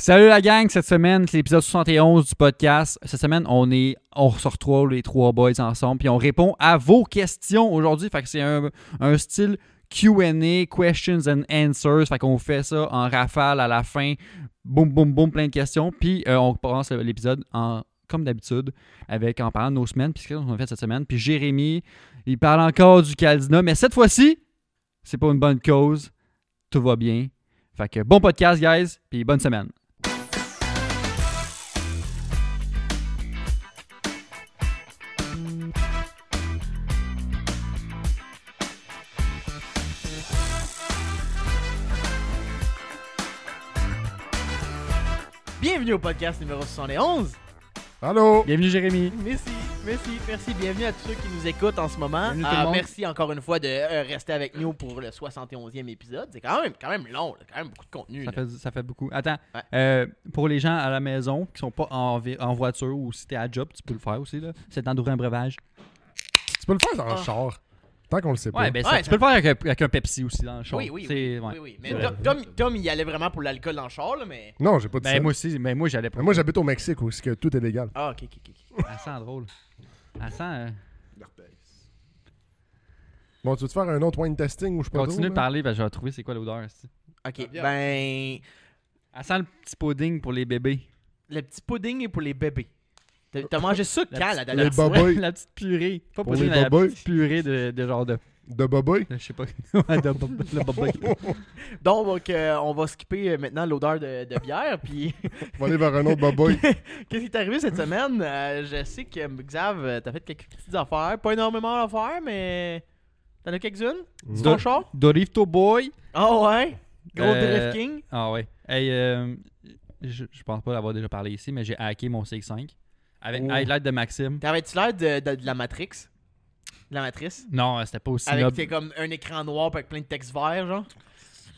Salut la gang, cette semaine, c'est l'épisode 71 du podcast. Cette semaine, on se retrouve les trois boys ensemble, puis on répond à vos questions aujourd'hui. Fait que c'est un style Q&A, questions and answers. Fait qu'on fait ça en rafale à la fin. Boum, boum, boum, plein de questions. Puis on commence l'épisode comme d'habitude, en parlant de nos semaines, puis ce qu'on a fait cette semaine. Puis Jérémy, il parle encore du Caldina, mais cette fois-ci, c'est pour une bonne cause. Tout va bien. Fait que bon podcast, guys, puis bonne semaine. Bienvenue au podcast numéro 71. Allô? Bienvenue Jérémy. Merci. Bienvenue à tous ceux qui nous écoutent en ce moment. Bienvenue tout le monde. Merci encore une fois de rester avec nous pour le 71e épisode. C'est quand même long, là, quand même beaucoup de contenu. Ça fait beaucoup. Attends, Ouais. pour les gens à la maison qui sont pas en voiture ou si t'es à job, tu peux le faire aussi. Là. C'est le temps d'ouvrir un breuvage. Tu peux le faire dans le char. Tant qu'on le sait pas. Ouais, ben Ouais, tu peux le faire avec un Pepsi aussi dans le char. Oui. Ouais. Mais C'est vrai. Tom, il y allait vraiment pour l'alcool dans le char, là, mais... Non, j'ai pas dit ça. Ben moi aussi, mais moi j'allais pas. Mais moi, j'habite au Mexique où que tout est légal. Ah, ok. Elle sent drôle. Elle sent. Bon, tu veux te faire un autre wine testing ou je sais pas Continue de trop, là? parler, ben, je vais trouver c'est quoi l'odeur. ici. Ok, bien. ben... Elle sent le petit pudding pour les bébés. Le petit pudding est pour les bébés. T'as mangé ça quand, la Les dernière fois? boboy. La petite purée. Pas Pour pudding, les la boboy. petite purée de genre de. De boboy? Je sais pas. Ouais, le boboy. Donc, on va skipper maintenant l'odeur de bière, puis... On va aller vers un autre boboy. Qu'est-ce qui est arrivé cette semaine? Je sais que Xav, t'as fait quelques petites affaires. Pas énormément d'affaires, mais... T'en as quelques-unes? C'est ton char? Dorito Boy. Ah ouais? Gros Euh, Drift King? Ah ouais. Hey, je pense pas l'avoir déjà parlé ici, mais j'ai hacké mon CX5 avec Oh. l'aide de Maxime. T'avais-tu l'air de la Matrix? De la Matrice? Non, c'était pas aussi Avec noble. c'est comme un écran noir avec plein de textes verts, genre?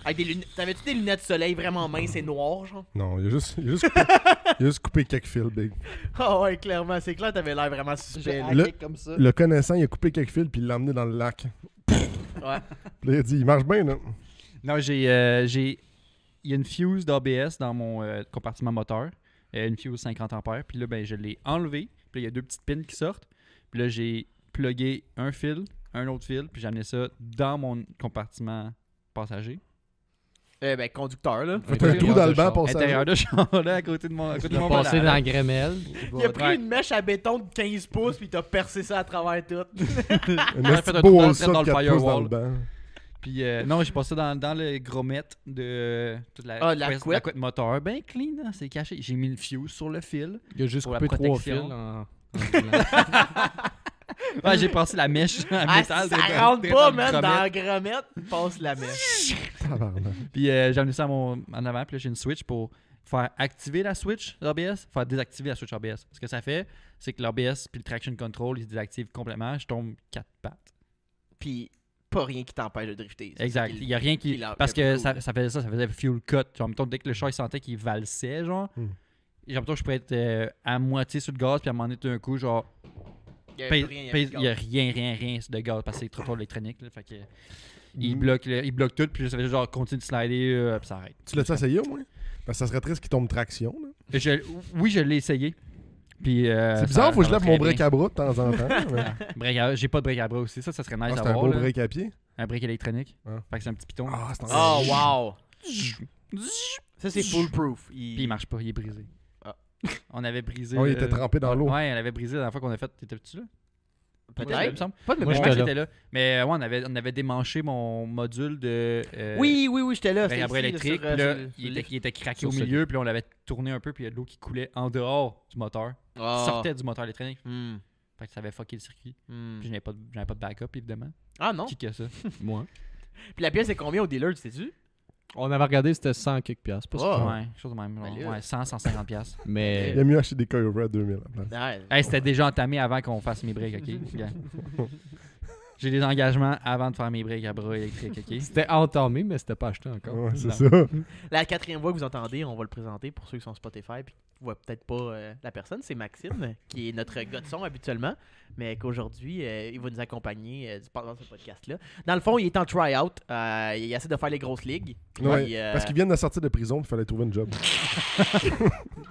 Avec des lunettes. T'avais-tu des lunettes de soleil vraiment minces et noires, genre? Non, il a juste coupé quelques fils, Big. Ah ouais, clairement. C'est clair, t'avais l'air vraiment suspect. là. Le- comme ça. Le connaissant, il a coupé quelques fils puis il l'a emmené dans le lac. Ouais. Puis là, il a dit, il marche bien, là. Non, il y a une fuse d'ABS dans mon compartiment moteur. Une fuse 50 ampères. Puis là, ben, je l'ai enlevé. Puis là, il y a deux petites pins qui sortent. Puis là, j'ai plugué un fil, un autre fil. Puis j'ai amené ça dans mon compartiment passager. Ben, conducteur, là. Fait un trou dans le banc passager. Intérieur de chambre, là, à côté de mon Il a volant. passé dans la grémelle. Il a pris une mèche à béton de 15 pouces puis il t'a percé ça à travers tout. Un fait petit un beau trou all dans le ça 4 pouces dans firewall. le banc. Puis non, j'ai passé dans le gromette de toute la, Ah, la couette. couette moteur. Ben clean, hein, c'est caché. J'ai mis le fuse sur le fil. Il a juste Pour la coupé 3 fils protection. en Ouais, j'ai passé la mèche en Ah, métal. ça dans- rentre dans pas, le man, dans gromette. la gromette, passe la mèche. Tabarnak. Puis j'ai amené ça en avant. Puis là, j'ai une switch pour faire activer la switch d'ABS, faire désactiver la switch ABS. Ce que ça fait, c'est que l'ABS puis le traction control, ils se désactivent complètement. Je tombe 4 pattes. Puis pas rien qui t'empêche de drifter. C'est Exact. ça qui- Il n'y a rien qui. l'a- Parce le que plus ça faisait fuel cut. Genre, mettons, dès que le chat il sentait qu'il valsait, genre, genre, mettons, je pourrais être à moitié sur le gaz, puis à un moment donné, tout d'un coup, genre, Il y avait plus rien, il y avait il n'y a plus de rien de gaz parce que c'est trop fort électronique. Là, fait que, il bloque tout, puis ça fait genre continue de slider, puis ça arrête. Tu l'as-tu essayé au moins? Parce que ça serait triste qu'il tombe traction, là. Oui, je l'ai essayé. Puis, C'est bizarre, faut que je lève mon break à bras de temps en temps. mais- j'ai pas de break à bras aussi. Ça serait nice Ah, c'est un d'avoir. beau là. break à pied. Un break électronique. Ah. Fait que c'est un petit piton. Ah, c'est Oh, un... wow! Ça, c'est foolproof. Puis il marche pas, il est brisé. Ah. On avait brisé. Oh, il était trempé dans l'eau. Ouais, on avait brisé la dernière fois qu'on a fait. T'étais-tu là? Il me Peut-être. semble. Pas de Moi, mémoire. j'étais Ouais, là. j'étais là. Mais ouais, on avait démanché mon module de. Oui, j'étais là. break à bras c'était ici, électrique. sur, Puis là, sur le il lift. était craqué Sur au ce milieu. Puis là, on l'avait tourné un peu. Puis il y a de l'eau qui coulait en dehors du moteur. Ah. Qui sortait du moteur électronique. Hmm. Fait que ça avait fucké le circuit. Hmm. Puis j'avais pas de backup, évidemment. Ah non? Qui que ça? Moi. Puis la pièce, c'est combien au dealer, tu sais-tu? On avait regardé, c'était 100 quelques piastres. Pas si Oh. cher. Ouais, quelque chose de même. Ben là. Ouais, 100-150$. piastres. Mais Il a mieux acheter des coils à 2000 à la place. Ouais. Hey, c'était déjà entamé avant qu'on fasse mes breaks, ok? Gars. J'ai des engagements avant de faire mes breaks à bras électriques, OK? C'était entamé, mais c'était pas acheté encore. Ouais, c'est Non. ça. La quatrième voix que vous entendez, on va le présenter pour ceux qui sont Spotify puis qui voient peut-être pas la personne. C'est Maxime, qui est notre gars de son habituellement, mais qu'aujourd'hui, il va nous accompagner pendant ce podcast-là. Dans le fond, il est en try-out. Il essaie de faire les grosses ligues. Puis, Ouais, parce qu'ils viennent de sortir de prison, il fallait trouver une job.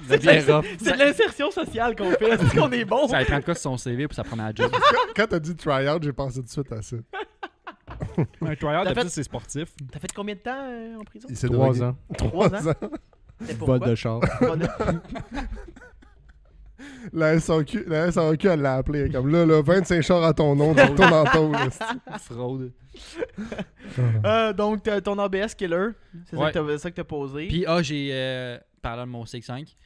C'est bien rough. c'est de l'insertion sociale qu'on fait. Est-ce qu'on est bon? Ça va prendre quoi sur son CV pour sa première job? Quand t'as dit try-out, j'ai pensé tout de suite à ça. Un tryout, T'as d'habitude, fait- c'est sportif. T'as fait combien de temps en prison? Il s'est 3 drogué. ans. 3 ans? C'était Vol pourquoi? de char. La SAQ, elle l'a appelé comme là, 25 chars à ton nom, tu retournes en tôle. Fraude. Donc, ton ABS killer, c'est Ouais. ça que t'as posé. Puis, j'ai parlant de mon CX5.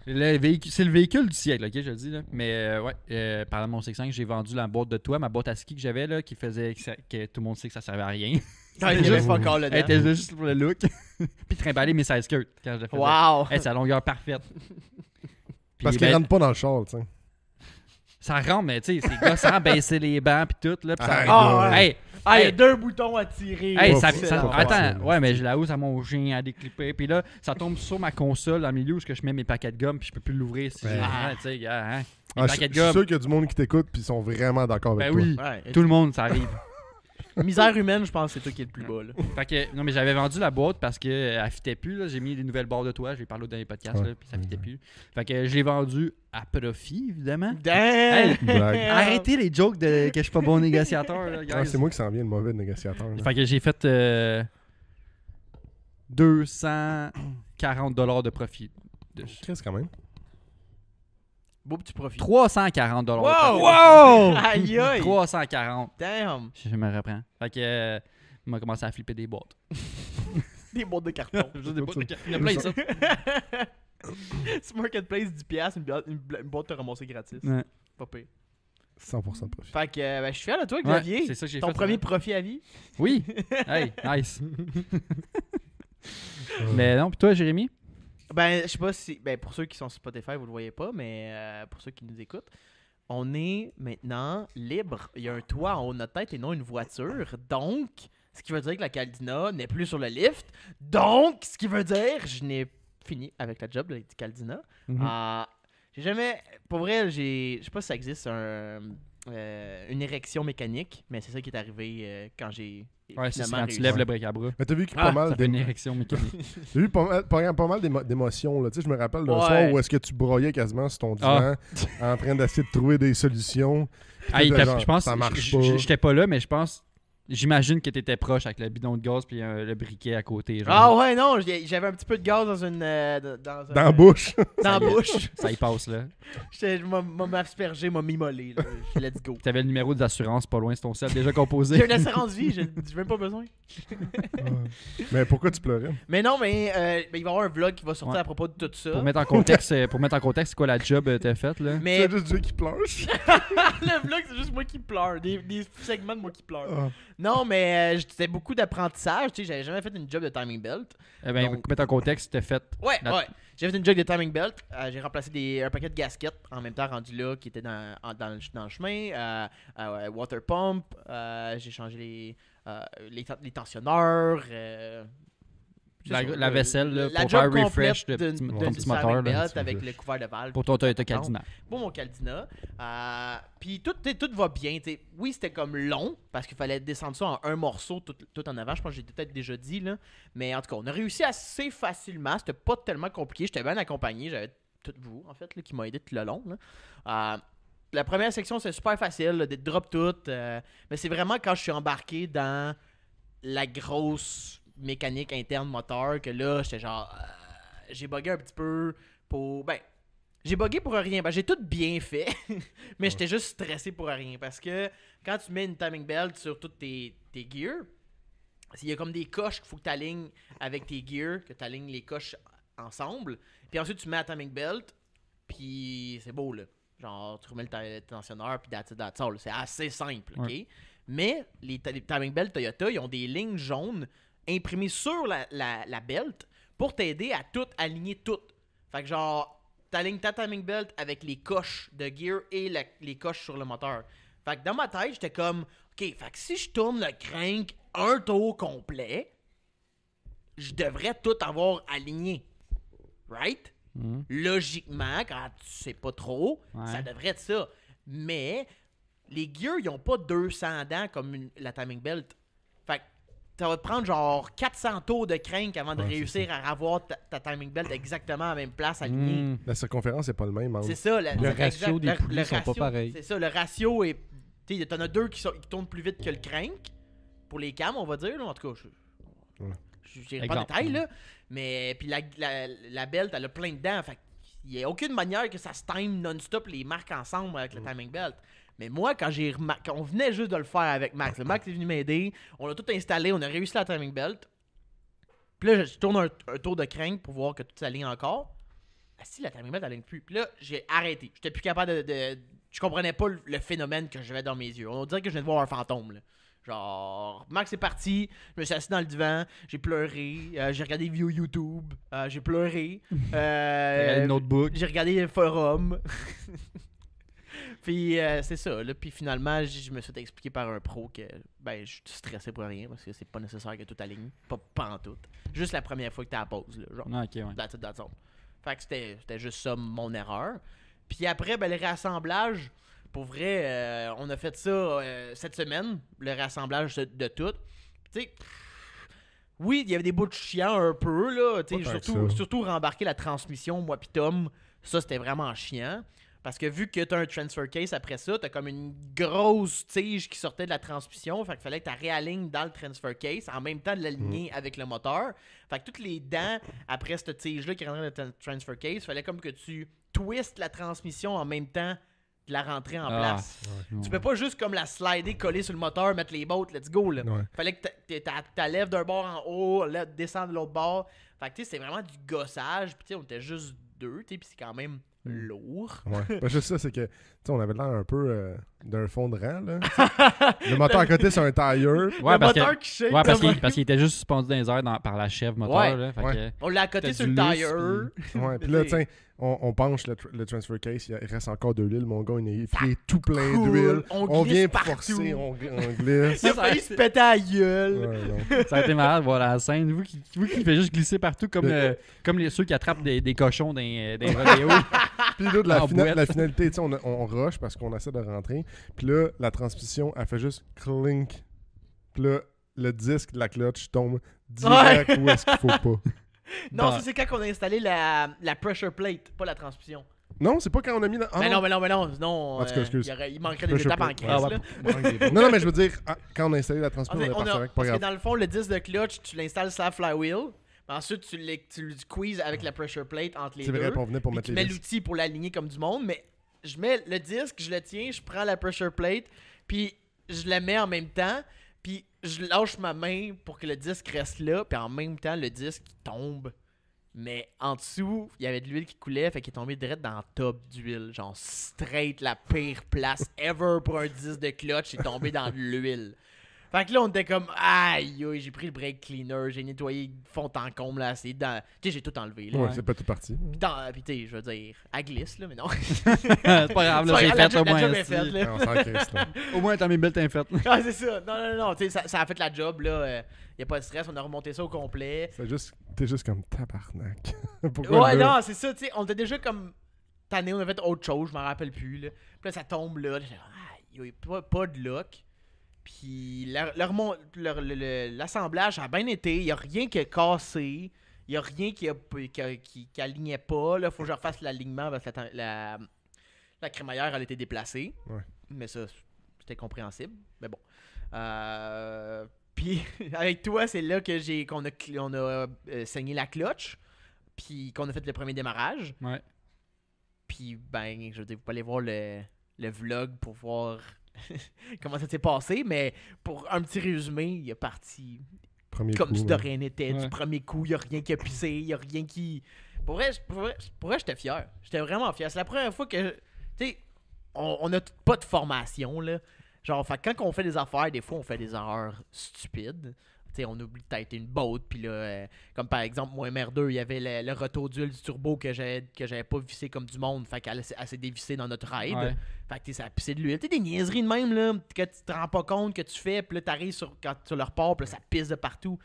C'est le véhicule du siècle, ok, je le dis. Là. Mais parlant de mon CX5, j'ai vendu la boîte de toit, ma boîte à ski que j'avais, là, qui faisait que tout le monde sait que ça servait à rien. T'as juste pas encore le Elle était juste pour le look. Puis trimballer mes 16 skirts quand je le faisais. Wow! Hey, c'est la longueur parfaite. Puis, Parce qu'ils rentrent pas dans le char, tu sais. ça rentre, mais tu sais, c'est gossant, baisser les bancs puis tout. Là, puis ça... Ah, ouais. Hey, Ah, il y a hey. 2 boutons à tirer. Hey, Pas ça, fou, ça- pas attends, facile, ouais, mais je la hausse à mon chien à déclipper. Puis là, ça tombe sur ma console dans le milieu où je mets mes paquets de gomme, puis je peux plus l'ouvrir si Ouais. j'ai tu sais, gars, hein. Mes Ah, je paquets de suis sûr gomme. qu'il y a du monde qui t'écoute puis ils sont vraiment d'accord avec Ben toi. oui, Ouais. tout le monde, ça arrive. Misère humaine, je pense que c'est toi qui es le plus bas. Là. Fait que, non, mais j'avais vendu la boîte parce qu'elle fitait plus. Là. J'ai mis des nouvelles barres de toit. J'ai parlé au dernier podcast, Ouais. là, puis ça fitait plus. Fait que je l'ai vendu à profit, évidemment. Damn! Hey, Blague. arrêtez les jokes que je suis pas bon négociateur, là, guys. Ah, c'est moi qui s'en viens le mauvais négociateur. là. Fait que j'ai fait 240$ de profit. Qu'est-ce quand même? Beau petit profit. 340$ de Wow! profit. Wow! Aïe aïe! 340$. Damn! Je me reprends. Fait que on m'a commencé à flipper des boîtes. Des boîtes de carton. Juste des boîtes de Il y en a plein, ça. C'est Marketplace, 10$, une boîte te ramasser gratis. Ouais. Pas pire. 100% de profit. Fait que je suis fier de toi, Ouais, Xavier. c'est ça que j'ai Ton fait. premier profit à vie. Oui. Hey, nice. Mais non, puis toi, Jérémy? Ben, je sais pas si. Ben, pour ceux qui sont sur Spotify, vous le voyez pas, mais pour ceux qui nous écoutent, on est maintenant libre. Il y a un toit en haut de notre tête et non une voiture. Donc, ce qui veut dire que la Caldina n'est plus sur le lift. Donc, ce qui veut dire, je n'ai fini avec la job de la Caldina. J'ai jamais. Pour vrai, je sais pas si ça existe une érection mécanique, mais c'est ça qui est arrivé quand j'ai. Ouais, c'est finalement quand tu réussi. lèves le bric à bras. Mais t'as vu que Ah, pas mal Ça fait une érection mécanique. J'ai vu pas mal d'émotions. Là. Tu sais, je me rappelle d'un Ouais. soir où est-ce que tu broyais quasiment sur ton divan en train d'essayer de trouver des solutions. Ah, il Puis était- genre, je pense, ça marche j- pas. j- j'étais pas là, mais je pense, j'imagine que t'étais proche avec le bidon de gaz puis le briquet à côté. Genre. Ah ouais, non, j'avais un petit peu de gaz dans une. Dans Dans la bouche. Dans la bouche. Ça y passe là. Je m'a aspergé, m'a mimolé. Là. Let's go. T'avais le numéro d'assurance pas loin, c'est ton sel déjà J'ai composé. une assurance vie, j'ai même pas besoin. Mais pourquoi tu pleurais? Mais non, mais il va y avoir un vlog qui va sortir Ouais. à propos de tout ça. Pour mettre en contexte, c'est quoi la job que t'as faite là? Mais C'est juste Dieu qui pleure. le vlog, c'est juste moi qui pleure. Des segments de moi qui pleure. Ah. Non, mais c'était beaucoup d'apprentissage. Tu sais, j'avais jamais fait une job de timing belt. Eh ben, Donc- pour mettre en contexte, t'as fait. Ouais, La- ouais. J'ai fait une job de timing belt. J'ai remplacé un paquet de gaskets en même temps rendu là qui était dans le chemin. Water pump. J'ai changé les tensionneurs. La vaisselle là, la pour job faire complète refresh de d'une- ton d'une petit moteur timing là, belt avec le couvert de valve. pour ton Toyota Caldina. Pour mon Caldina. Puis tout va bien. T'sais. Oui, c'était comme long parce qu'il fallait descendre ça en un morceau tout en avant. Je pense que j'ai peut-être déjà dit. Là. Mais en tout cas, on a réussi assez facilement. C'était pas tellement compliqué. J'étais bien accompagné. J'avais tout vous, en fait, là, qui m'a aidé tout le long. Là. La première section, c'est super facile. Là, des drop tout. Mais c'est vraiment quand je suis embarqué dans la grosse mécanique interne moteur que là, j'étais genre... j'ai bugué un petit peu pour... Ben, j'ai bugué pour rien. Ben, j'ai tout bien fait, mais j'étais juste stressé pour rien. Parce que quand tu mets une timing belt sur toutes tes gears, il y a comme des coches qu'il faut que tu alignes avec tes gears, que tu alignes les coches ensemble. Puis ensuite, tu mets la timing belt, puis c'est beau, là. Genre, tu remets le tensionneur, puis that's all. C'est assez simple, OK? Ouais. Mais les timing belts Toyota, ils ont des lignes jaunes imprimées sur la belt pour t'aider à tout aligner tout. Fait que genre, t'alignes ta timing belt avec les coches de gear et les coches sur le moteur. Fait que dans ma tête, j'étais comme, OK, fait que si je tourne le crank un tour complet, je devrais tout avoir aligné. Right? Logiquement, quand tu sais pas trop, ça devrait être ça. Mais les gears, ils ont pas 200 dents comme la timing belt. Fait que ça va te prendre genre 400 tours de crank avant de réussir à avoir ta timing belt exactement à la même place alignée. La circonférence n'est pas le même. C'est ça. Le ratio des poulies sont pas pareils. C'est ça, le ratio est... T'en as deux qui tournent plus vite que le crank, pour les cams, on va dire. Là. En tout cas, je n'irai pas en détail, là. Mais puis la belt, elle a plein de dents. Fait il n'y a aucune manière que ça se time non-stop les marques ensemble avec la timing belt. Mais moi, quand on venait juste de le faire avec Max, le Max est venu m'aider, on a tout installé, on a réussi la timing belt. Puis là, je tourne un tour de crank pour voir que tout s'aligne encore. Ah si, la timing belt, elle aligne plus. Puis là, j'ai arrêté. J'étais plus capable je comprenais pas le phénomène que j'avais dans mes yeux. On dirait que je venais de voir un fantôme, là. Genre, Max est parti, je me suis assis dans le divan, j'ai pleuré, j'ai regardé des vidéos YouTube, j'ai pleuré. J'ai regardé le notebook. J'ai regardé le forum. Puis c'est ça, là. Puis finalement, je me suis expliqué par un pro que je suis stressé pour rien parce que c'est pas nécessaire que tout aligne. Pas en tout. Juste la première fois que t'es à la pause, là. Genre, Ok, ouais. that's all. Fait que c'était juste ça mon erreur. Puis après, le réassemblage. Pour vrai, on a fait ça cette semaine, le rassemblage de tout. Tu sais, oui, il y avait des bouts de chiant un peu, là. Surtout rembarquer la transmission, moi pis Tom, ça c'était vraiment chiant. Parce que vu que t'as un transfer case après ça, t'as comme une grosse tige qui sortait de la transmission. Fait qu'il fallait que tu réalignes dans le transfer case en même temps de l'aligner avec le moteur. Fait que toutes les dents après cette tige-là qui rentrait dans le transfer case, fallait comme que tu twistes la transmission en même temps de la rentrer en place. Tu peux pas juste comme la slider, coller sur le moteur, mettre les bottes, let's go. Là. Fallait que tu lèves d'un bord en haut, descendre de l'autre bord. Fait que tu sais, c'est vraiment du gossage. Puis tu sais, on était juste deux, tu sais, puis c'est quand même lourd. Ouais. Juste ça, c'est que on avait l'air un peu d'un fond de rang. Là. Le moteur à côté, c'est un tire. Ouais, le moteur qui shake. Ouais, parce qu'il était juste suspendu dans les airs par la chèvre moteur. Ouais. Là, fait on l'a à côté sur le tire. Ouais, puis là, tiens, on penche le transfer case, il reste encore de l'huile. Mon gars, il est tout plein d'huile. On vient forcer, on glisse. Il a failli se péter à la gueule. Ouais, ça a été malade de voir la scène. Vous qui fait juste glisser partout comme ceux qui attrapent des cochons dans des rodéos. Puis là, la finalité, on rush parce qu'on essaie de rentrer. Puis là, la transmission, elle fait juste clink. Puis là, le disque de la clutch tombe direct où est-ce qu'il faut pas. Non, ça c'est quand on a installé la pressure plate, pas la transmission. Non, c'est pas quand on a mis la... mais non. Sinon, il manquerait des étapes en crise. Non, mais je veux dire, quand on a installé la transmission, on est parti avec. Parce que dans le fond, le disque de clutch, tu l'installes sur la flywheel. Ensuite, tu le squeezes avec la pressure plate entre les deux. C'est vrai, on venait pour mettre tu mets l'outil pour l'aligner comme du monde, mais je mets le disque, je le tiens, je prends la pressure plate, puis je la mets en même temps, puis je lâche ma main pour que le disque reste là, puis en même temps, le disque tombe. Mais en dessous, il y avait de l'huile qui coulait, fait qu'il est tombé direct dans le top d'huile. Genre straight, la pire place ever pour un disque de clutch, il est tombé dans de l'huile. Fait que là, on était comme, aïe, j'ai pris le brake cleaner, j'ai nettoyé fond en comble, là, tu sais, j'ai tout enlevé, là. Ouais, c'est pas tout parti. Puis tu sais, je veux dire, elle glisse, là, mais non. c'est pas grave, là, c'est fait, au moins. La job est faite, là. On s'en crisse, là. Au moins, ta belt est faite. Ah, c'est ça. Non, tu sais, ça a fait la job, là. Y a pas de stress, on a remonté ça au complet. T'es juste comme tabarnak. Ouais, non, c'est ça, tu sais, on était déjà comme tanné, on a fait autre chose, je m'en rappelle plus, là. Puis là, ça tombe là, aïe, pas de luck. Puis l'assemblage a bien été. Il n'y a rien qui a cassé. Il n'y a rien qui alignait pas. Il faut que je refasse l'alignement parce que la crémaillère, elle a été déplacée. Ouais. Mais ça, c'était compréhensible. Mais bon. Puis avec toi, c'est là que qu'on a saigné la clutch. Puis qu'on a fait le premier démarrage. Ouais. Puis, je veux dire, vous pouvez aller voir le vlog pour voir... comment ça s'est passé, mais pour un petit résumé, il est parti comme si de rien n'était. Du premier coup, il n'y a rien qui a pissé, il n'y a rien qui... Pour vrai, j'étais fier. J'étais vraiment fier. C'est la première fois que, tu sais, on n'a pas de formation, là. Genre, quand on fait des affaires, des fois, on fait des erreurs stupides. sais, on oublie de têter une boat, puis là, comme par exemple, moi, MR2, il y avait le retour d'huile du turbo que j'avais pas vissé comme du monde, fait qu'elle s'est dévissée dans notre ride. Ouais. Fait que ça a pissé de l'huile. Tu sais, des niaiseries de même, là, que tu te rends pas compte que tu fais, puis là, t'arrives sur le report, puis là, ça pisse de partout.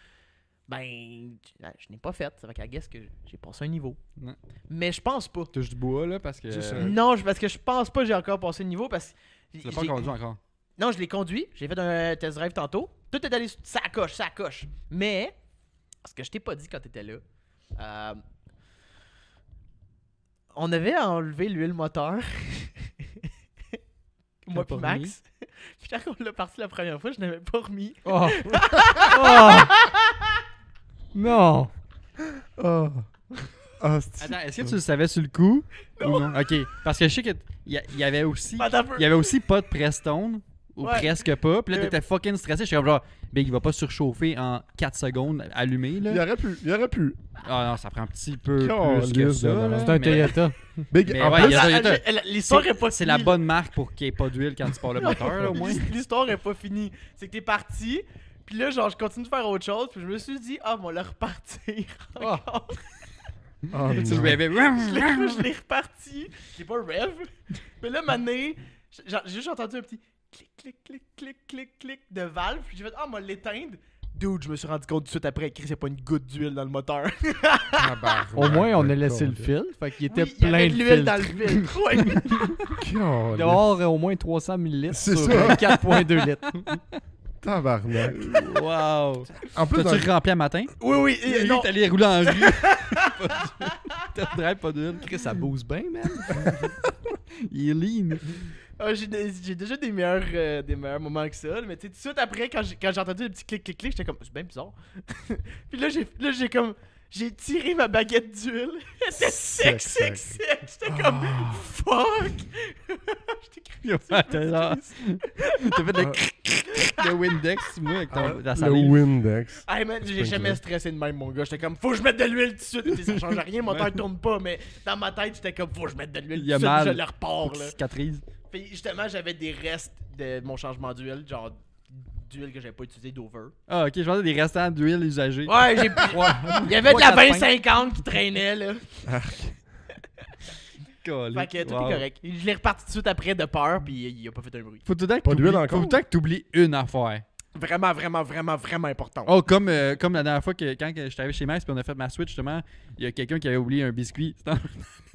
Ben, je n'ai pas fait. Ça fait qu'à guess que j'ai passé un niveau. Ouais. Mais je pense pas. Touche du bois, là, parce que... C'est ça. Non, parce que je pense pas que j'ai encore passé le niveau, parce que... Tu l'as pas conduit encore. Non, je l'ai conduit. J'ai fait un test drive tantôt. Tout est allé ça coche. Mais, ce que je t'ai pas dit quand t'étais là, on avait enlevé l'huile moteur. Moi puis Max. Puis quand on l'a parti la première fois, je n'avais pas remis. Oh! Oh! Non! Oh. Ah, Attends, est-ce que tu le savais sur le coup? Ou non? Ok, parce que je sais qu'il y avait aussi... Attends un peu. Il y avait aussi pas de Prestone, ou Ouais. presque pas. Puis là, t'étais fucking stressé. Je suis comme genre, Big, il va pas surchauffer en 4 secondes allumé, là. il aurait pu. Ah non, ça prend un petit peu Caliste plus que de ça. merde. là, C'est un mais- Toyota. Big, Mais en ouais, plus, il y a- L'histoire est pas C'est finie. la bonne marque pour qu'il n'y ait pas d'huile quand tu pars le moteur, là, au moins. L'histoire est pas finie. C'est que t'es parti, puis là, genre, je continue de faire autre chose, puis je me suis dit, on va le repartir encore. oh, Tu non. rêvais. Je l'ai reparti. J'ai pas rêve. Mais là, maintenant, j'ai juste entendu un petit clic de valve, puis j'ai fait, on va l'éteindre. Dude, je me suis rendu compte tout de suite après qu'il n'y a pas une goutte d'huile dans le moteur. Tabarnak, Au moins, on a laissé le con, fil. Fait qu'il était Oui, il y plein avait de l'huile fil. dans le filtre. Ouais. Caliste. Dehors, au moins 300 ml C'est sur ça. 4,2 litres. Tabarnak. Wow. En plus, dans- T'as-tu rempli un matin? Oui, Lui, non. t'es allé rouler en rue. T'as drive, pas d'huile. Chris, ça booste bien, man. Il est lean. Ah, j'ai déjà des meilleurs moments que ça. Mais tu sais, tout de suite après, quand j'ai entendu le petit clic, j'étais comme, c'est bien bizarre. Puis là, j'ai tiré ma baguette d'huile. Elle était sec. J'étais comme, fuck. J'étais T'as fait le Windex, moi, avec ta le salive. Windex. Hey man, j'ai jamais stressé de même, mon gars. J'étais comme, faut que je mette de l'huile tout de suite. T'sais, ça change rien, mon moteur tourne pas. Mais dans ma tête, j'étais comme, faut que je mette de l'huile Il y tout de a suite. mal. Je le repars, là. Cicatrice. Puis justement, j'avais des restes de mon changement d'huile, genre d'huile que j'avais pas utilisé d'over. Ah, ok, je pensais des restants d'huile usagés. Ouais, j'ai Ouais. il y avait de la 3, 4, 20-50 qui traînait, là. Calique. Fait que tout Wow. est correct. Je l'ai reparti tout de suite après de peur, puis il a pas fait un bruit. Faut tout le temps Pas d'huile faut encore? tout le temps que t'oublies une affaire. Vraiment, vraiment, vraiment, vraiment important. Oh, comme la dernière fois que quand j'étais arrivé chez Max puis on a fait ma Switch, justement, il y a quelqu'un qui avait oublié un biscuit. C'était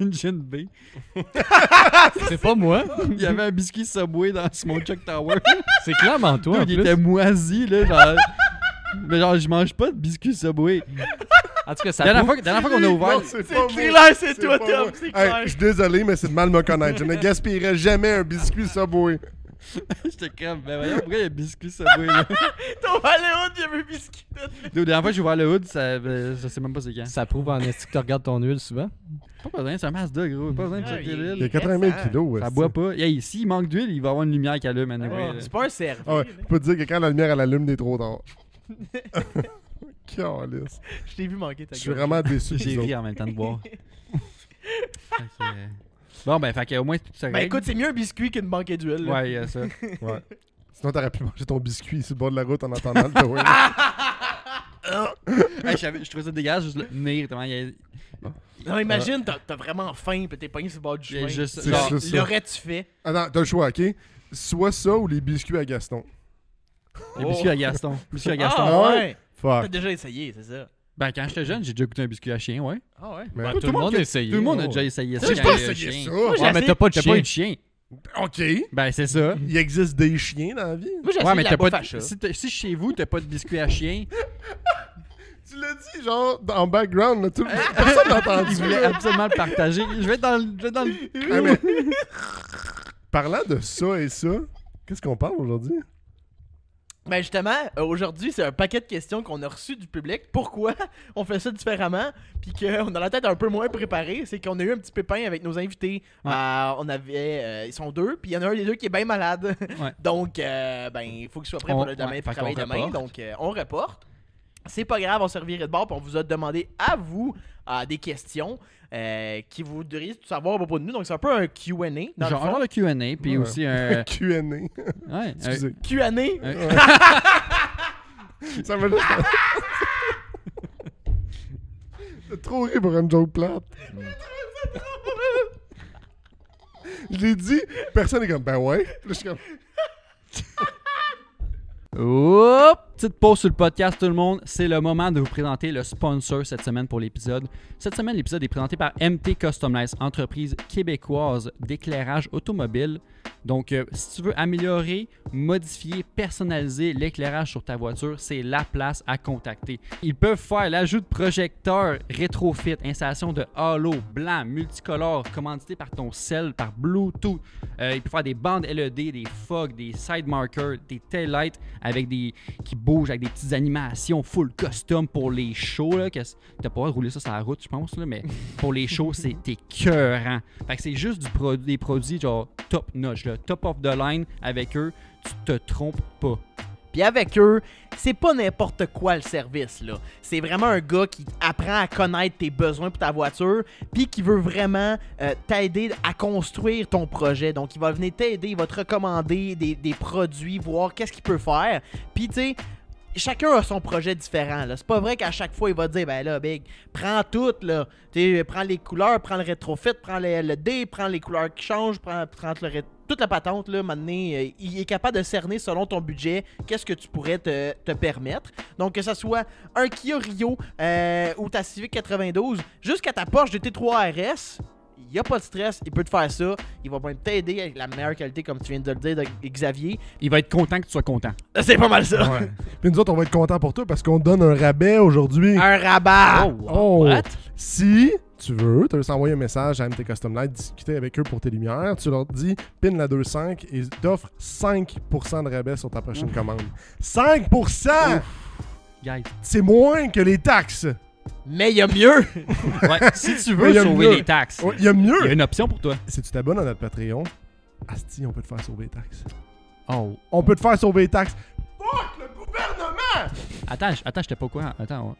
une Gin B. C'est pas moi. Il y avait un biscuit Subway dans mon Chuck Tower. C'est clairement toi, en il était plus. moisi, là, genre... Mais genre, je mange pas de biscuits Subway. En tout cas, ça Dernière bouffe. fois qu'on a ouvert... Non, c'est C'est pas clair, moi. c'est toi, pas Tom, moi. c'est Hey, clair. je suis désolé, mais c'est de mal me connaître. Je ne gaspillerai jamais un biscuit Subway. J'étais comme, ben voyons, pourquoi il y a un biscuit Subway, là? Ton Valéon, il y avait un biscuit. La dernière fois que j'ai ouvert le hood, je sais même pas c'est quand. Ça prouve en esti que tu regardes ton huile souvent. Pas besoin, c'est un Mazda, gros. Pas besoin de Ah, checker il- Il y a l'huile. 80 000 kilos. Ça esti. boit pas. Hey, s'il manque d'huile, il va y avoir une lumière qui allume, anyway, Ouais, là. c'est pas un cerveau. Ah ouais, je peux te dire que quand la lumière elle allume, il est trop tard. Calisse. Je t'ai vu manquer ta Je suis gueule. vraiment déçu. J'ai des ri autres. en même temps de boire. Fait que, bon, ben, fait que au moins, tout ça Ben écoute, c'est mieux un biscuit qu'une banquette d'huile. là. Ouais, il y a ça. Ouais. Sinon, t'aurais pu manger ton biscuit sur le bord de la route en attendant le towing. Hey, je trouvais ça dégueulasse, juste le tenir. Tellement il y a. Non, imagine, t'as vraiment faim, pis t'es pogné sur le bord du Il y a chemin. juste. C'est Genre, juste ça. L'aurais-tu fait? Attends, t'as le choix, ok? Soit ça ou les biscuits à Gaston. les biscuits à Gaston. Biscuits à Gaston. Ah ouais! T'as Fuck. déjà essayé, c'est ça? Ben, quand j'étais jeune, j'ai déjà goûté un biscuit à chien, ouais. Ah ouais? Mais Ben, tout le monde a essayé. Tout le monde a Oh. déjà essayé ça. J'ai quand pas il y a un essayé chien. ça. Moi, j'ai Ouais, mais essayé- t'as pas de T'as pas chien. eu de chien. Ok. Ben, c'est ça. Il existe des chiens dans la vie. Moi, j'ai essayé Ouais, mais la t'as pas bouffe à de... chat. si chez vous, t'as pas de biscuit à chien, Tu l'as dit, genre, en background, là, tout... personne n'a entendu. il voulait absolument le partager. Je vais être dans le... Ah, mais... Parlant de ça et ça, qu'est-ce qu'on parle aujourd'hui? Ben justement, aujourd'hui, c'est un paquet de questions qu'on a reçues du public. Pourquoi on fait ça différemment? Puis qu'on a la tête un peu moins préparée. C'est qu'on a eu un petit pépin avec nos invités. Ouais. On avait... ils sont deux, puis il y en a un des deux qui est bien malade. Ouais. Donc, ben, il faut qu'il soit prêt pour le demain, ouais, pour fait qu'on travailler demain. reporte. Donc, on reporte. C'est pas grave, on se revirait de bord, puis on vous a demandé à vous des questions qui vous voudriez tout savoir à propos de nous. Donc, c'est un peu un Q&A. Dans Genre le fond. le Q&A, puis Ouais. aussi un... Q&A. Ouais, Excusez. Q&A. Ça m'a juste... T'as trop ri pour une joke plate. Je l'ai dit, personne est comme, ben ouais. Là, je suis comme... Oups! Petite pause sur le podcast, tout le monde. C'est le moment de vous présenter le sponsor cette semaine pour l'épisode. Cette semaine, l'épisode est présenté par MT Custom Lights, entreprise québécoise d'éclairage automobile. Donc, si tu veux améliorer, modifier, personnaliser l'éclairage sur ta voiture, c'est la place à contacter. Ils peuvent faire l'ajout de projecteurs rétrofit, installation de halo blanc, multicolore, commandité par ton cell, par Bluetooth. Ils peuvent faire des bandes LED, des fogs, des side markers, des taillights avec qui bougent avec des petites animations full custom pour les shows. Là, que t'as pas le droit de rouler ça sur la route, je pense, là, mais pour les shows, c'est écœurant. Fait que c'est juste des produits genre top notch, là, top of the line avec eux, tu te trompes pas. Puis avec eux, c'est pas n'importe quoi le service, là. C'est vraiment un gars qui apprend à connaître tes besoins pour ta voiture, puis qui veut vraiment t'aider à construire ton projet. Donc, il va venir t'aider, il va te recommander des produits, voir qu'est-ce qu'il peut faire. Puis, tu sais, chacun a son projet différent, là. C'est pas vrai qu'à chaque fois, il va te dire, ben là, Big, prends tout, là. Tu sais, prends les couleurs, prends le rétrofit, prends le D, prends les couleurs qui changent, prends toute la patente, là, maintenant, il est capable de cerner selon ton budget qu'est-ce que tu pourrais te permettre. Donc, que ce soit un Kia Rio ou ta Civic 92, jusqu'à ta Porsche GT3 RS, il n'y a pas de stress, il peut te faire ça. Il va même t'aider avec la meilleure qualité, comme tu viens de le dire, de Xavier. Il va être content que tu sois content. C'est pas mal ça. Ouais. Puis nous autres, on va être contents pour toi parce qu'on te donne un rabais aujourd'hui. Un rabat! Oh! What? Si tu veux, tu veux s'envoyer un message à MT Custom Light, discuter avec eux pour tes lumières, tu leur dis pin la 2.5 et ils t'offrent 5% de rabais sur ta prochaine commande. 5%! Guys. C'est moins que les taxes! Mais il y a mieux! Ouais, si tu veux Il y a sauver mieux. les taxes, Ouais, il y a mieux! il y a une option pour toi. Si tu t'abonnes à notre Patreon, asti, on peut te faire sauver les taxes. Oh. On peut te faire sauver les taxes. Fuck le gouvernement! Attends, j'étais pas au courant. Attends,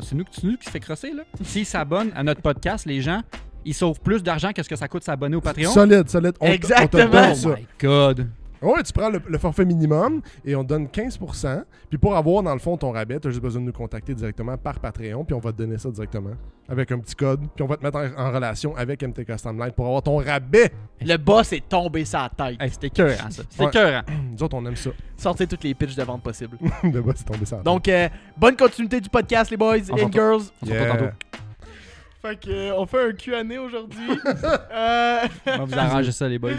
c'est nous qui se fait crosser, là. S'ils s'abonnent à notre podcast, les gens, ils sauvent plus d'argent que ce que ça coûte s'abonner au Patreon. Solide. Exactement. On te donne Oh ça. my God. Ouais, tu prends le forfait minimum et on te donne 15%. Puis pour avoir, dans le fond, ton rabais, tu as juste besoin de nous contacter directement par Patreon. Puis on va te donner ça directement avec un petit code. Puis on va te mettre en relation avec MT Custom Light pour avoir ton rabais. Le boss est tombé sa tête. Hey, c'était écœurant, ça. C'était Ouais. écœurant. Nous autres, on aime ça. Sortez toutes les pitches de vente possibles. De bas, c'est tombé ça. Donc, bonne continuité du podcast, les boys On and s'entend. girls. On se retrouve tantôt. Fait que, on fait un Q&A aujourd'hui. On va vous arranger ça, les boys.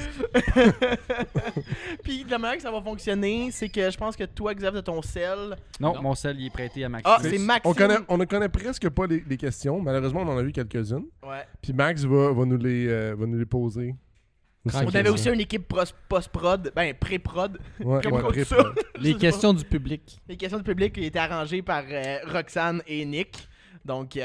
Puis, de la manière que ça va fonctionner, c'est que je pense que toi, Xav, de ton sel. Non, mon sel, il est prêté à Max. Ah, c'est Maxime. On ne connaît presque pas les questions. Malheureusement, on en a vu quelques-unes. Ouais. Puis Max va nous les poser. On avait aussi une équipe post-prod, ben pré-prod. Ouais, Comme ouais, ça. pré-prod. Les questions du public. Les questions du public qui étaient arrangées par Roxane et Nick. Donc,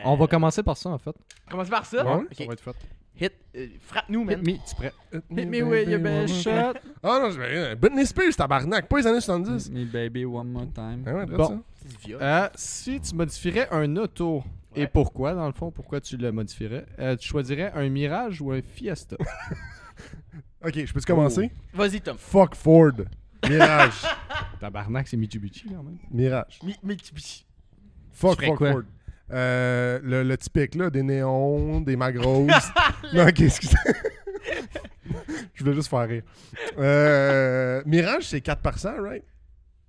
On va commencer par ça, en fait. commence par ça. Ouais, Ok. ça va être fait. Hit, frappe-nous, man. Hit me, tu prêt? Hit me with your best shot. Ah non, Britney Spears, tabarnak, pas les années 70. Hit me, baby, one more time. Ah ouais, Bon. ça. C'est du viol. Si tu modifierais un auto, Ouais. et pourquoi, dans le fond, pourquoi tu le modifierais, tu choisirais un Mirage ou un Fiesta? Ok, je peux-tu commencer? Vas-y, Tom. Fuck Ford. Mirage. Tabarnak, c'est Mitsubishi, quand même. Mirage. Mitsubishi. Fuck ferais quoi? Ford. Le typique, là, des néons, des magros. Non, ok, excusez. Je voulais juste faire rire. Mirage, c'est 4%, right?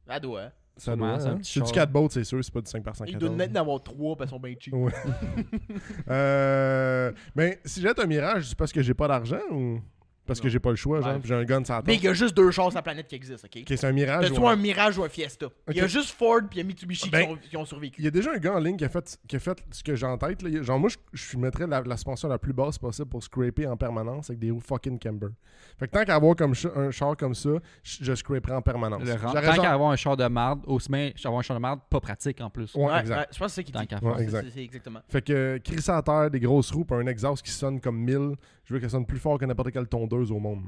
Ça doit. Ça Sûrement, doit, c'est un hein? petit C'est du char. 4 boats, c'est sûr, c'est pas du 5%. Il doit net en avoir 3 parce qu'ils sont bien cheap. Ouais. Mais si j'ai un Mirage, c'est parce que j'ai pas d'argent ou parce que j'ai pas le choix, genre, Ouais. puis j'ai un gun sur la Mais tête? il y a juste 2 chars sur la planète qui existent, ok? Ok, c'est un Mirage. T'as ou soit un Mirage ou un Fiesta. Il y a Ok. juste Ford puis il y a Mitsubishi Ben, qui ont survécu. Il y a déjà un gars en ligne qui a fait ce que j'ai en tête. Là. Genre, moi, je mettrais la suspension la plus basse possible pour scraper en permanence avec des roues fucking camber. Fait que tant qu'à avoir comme un char comme ça, je scraperais en permanence. Tant J'aurais genre- qu'à avoir un char de marde, aussi bien avoir un char de marde pas pratique en plus. Ouais, exact. Je pense que c'est ça qu'il Tant dit. qu'à Ouais, faire. exact. C'est exactement. Fait que crisser à terre, des grosses roues, puis un exhaust qui sonne comme 1000, je veux qu'elle sonne plus fort que n'importe quelle tondeuse au monde.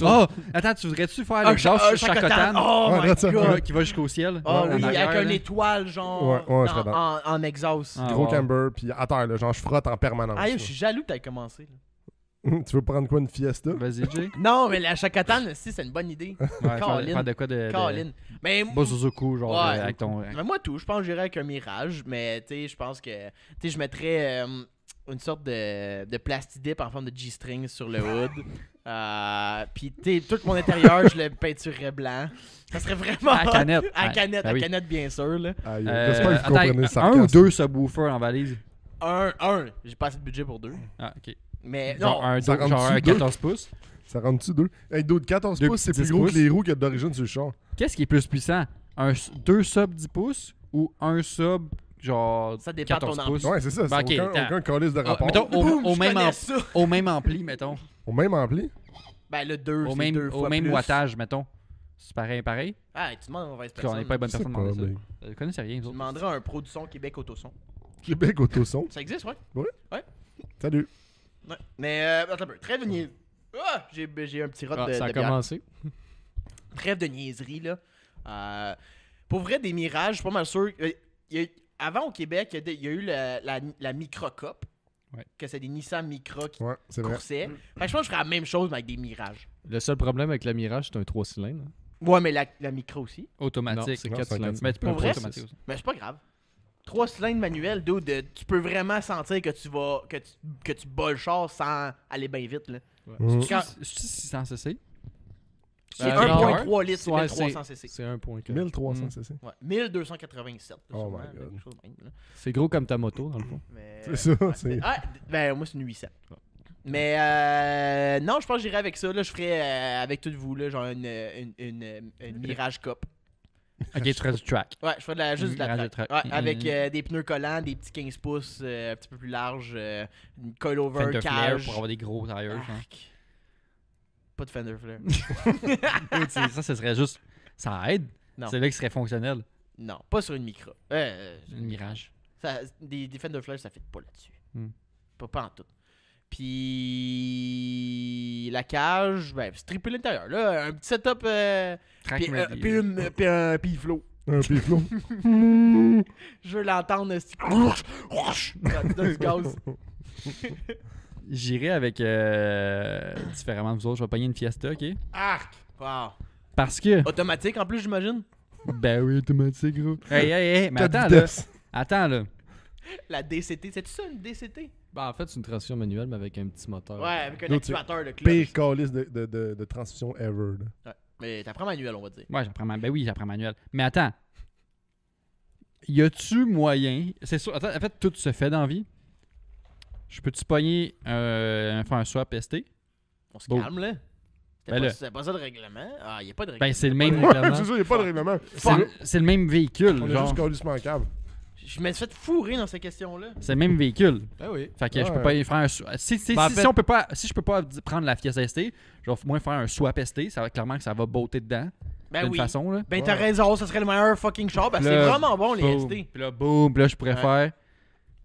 Oh! Attends, tu voudrais-tu faire le genre sur Chacotane Oh Ouais, my regarde ça. god! qui va jusqu'au ciel? Oh Ouais, oui, en avec arrière, une là. étoile, genre, Ouais, je serais en exhaust. Ah, Gros wow. camber, puis à terre, là, genre je frotte en permanence. Ah, là. je suis jaloux que t'aies commencé. Là. Tu veux prendre quoi, une Fiesta? Vas-y, Jay. Non, mais la Chacotane, si, c'est une bonne idée. Ouais, Colin. faire de quoi de Colin. Mais Bozuzuku, genre, Ouais. avec ton... mais moi, tout. Je pense que j'irais avec un Mirage, mais tu sais, je pense que je mettrais une sorte de plastidip en forme de G-string sur le hood. Puis, tu sais, tout mon intérieur, je le peinturerais blanc. Ça serait vraiment. À canette. À canette, Ben à oui. canette, bien sûr. Là. Aïe, j'espère que vous Attends, comprenez le un sarcasme. ou deux subwoofers en valise? Un. J'ai pas assez de budget pour deux. Ah, ok. Mais Genre non. un, ça deux- rentre genre un dessus deux? 14 pouces. Ça rentre-tu 2? Hey, d'autres 14 Deux pouces, c'est petits plus gros pouces. que les roues qu'il y a d'origine sur le char. Qu'est-ce qui est plus puissant? Deux subs 10 pouces ou un sub genre Ça dépend de 14 ton pouces? Ouais, c'est ça. C'est Ben, ok, aucun attends. calice de Ah, rapport. mettons Boum, au je même connais ça. au même ampli, mettons. Au même ampli? Ben, le 2, Au c'est même, deux fois au même plus. wattage, mettons. C'est pareil. Ah, tu demandes, on va On n'est pas les bonnes Je sais personnes pas, pour demander mais- ça. Vous connaissez rien, vous Tu autres. demanderas un pro du son Québec Autoson. Québec Autoson. Ça existe, ouais? Salut. Ouais. Mais, attends un peu. Trêve de niaiserie. Ah! J'ai un petit rot de Ça a de bière. commencé. Trêve de niaiserie, là. Pour vrai, des mirages, je suis pas mal sûr. Avant, au Québec, il y a eu la Micra Cup. Ouais. Que c'est des Nissan Micra qui Ouais, c'est vrai. coursaient. Fait que je pense que je ferais la même chose, mais avec des mirages. Le seul problème avec la Mirage, c'est un 3 cylindres. Ouais, mais la Micra aussi. Non, Automatique. c'est Non, 4 c'est un cylindres. Mais tu peux Pour pas vrai? automatique aussi. Mais c'est pas grave. 3 cylindres manuels, dude, tu peux vraiment sentir que que tu bats le char sans aller bien vite, là. Mhm. Quand- C'est 600 cc. C'est non. 1.3 litres, c'est Ouais, 1300 cc. C'est 1.4. 1300 cc. Ouais, 1287. Oh sûrement, my là, God. quelque chose de même, là. C'est gros comme ta moto, dans le fond. Mais, C'est ça, c'est... Ah, ben moi c'est une 800. Mais non, je pense que j'irai avec ça. Là, je ferais avec tout vous là, genre une Mirage Cup. Ok, tu ferais du track. Ouais, je ferais juste de la Mirage track. de track. Ouais, avec des pneus collants, des petits 15 pouces un petit peu plus larges, une coilover, Fender flare cage. pour avoir des gros tires. genre. Arc. Pas de Fender flare. Tu sais, ça serait juste. Ça aide. Non. C'est là qu'il serait fonctionnel. Non, pas sur une Micra. Une Mirage. Des Fender flare, ça fait pas là-dessus. Hmm. Pas en tout. Puis la cage, ben, c'est triple l'intérieur. Là, un petit setup. Track Puis ready. puis un piflo. Un piflot. Je veux l'entendre. C'est du gaz. J'irai avec différemment de vous autres. Je vais pogner une Fiesta, ok? Arc. Wow. Parce que. Automatique en plus, j'imagine. Ben oui, automatique, gros. Hey, mais 4 attends, là. vitesses. Attends, là. La DCT. C'est-tu ça, une DCT? Ben, en fait, c'est une transmission manuelle, mais avec un petit moteur. Ouais, avec un L'autre, activateur de Pire clutch. calice de transmission ever. Là. Ouais. Mais t'apprends manuel, on va dire. Ouais, ben oui, j'apprends manuel. Mais attends. Y a-tu moyen. C'est sûr. Attends, en fait, tout se fait dans la vie. Je peux-tu pogner faire un swap ST? On se Bon. calme, là. Ben là. C'était pas ça le règlement. Ah, y a pas de règlement. Ben, c'est le même. C'est sûr, il n'y a pas de règlement. C'est le même véhicule, On est genre. juste calissement en câble. Je me suis fait fourrer dans ces questions-là. C'est le même véhicule. Ben oui. Fait que je peux Ouais. pas y faire un swap. Si Ben, en si fait- on peut pas, si je peux pas prendre la Fiesta ST, je vais au moins faire un swap ST. Ça va clairement que ça va botter dedans. Ben d'une oui. façon, là. Ben t'as Ouais. raison, ça serait le meilleur fucking char. Ben, Puis c'est là, vraiment bon, les Boum. ST. Puis là, boum. Puis là, je pourrais Ouais. faire.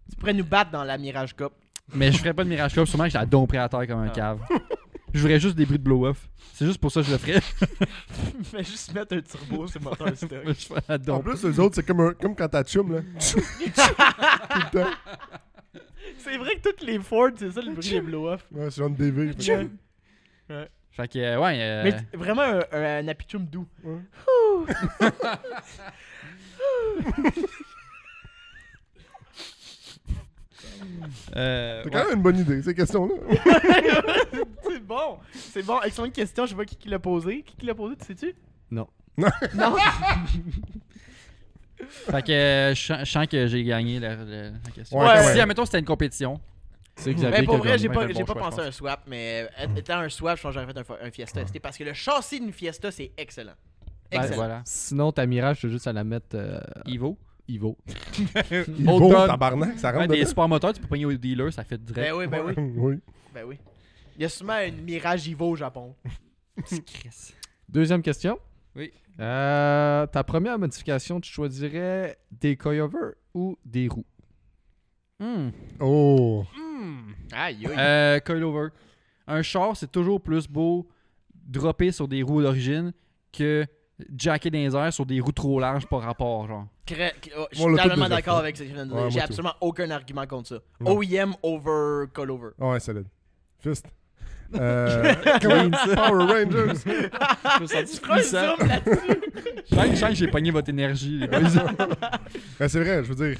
Tu pourrais nous battre dans la Mirage Cup. Mais je ferais pas de Mirage Cup. Sûrement que je la domperais à terre comme un Ah. cave. Je ferais juste des bruits de blow-off. C'est juste pour ça que je le ferais. Mais juste mettre un turbo sur le moteur stock. Je ferais la En dompe. plus, eux autres, c'est comme quand t'as chum, là. Tout le temps. C'est vrai que toutes les Ford, c'est ça le bruit des blow-off. Ouais, c'est genre une DV. Ouais. Fait que, ouais. Mais vraiment un apichum doux. Ouais. C'est ouais. quand même une bonne idée, ces questions-là. C'est bon. C'est bon. Excellente question. Je sais pas qui l'a posé. Qui l'a posé, tu sais-tu? Non. Non. Fait que je sens que j'ai gagné la question. Ouais, quand Si, même. admettons, c'était une compétition. C'est Xavier Mais pour qui a vrai, gagné. j'ai pas, Ouais, j'ai bon pas choix, pensé je à un swap, mais étant un swap, je pense que j'aurais fait un Fiesta ST parce que le châssis d'une Fiesta, c'est excellent. Ben, Excellent. voilà. Sinon, ta Mirage, tu as juste à la mettre Ivo. Ivo. Il Old vaut, Dog. tabarnak, ça Ouais, rentre des dedans. super moteurs, tu peux pogner au dealer, ça fait direct. Ben oui, ben oui. Oui. Ben oui. Il y a sûrement une Mirage Evo au Japon. Chris. Deuxième question. Oui. Ta première modification, tu choisirais des coilovers ou des roues? Oh. Aïe, aïe. Coilover. Un char, c'est toujours plus beau dropper sur des roues d'origine que jacker dans les airs sur des roues trop larges par rapport, genre. Je Moi, suis le totalement tout des d'accord efforts. avec ce que je viens de dire. Ouais, moi J'ai tout. absolument aucun argument contre ça. Non. OEM over Collover. Ouais, solide. Fist. Power Rangers. Je me sens Tu feras un puissant. zoom là-dessus. Je sens que j'ai pogné votre énergie, les boys. Ben, c'est vrai, je veux dire,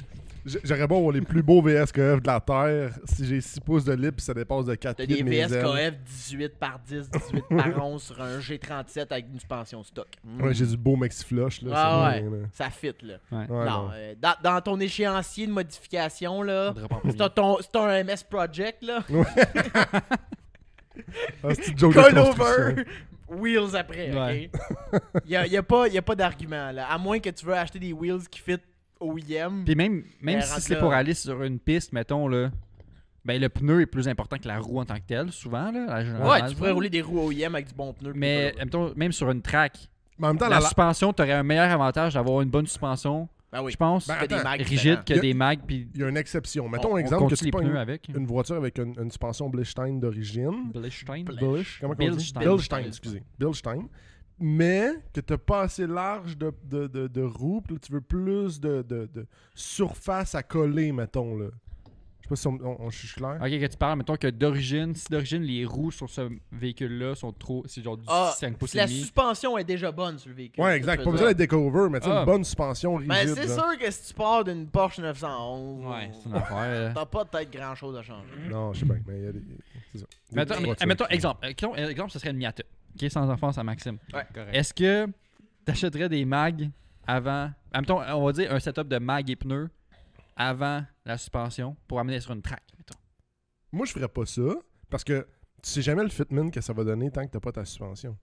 j'aurais beau avoir les plus beaux VSKF de la Terre si j'ai 6 pouces de libre et ça dépasse de 4 T'as pieds des de mes ailes. VSKF 18 par 10, 18 par 11 sur un G37 avec une suspension stock. Ouais, j'ai du beau maxi flush là. Ah c'est ouais. bien, là. Ça fit, là. Ouais. Ouais, non, dans ton échéancier de modification, là, Faudrait pas en c'est un MS Project, là. Ah, c'est une joke de Call construction. over, wheels après, Ouais. ok? Y a pas d'argument, là. À moins que tu veux acheter des wheels qui fit OEM. Puis même Mais si rentre c'est là. pour aller sur une piste, mettons, là, ben le pneu est plus important que la roue en tant que telle, souvent, là. Ouais, tu pourrais rouler des roues OEM avec du bon pneu. puis Mais, pas- mettons, même sur une track, Mais en même temps, la suspension, t'aurais un meilleur avantage d'avoir une bonne suspension, Ben oui. je pense, Ben, T'as des attends, mags rigide différents. que Y a- des mags, puis il y a une exception. Mettons on un exemple que continue tu les prends pneus avec. une voiture avec une suspension Bilstein d'origine. Bilstein. Comment on dit? Bilstein. Bilstein, excusez. Bilstein. Mais que t'as pas assez large de roues, puis là, tu veux plus de surface à coller, mettons, là. Je sais pas si je suis clair. Ok, que tu parles, mettons que d'origine, si d'origine les roues sur ce véhicule-là sont trop. C'est genre du Ah, 5 pouces si et la demi. suspension est déjà bonne sur le véhicule. Ouais, c'est exact. ça Pas que besoin tu d'être décover, mais tu sais, Ah. une bonne suspension rigide. Ben, c'est là. sûr que si tu pars d'une Porsche 911, Ouais, c'est une affaire. t'as pas peut-être grand chose à changer. Non, je sais bien, mais il y a des. C'est ça. Mais attends, Des mais, voitures mettons, qui- exemple, ce serait une Miata. Ok, sans enfance à Maxime. Ouais. Correct. Est-ce que t'achèterais des mags avant. Mettons, on va dire un setup de mag et pneus avant la suspension pour amener sur une track, mettons. Moi, je ferais pas ça parce que tu sais jamais le fitment que ça va donner tant que t'as pas ta suspension.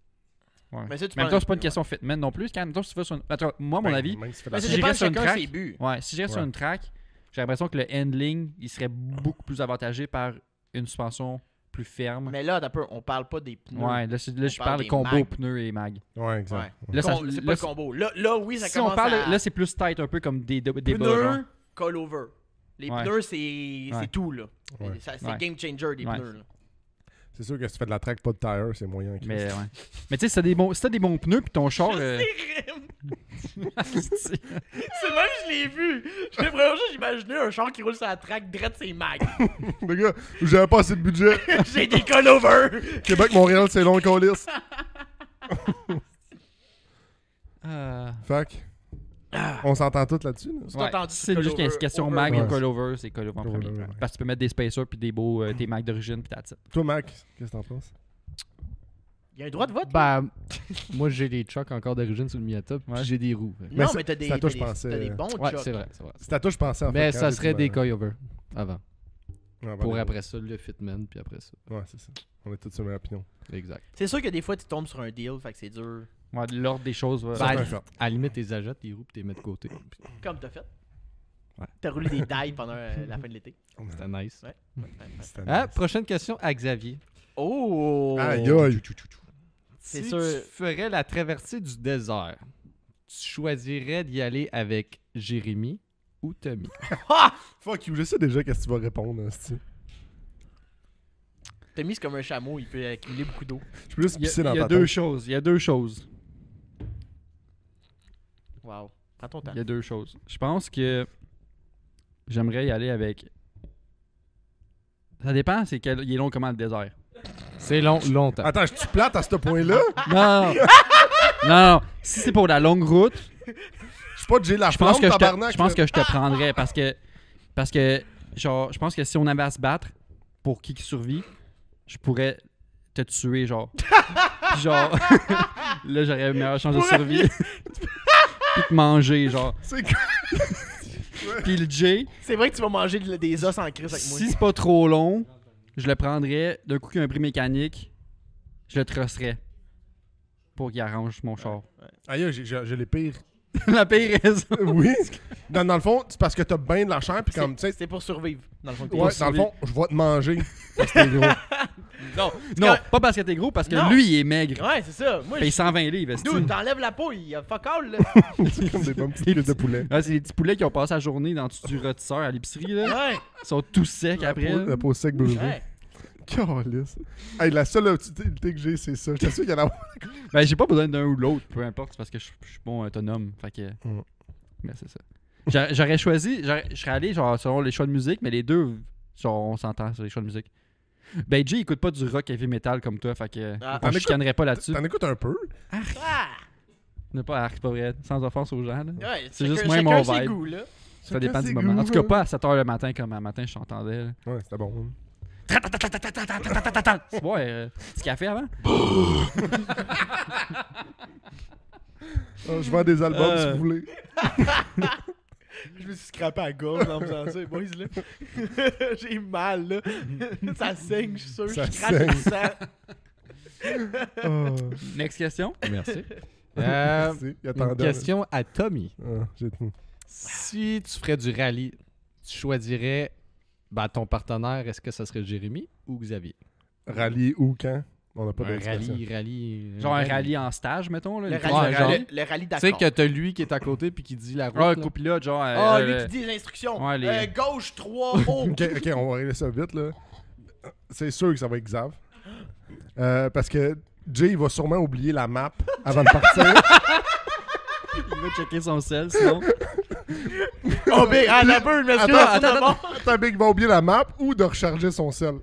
Ouais. Mais ça, tu Mais en même prends temps, c'est pas un- une question fitment non plus. Quand, mettons, si tu vas sur une. Attends, moi, mon Ben, avis, même si tu fais Mais la- ça si dépend j'irais de sur une chacun track- ses buts. ouais, si j'irais sur Ouais. une track, j'ai l'impression que le handling, il serait beaucoup plus avantagé par une suspension plus ferme. Mais là, on parle pas des pneus. Ouais, là, On je parle parle de des combo mags. pneus et mag. Ouais, exact. Ouais. Là, ça- C'est là, pas le combo. Là, oui, ça si on commence parle, à... là, c'est plus tight un peu comme des bas, pneus, genre. call over. Les Ouais. pneus, c'est Ouais. tout, là. Ouais. C'est Ouais. game changer, des Ouais. pneus, là. C'est sûr que si tu fais de la track, pas de tire, c'est moyen. Chris. Mais ouais. Mais tu sais, si t'as des bons pneus puis ton char. C'est même, je l'ai vu. J'ai vraiment juste imaginé un char qui roule sur la track, drette ses mags. Le gars, j'avais pas assez de budget. J'ai des call over. Québec, Montréal, c'est long qu'on lisse. Fait que, on s'entend tous là-dessus. Là? C'est entendu, c'est call juste over, une question over. mag Ouais. ou call over, c'est call over en Call premier. over, ouais. Parce que tu peux mettre des spacers puis des beaux tes mags d'origine puis that's it. Toi, Mac, qu'est-ce que t'en penses? Il y a un droit de vote. là? Ben, moi j'ai les chocs encore d'origine sur le Miata, puis Ouais. j'ai des roues. Fait que- Non, mais mais t'as des, c'est à toi, t'as je des- pensais. t'as des bons Ouais, chocs. c'est vrai, c'est vrai. C'est à toi, je pensais en fait. Mais quand ça j'ai serait dit, des coilovers avant. Ouais, Pour voilà. après ça, le fitment, puis après ça. Ouais, c'est ça. On est tous sur la même opinion. Exact. C'est sûr que des fois, tu tombes sur un deal, fait que c'est dur. Ouais, l'ordre des choses va. Ça, c'est Ben, un fait. à la limite, t'es achètes tes roues, puis t'es mets de côté. Puis Comme t'as fait. Ouais. T'as roulé des dives pendant la fin de l'été. C'était nice. Ouais. C'était Ah, nice. prochaine question à Xavier. Oh! Aïe, aïe. C'est Si sûr. tu ferais la traversée du désert, tu choisirais d'y aller avec Jérémy ou Tommy? Fuck you, je sais déjà qu'est-ce que tu vas répondre. Asti. Tommy, c'est comme un chameau, il peut accumuler beaucoup d'eau. Je peux juste Il y a, pisser il dans y a ta deux tête. choses. Il y a deux choses. Wow. Prends ton temps. Il y a deux choses. Je pense que j'aimerais y aller avec. Ça dépend, c'est quel. Il est long comment le désert. C'est long, longtemps. Attends, je suis plate à ce point-là? Non, non, si c'est pour la longue route, Je suis pas Jay je pense Laflamme, que tabarnak. je pense là. que je te prendrais parce que genre je pense que si on avait à se battre pour qui survit, je pourrais te tuer genre. Puis genre là j'aurais une meilleure chance de survie. Puis te manger genre. C'est quoi? Puis le J, C'est vrai que tu vas manger des os en crise avec moi. si c'est pas trop long, je le prendrais d'un coup qu'il y a un prix mécanique, je le trosserais pour qu'il arrange mon char. Aïe, j'ai les pires. La pire raison. Oui. Dans le fond, c'est parce que t'as bien de la chair, puis comme, tu sais, C'est pour survivre, dans le fond. ouais, dans le fond, je vais te manger. Parce que t'es gros. Non, pas parce que t'es gros, parce que Non. lui il est maigre. Ouais, c'est ça. Moi, Il paye 120 livres. esti. Dude, t'enlèves la peau, il y a fuck all, là. C'est comme des bonnes petites cuisses de poulet. Ah, c'est les petits poulets qui ont passé la journée dans le dessus du rôtisseur à l'épicerie. Là. Ouais. Ils sont tous secs après. La là. peau sec brûlée. Ouais. Calisse. Hey, la seule utilité que j'ai, c'est ça. J'étais sûr qu'il y en a. Ben, j'ai pas besoin d'un ou l'autre, peu importe, c'est parce que je suis bon autonome. Fait que. Mm. Ben, c'est ça. J'aurais choisi, je serais allé genre selon les choix de musique, mais les deux, genre, on s'entend sur les choix de musique. Ben, Jay, il écoute pas du rock heavy metal comme toi, fait que Ah. on chicanerait pas là-dessus. T'en écoutes un peu? Ah! Ne pas arc, c'est pas vrai. Sans offense aux gens, là. Ouais, C'est chacun- juste moi, chacun mon ses vibe. goûts, là. Ça dépend du moment. En tout cas, pas à 7h le matin comme un matin, je t'entendais. Ouais, c'était bon. Ouais, petit café avant? Je vends des albums si vous voulez. Je me suis scrappé à la gorge en faisant ça, boys, là. J'ai mal, là. Ça saigne, je suis sûr. Ça Je crache du sang. Next question. Merci. Merci. Il Une attendait. question à Tommy. J'ai tout. Si tu ferais du rallye, tu choisirais ton partenaire, est-ce que ça serait Jérémy ou Xavier? Rallye où, quand? On n'a pas Un d'expression. rallye. Genre un rallye en stage, mettons. Là, Le une rallye, course de Ouais, genre- le rallye Tu d'accord. sais que t'as lui qui est à côté puis qui dit la route. Ah, un là. copilote, genre. Ah, lui qui dit les instructions. ouais, les- Gauche 3, haut. Ok, on va régler ça vite, là. C'est sûr que ça va être Xav. Parce que Jay, il va sûrement oublier la map avant de partir. Il va checker son sel, sinon. Oh, ben, à la beurre, monsieur. Attends, Big va oublier la map ou de recharger son sel.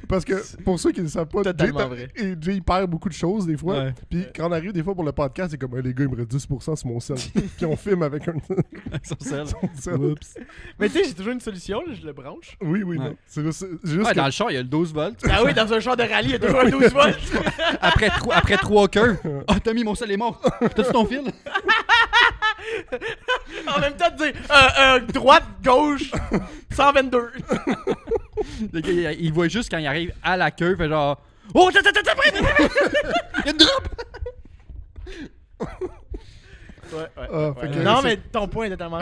Parce que, pour ceux qui ne savent pas, Totalement vrai. Jay, il perd beaucoup de choses des fois. Ouais. Puis quand on arrive des fois pour le podcast, c'est comme les gars, il me reste 10% sur mon sel. Puis on filme avec un Avec son sel. son sel. Oups. Mais tu sais, j'ai toujours une solution, là, je le branche. Oui, Ouais. non. C'est juste Ouais, que- dans le char, il y a le 12 volts. Ah oui, dans un char de rallye, il y a toujours un 12 volts. Après 3 curves. Ah, Tommy, mon sel est mort. T'as-tu ton fil? En même temps, de dire droite, gauche, 122. Le gars, il voit juste quand il arrive à la curve, fait genre. Oh, t'as prêt! Il y a une drop! Ah, fait que Non, c'est- mais ton point est totalement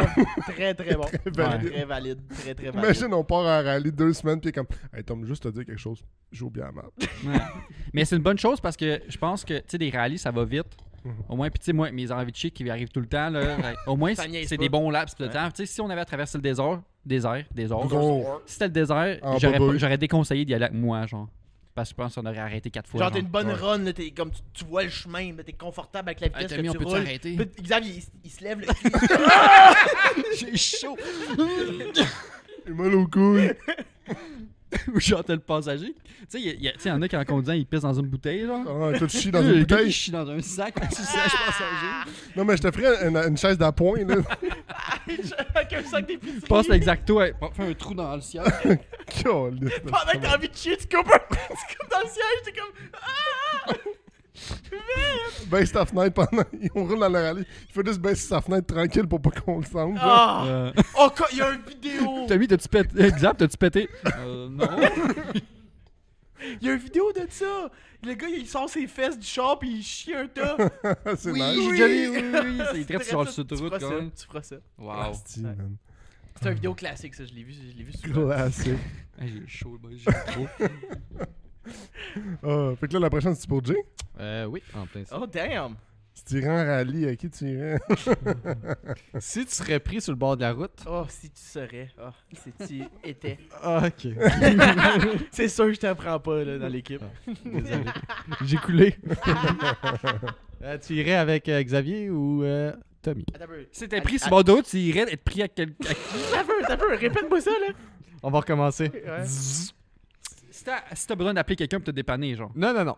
très très bon. valide. Très valide. Très très valide. Imagine, on part à rallye 2 semaines, puis comme, hey Tom, juste te dire quelque chose, j'ai oublié la map. Ouais. Mais c'est une bonne chose parce que je pense que, tu sais, des rallyes, ça va vite. Au moins, puis tu sais, moi, mes envies de chic qui arrivent tout le temps, là, au moins, Ça niaise c'est pas. des bons laps de Ouais. temps. Tu sais, si on avait traversé le désert, Gros. si c'était le désert, En bas-bas. j'aurais déconseillé d'y aller avec moi, genre. Parce que je pense qu'on aurait arrêté 4 fois. Genre, t'as une bonne Ouais. run, là, t'es comme tu vois le chemin, mais t'es confortable avec la vitesse Tommy, que on tu peut-tu roules. arrêter? Puis Xavier, il se lève, là. J'ai chaud! J'ai mal au couilles. Ou genre, t'as le passager. Tu sais, il y en a qui en conduisant, ils pissent dans une bouteille, genre. Ah, toi, tu chies dans Le une gars, bouteille. il chie dans un sac sur le siège passager. Non, mais je te ferais une chaise d'appoint, là. Avec un sac d'épicerie. Passe l'exacto, ouais, fais un trou dans le ciel. Caliste. Pendant que t'as envie de chier, tu coupes dans le siège, t'es comme. Ah! Baisse ta fenêtre pendant. On roule dans le rallye. Il faut juste baisser sa fenêtre tranquille pour pas qu'on le sente. genre. Ah! Oh, il y a une vidéo! Tommy, t'as-tu pété? Exact, t'as-tu pété? Non. Il y a une vidéo de ça! Le gars, il sort ses fesses du char pis il chie un tas. C'est Oui, nice. j'ai déjà vu, oui. C'est très sur le Tu sous-route, feras quand ça, même. tu feras ça. Wow. Asti, man. C'est une vidéo classique, ça, je l'ai vu souvent. Classique. Hey, j'ai chaud, boy, j'ai trop. Fait que là, la prochaine, c'est pour Jay. Oui, en plein ça. Oh, damn! Si tu irais en rallye, à qui tu irais? Si tu serais pris sur le bord de la route. Oh, si tu serais. Oh, si tu étais. Ok. C'est sûr que je t'apprends pas, là, dans l'équipe. Désolé. J'ai coulé. Tu irais avec Xavier ou Tommy? Attends un peu. Si t'es pris sur le bord d'autre, tu irais être pris à quelqu'un. Attends un peu, répète-moi ça, là. On va recommencer. Ouais. Si t'as besoin d'appeler quelqu'un pour te dépanner, genre. Non.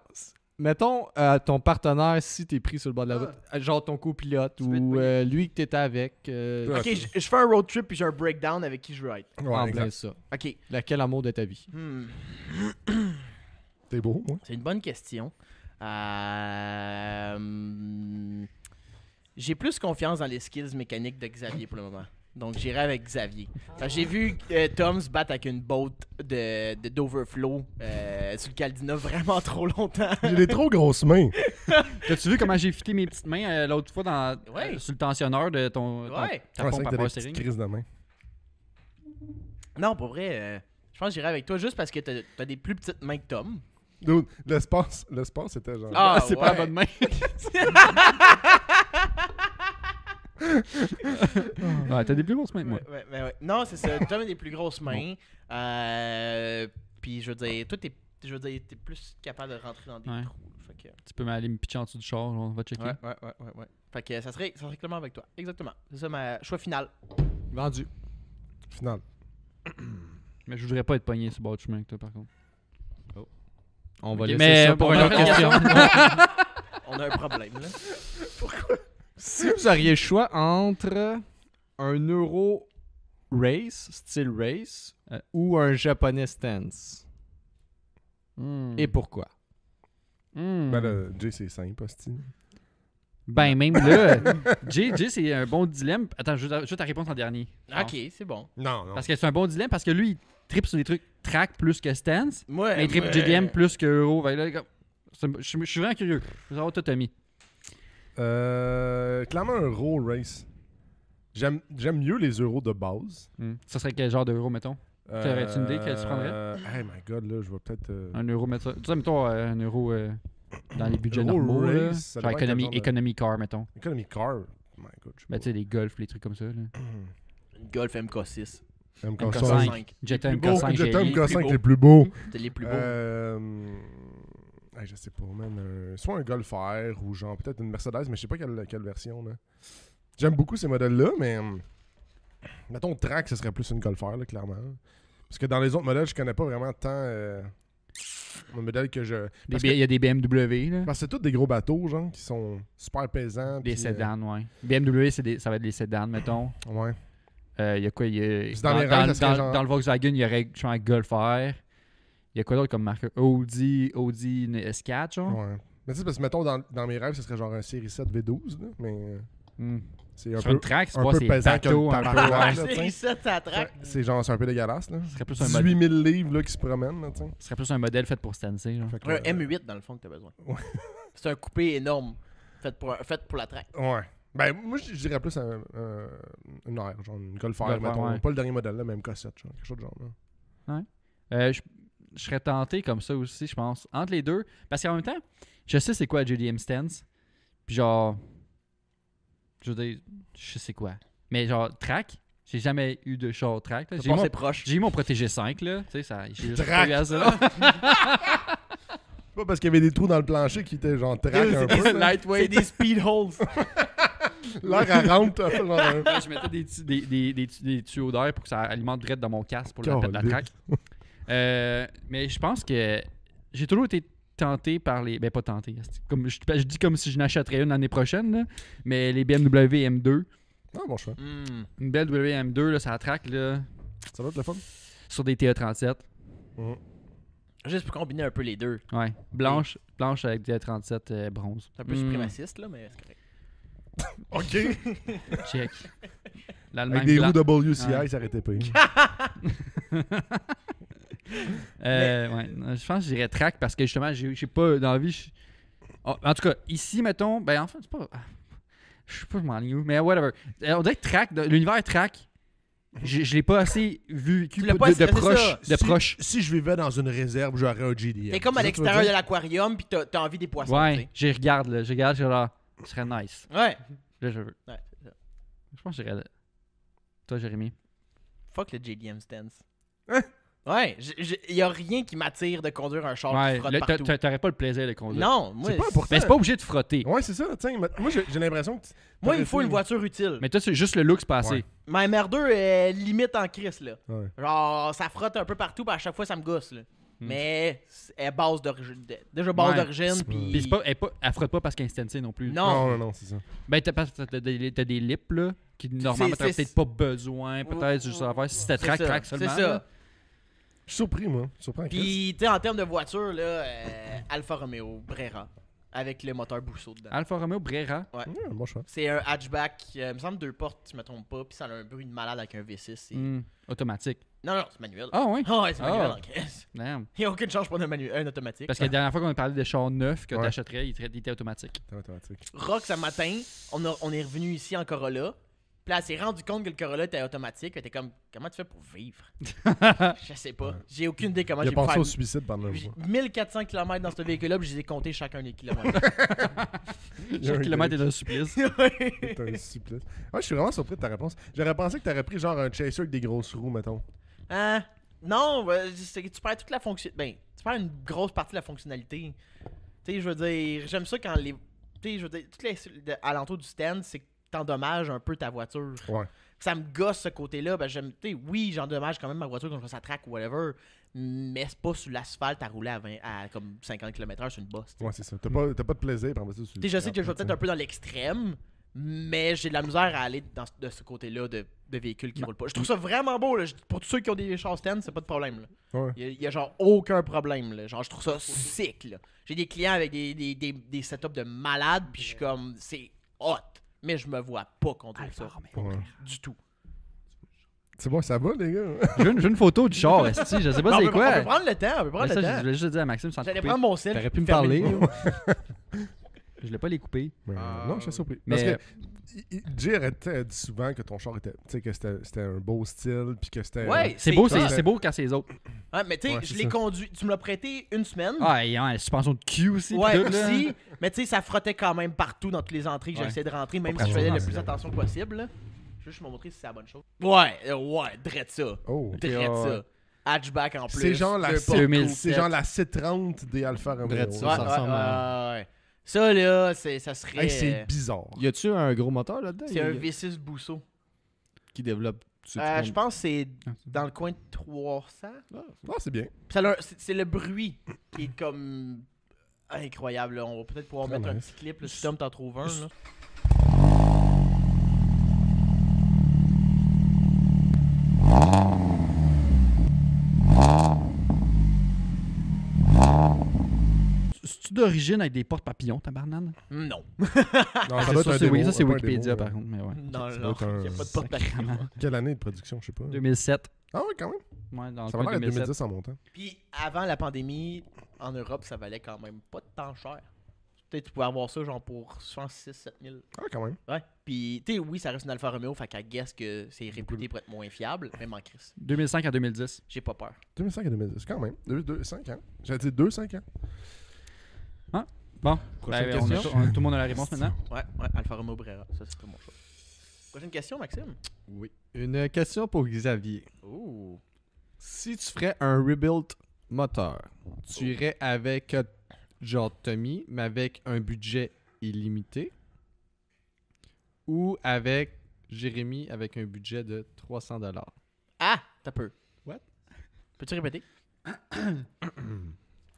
Mettons ton partenaire si t'es pris sur le bord de la route. Genre ton copilote Tu veux ou te lui que t'étais avec. Ouais. Ok, je fais un road trip puis j'ai un breakdown avec qui je veux être. Ouais, en exact. plein ça. Ok. Laquelle amour de ta vie? T'es beau, moi. C'est une bonne question. J'ai plus confiance dans les skills mécaniques de Xavier pour le moment. Donc j'irai avec Xavier. Enfin, j'ai vu Tom se battre avec une boat d'overflow sur le Caldina vraiment trop longtemps. J'ai des trop grosses mains. T'as-tu vu comment j'ai fité mes petites mains l'autre fois Ouais. sur le tensionneur de ton Ouais. ta Ouais, c'est pompe vrai à que t'as power des steering? petites crises de main. Non, pour vrai, je pense que j'irai avec toi juste parce que t'as des plus petites mains que Tom. Dude, l'espace, c'était genre... Ah, c'est pas la ouais. bonne main. Ouais, t'as des plus grosses mains que moi. Ouais. Non, c'est ça. Tom a des plus grosses mains. Puis je veux dire, toi, t'es plus capable de rentrer dans des Ouais. trous. Fait que, Tu peux m'aller me pitcher en dessous du char, on va checker. ouais. Fait que ça serait clairement avec toi. Exactement. C'est ça ma choix final. Vendu. Final. Mais je voudrais pas être pogné sur le bord du chemin avec toi, par contre. On va Ok, laisser mais ça pour pour une une autre autre question. On a un problème, là. Si vous auriez le choix entre un euro race, style race, ou un japonais stance, et pourquoi? Ben là, Jay, c'est simple, hostie. Ben, même là, Jay, c'est un bon dilemme. Attends, je veux ta réponse en dernier. Ok, c'est bon. Non. Parce que c'est un bon dilemme, parce que lui, il tripe sur des trucs track plus que stance, Ouais, mais il tripe JDM plus que euro. Fait que là, je suis vraiment curieux. Je veux savoir tout, Tommy. Clairement un raw race. J'aime mieux les euros de base. Ça serait quel genre d'euro, mettons? T'aurais-tu une idée qu'elle se prendrait? Hey my god, là, je vais peut-être... Un euro, mettons. Tu sais, mettons un euro dans les budgets Euro normaux. Là. race, ça Genre dépend quel genre de- economy car, mettons. Economy car. My god, je sais Ben, pas. tu sais, les golfs, les trucs comme ça. Là. Une Golf MK6. MK5. MK5. Jetta MK5 Jetta GLE. MK5 les plus beaux. C'est les plus beaux. Je sais pas, man. Soit un Golf R ou genre peut-être une Mercedes, mais je sais pas quelle version. Là. J'aime beaucoup ces modèles-là, mais mettons track, ce serait plus une Golf R, là, clairement. Parce que dans les autres modèles, je connais pas vraiment tant un modèle que je... Il y a des BMW. Là. Parce que c'est tous des gros bateaux, genre, qui sont super pesants. Des puis, sédans, ouais. BMW, ça va être des sédans, mettons. Ouais. Il y a quoi? Puis dans les rêves, ça serait genre- dans le Volkswagen, il y aurait je pense, un Golf R. Il y a quoi d'autre comme marque? Audi S4, genre? Ouais. Mais tu sais, parce que mettons, dans mes rêves, ce serait genre un série 7 V12, là, mais c'est un Sur peu... une track, c'est un pas peu c'est pesant bateau, comme un peu. tabarnak, Ouais. là, C'est ça, ça traque. C'est un peu dégueulasse, là. Ce serait plus un 18 000 livres, là, qui se promènent, là, tu sais. Ce serait plus un modèle fait pour stancer, genre. Fait que, Un M8 dans le fond que t'as besoin. Ouais. C'est un coupé énorme. Fait pour la track. Ouais. Ben, moi, je dirais plus une R, genre une Golf R, Golf R, mettons. ouais. Pas le dernier modèle, là, même K7, genre, quelque chose de genre, là. Je serais tenté comme ça aussi, je pense. Entre les deux. Parce qu'en même temps, je sais c'est quoi JDM Stance. Puis genre. Je veux dire, je sais quoi. Mais genre, track, j'ai jamais eu de char track. Là. Je pense que c'est proche. J'ai eu mon Protégé 5, là. Tu sais, ça. J'ai juste Track. pas eu à ça. Pas parce qu'il y avait des trous dans le plancher qui étaient genre track un peu. là. C'est des speed holes. L'air elle rentre, t'as fait genre un... Ouais, je mettais des tuyaux d'air pour que ça alimente direct dans mon casque pour la Caliste. track. Mais je pense que j'ai toujours été tenté par les... Ben, pas tenté. Comme, je dis comme si je n'achèterais une l'année prochaine, là, mais les BMW M2. Ah, bon choix. Une belle BMW M2, là, ça traque là, Ça va être le fun? sur des TE37. Juste pour combiner un peu les deux. Ouais. Blanche avec TE37 bronze. C'est un peu suprémaciste, là, mais c'est correct. OK. Check. L'Allemagne Avec des blanc. roues WCI, Ouais. ça aurait été pire. Ouais, je pense que je dirais track parce que justement, j'ai pas d'envie. En tout cas, ici, mettons, ben en fait, c'est pas. Je sais pas, je m'enligne où, mais whatever. On dirait que track, l'univers track, je l'ai pas assez vu Tu l'as pas assez- c'est ça. proche. Si je vivais dans une réserve, j'aurais un GDM. T'es comme à C'est ça que tu veux l'extérieur de dire? l'aquarium pis t'as envie des poissons, Ouais, je regarde, là. Je regarde, je suis là. Ce serait nice. tu sais. Ouais. Là, je veux. Ouais, c'est ça. Je pense que j'irais. Toi, Jérémy. Fuck le JDM stance. Hein? Ouais, y a rien qui m'attire de conduire un char qui Ouais, frotte là, partout. t'aurais pas le plaisir de conduire. Non, moi, C'est pas important. Mais c'est pas obligé de frotter. Ouais, c'est ça. Tiens, moi, j'ai l'impression que... moi il me faut une voiture utile. Mais toi, c'est juste le look, c'est pas assez. Ouais. Ma MR2 est limite en crise, là. Ouais. Genre, ça frotte un peu partout, pis à chaque fois, ça me gosse, là. Mais elle est base d'origine. Déjà Ouais. d'origine, Puis pis... c'est pas, elle frotte pas parce qu'elle est instancée non plus. Non. Non, c'est ça. Ben, t'as des lips, là, qui normalement t'aurais c'est- peut-être pas besoin, peut-être, juste à faire. Si c'était C'est ça, track seulement. C'est ça. là. Je suis surpris, moi. Je suis surpris en crise. Puis, tu sais, en termes de voiture, là, Alfa Romeo Brera, avec le moteur Bousseau dedans. Alfa Romeo Brera. Ouais, bon choix. C'est un hatchback, il me semble 2 portes, si je me trompe pas, puis ça a un bruit de malade avec un V6. Automatique. Non, c'est manuel. Ah ouais? Ah ouais, c'est manuel Ah. en crise. Damn. Il n'y a aucune chance pour un automatique. Parce que la dernière fois qu'on a parlé de chars neufs que Ouais. t'achèterais, il était automatique. C'est automatique. Rock, ce matin, on est revenu ici en Corolla. Puis là, elle s'est rendu compte que le Corolla était automatique. Elle était comme, comment tu fais pour vivre? Je sais pas. Ouais. J'ai aucune idée comment Il a j'ai pu pensé faire au suicide pendant le j'ai jour. 1400 km dans ce véhicule-là, puis je les ai comptés chacun des kilomètres. Chaque kilomètre est un supplice. C'est un supplice. Ouais, je suis vraiment surpris de ta réponse. J'aurais pensé que t'aurais pris genre un chaser avec des grosses roues, mettons. Hein? Non, c'est que tu perds toute la fonction. Ben, tu perds une grosse partie de la fonctionnalité. Tu sais, je veux dire, j'aime ça quand les. Tu sais, je veux dire, toutes les alentours du stand, c'est que t'endommages un peu ta voiture. Ouais. Ça me gosse ce côté-là. Ben, oui, j'endommage quand même ma voiture quand je fais sa track ou whatever, mais c'est pas sur l'asphalte à rouler à comme 50 km/h sur une bosse. Ouais, c'est ça. T'as pas de plaisir par ça. Je sais que je vais peut-être un peu dans l'extrême, mais j'ai de la misère à aller de ce côté-là de véhicules qui roulent pas. Je trouve ça vraiment beau. Là. Pour tous ceux qui ont des chars stand, c'est pas de problème. Là. Ouais. Il y a genre aucun problème. Là. Genre, je trouve ça sick. Là. J'ai des clients avec des setups de malades, puis je suis comme, c'est hot. Mais je me vois pas conduire ça. Ouais. Du tout. C'est bon, ça va, les gars? J'ai une photo du char, esti, je sais pas c'est quoi. On peut prendre le temps. Mais ça, je voulais juste dire à Maxime sans te J'allais couper. prendre mon sel. T'aurais pu me fermer parler. le- Je voulais pas les couper. Non, je suis surpris. Mais- Parce que Jay arrêtait dit souvent que ton char était. Tu sais, que c'était un beau style, puis que c'était. Ouais, C'est beau, ça. c'est beau quand c'est les autres. Ouais, mais tu sais, Ouais, je c'est l'ai ça. conduit. Tu me l'as prêté une semaine. Ah, et la suspension de Q aussi. pis Ouais, tout, là. aussi. Mais tu sais, ça frottait quand même partout dans toutes les entrées que Ouais. j'essayais de rentrer, même Pas si je faisais le pratique. plus attention possible. Là. Je vais juste me montrer si c'est la bonne chose. Ouais, drette ça. Oh. Drette ouais. ça. Hatchback en plus. C'est genre la deux C- portes 2007. C'est genre la C30 des Alfa Romeo. Drette Ouais, ça, ouais, ça ressemble à- ouais. Ça, là, ça serait. Hey, c'est bizarre. Y a-tu un gros moteur là-dedans? C'est un V6 Bousseau. qui développe. Je pense que c'est dans le coin de 300. Ah, c'est bien. Puis c'est le bruit qui est comme incroyable. Là. On va peut-être pouvoir Très mettre un nice. petit clip là, si Tom t'en trouve un. Là. C'est-tu d'origine avec des portes papillons, tabarnane? Non. Non, ça doit être un c'est démo, c'est pas un Wikipédia, démo, par contre. Mais ouais. Non, Ça non. doit être un- Il n'y a pas de porte papillon. Quelle année de production, je sais pas. 2007. Ah ouais, quand même. Ouais, dans le Ça va coin l'air de à 2007. 2010 en montant. Puis avant la pandémie, en Europe, ça valait quand même pas tant cher. Peut-être tu pouvais avoir ça genre pour 6-7 000. Ah, quand même. Ouais. Puis, tu sais, oui, ça reste une Alfa Romeo, fait qu'à guess que c'est réputé pour être moins fiable, même en crise. 2005 à 2010. J'ai pas peur. 2005 à 2010, quand même. 5 ans. J'allais dire 2-5 ans. Bon, Prochaine ben, question. tout le monde a la réponse maintenant. Ouais, Alfa Romeo Brera, ça c'est pas mon choix. Prochaine question, Maxime. Oui. Une question pour Xavier. Ouh. Si tu ferais un rebuild moteur, tu irais avec genre Tommy, mais avec un budget illimité, ou avec Jérémy avec un budget de 300$? Ah, t'as peu. What? Peux-tu répéter?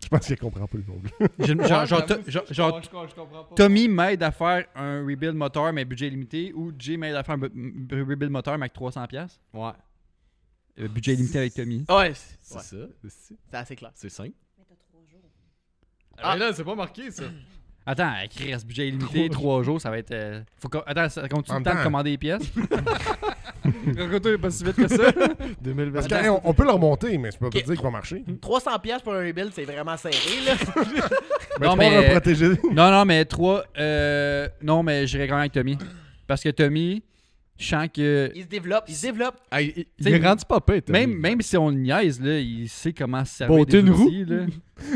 Je pense qu'il comprend pas le nom. Genre, Tommy m'aide à faire un rebuild moteur, mais budget limité, ou Jay m'aide à faire un rebuild moteur, mais avec 300$. Ouais. Budget limité avec Tommy. Ouais, C'est ouais, ça. C'est c'est assez clair. c'est simple. Mais t'as 3 jours. Ah. Mais là, c'est pas marqué, ça. Attends, Chris, budget illimité, 3 jours, ça va être. Attends, ça compte-tu En le temps de temps. commander les pièces? Raconte-toi pas si vite que ça. 2020. Parce qu'on peut le remonter, mais je peux pas Ok. dire qu'il va marcher. 300$ pour un rebuild, c'est vraiment serré, là. Mais Non, tu mais- vas le protéger. Non, mais 3. Non, mais j'irai quand même avec Tommy. Parce que Tommy, je sens que. Il se développe, Il T'sais, est rendu pas pète. Même si on le niaise, là, il sait comment se servir Botter des une roue. outils, là.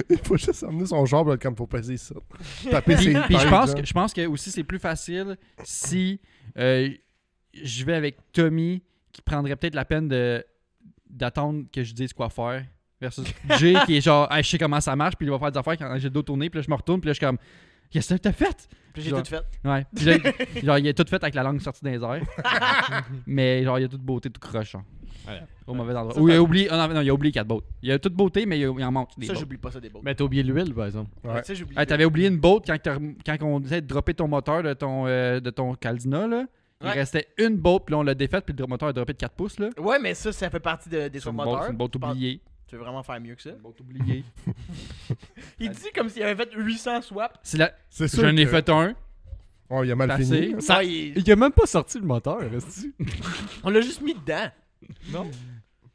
Il faut juste amener son genre là, comme faut peser ça. Taper ses Puis je têtes, pense genre. que aussi c'est plus facile si je vais avec Tommy qui prendrait peut-être la peine d'attendre que je dise quoi faire versus Jay qui est genre hey, je sais comment ça marche puis il va faire des affaires quand j'ai le dos tourné puis là je me retourne puis là je suis comme qu'est-ce que t'as fait? Puis j'ai Genre- tout fait. Ouais. Puis là, genre il a tout fait avec la langue sortie des airs. Mais genre il a toute beauté tout croche. Genre. Ouais. Au mauvais endroit. Ça, Ou il ça- a oublié non, il a oublié 4 bottes. Il a toute beauté mais il en manque des Ça, bottes. j'oublie pas ça des bottes. Mais t'as oublié l'huile, par exemple. Ouais. Ça, j'oublie. Hey, t'avais oublié une botte quand on disait de dropper ton moteur de ton Caldina, là. Il Ouais. restait une botte, puis là, on l'a défaite, puis le moteur a droppé de 4 pouces, là. Ouais, mais ça fait partie des C'est son une moteurs. botte Tu penses- oubliée. Tu veux vraiment faire mieux que ça? Une botte oubliée. Il dit comme s'il avait fait 800 swaps. C'est la... C'est sûr. J'en ai que- fait un. Oh, il a mal Passé. fini. Ça, Il a même pas sorti le moteur, reste-tu? on l'a juste mis dedans. Non.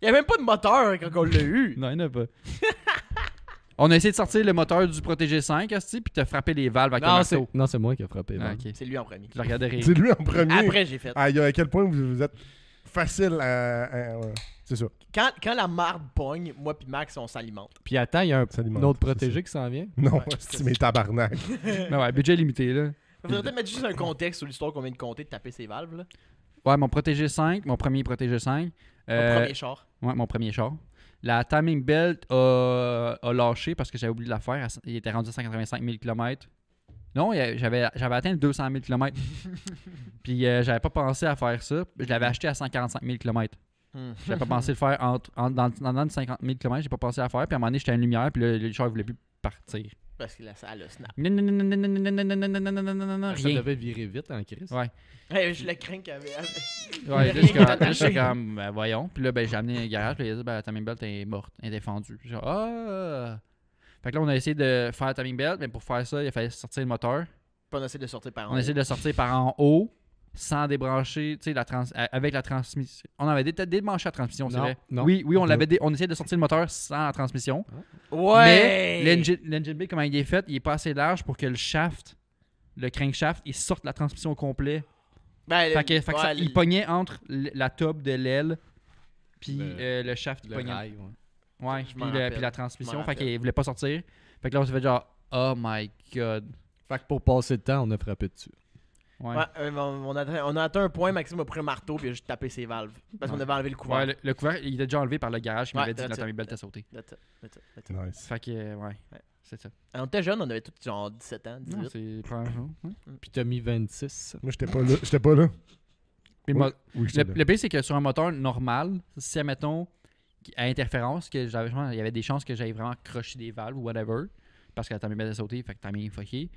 Il y a même pas de moteur quand on l'a eu. Non, il n'y en a pas. On a essayé de sortir le moteur du Protégé 5, asti, puis t'as frappé les valves avec le marteau. Non, c'est moi qui ai frappé. Ah, man. ok. C'est lui en premier. Je le regardais rire. C'est lui en premier. Après, j'ai fait. Aïe, à quel point vous êtes facile à- ouais. C'est ça. Quand la marde pogne, moi pis Max, on s'alimente. Puis attends, il y a un S'alimente, autre c'est protégé qui s'en vient. Non, c'est mes tabarnak. Mais ouais, budget limité, là. Il faudrait peut-être mettre juste un contexte sur l'histoire qu'on vient de compter de taper ses valves. Là. Ouais, mon Protégé 5, mon premier Protégé 5. Mon premier char. Ouais, mon premier char. La timing belt a lâché parce que j'avais oublié de la faire. Il était rendu à 185 000 km. Non, j'avais atteint le 200 000 km. Puis j'avais pas pensé à faire ça. Je l'avais acheté à 145 000 km. J'avais pas pensé le faire dans 50 000 km. J'ai pas pensé à le faire. Puis à un moment donné, j'étais à une lumière. Puis là, le char voulait plus partir. Parce que la salle a snap. Non, Ça rien. devait virer vite en crise. Ouais. Hey, je le crains qu'il y avait. Ouais, Il y a rien là, j'étais comme, ben, voyons. Puis là, ben, j'ai amené un garage. Puis il a dit, ben, la timing belt est morte, elle est défendue. Genre, ah. Fait que là, on a essayé de faire la timing belt. Mais pour faire ça, il fallait sortir le moteur. Puis on essaie de sortir par en On a essayé de le sortir par en haut, sans débrancher, tu sais, avec la transmission. On avait débranché la transmission, c'est Non, vrai. non. Oui, on essayait de sortir le moteur sans la transmission. Ouais! Mais l'engine bay, comment il est fait, il est pas assez large pour que le shaft, le crankshaft, il sorte la transmission au complet. Ben, Fait que ça, il pognait entre la top de l'aile puis le shaft. Il Le pognait. rail, ouais. Ouais, Je m'en puis rappelle. la Je transmission. m'en Fait rappelle. qu'il voulait pas sortir. Fait que là, on s'est fait genre, oh my god. Fait que pour passer le temps, on a frappé dessus. Ouais. Ouais, on a atteint un point, Maxime a pris un marteau puis il a juste tapé ses valves. Parce qu'on avait enlevé le couvercle. Ouais, le couvercle, il était déjà enlevé par le garage qui Ouais, m'avait dit que la that's it. timing belt était sautée. That's it. Nice. Fait que, ouais, c'est ça. On était jeunes, on avait tous genre 17 ans, Non, 18. c'est le premier jour. Ouais. Puis t'as mis 26. Moi, j'étais pas là. Puis Oui, oui, j'étais le là. pire, c'est que sur un moteur normal, si, admettons, à interférence, que j'avais, il y avait des chances que j'aille vraiment crocher des valves ou whatever, parce que la timing belt était sautée, fait que t'as mis fucké.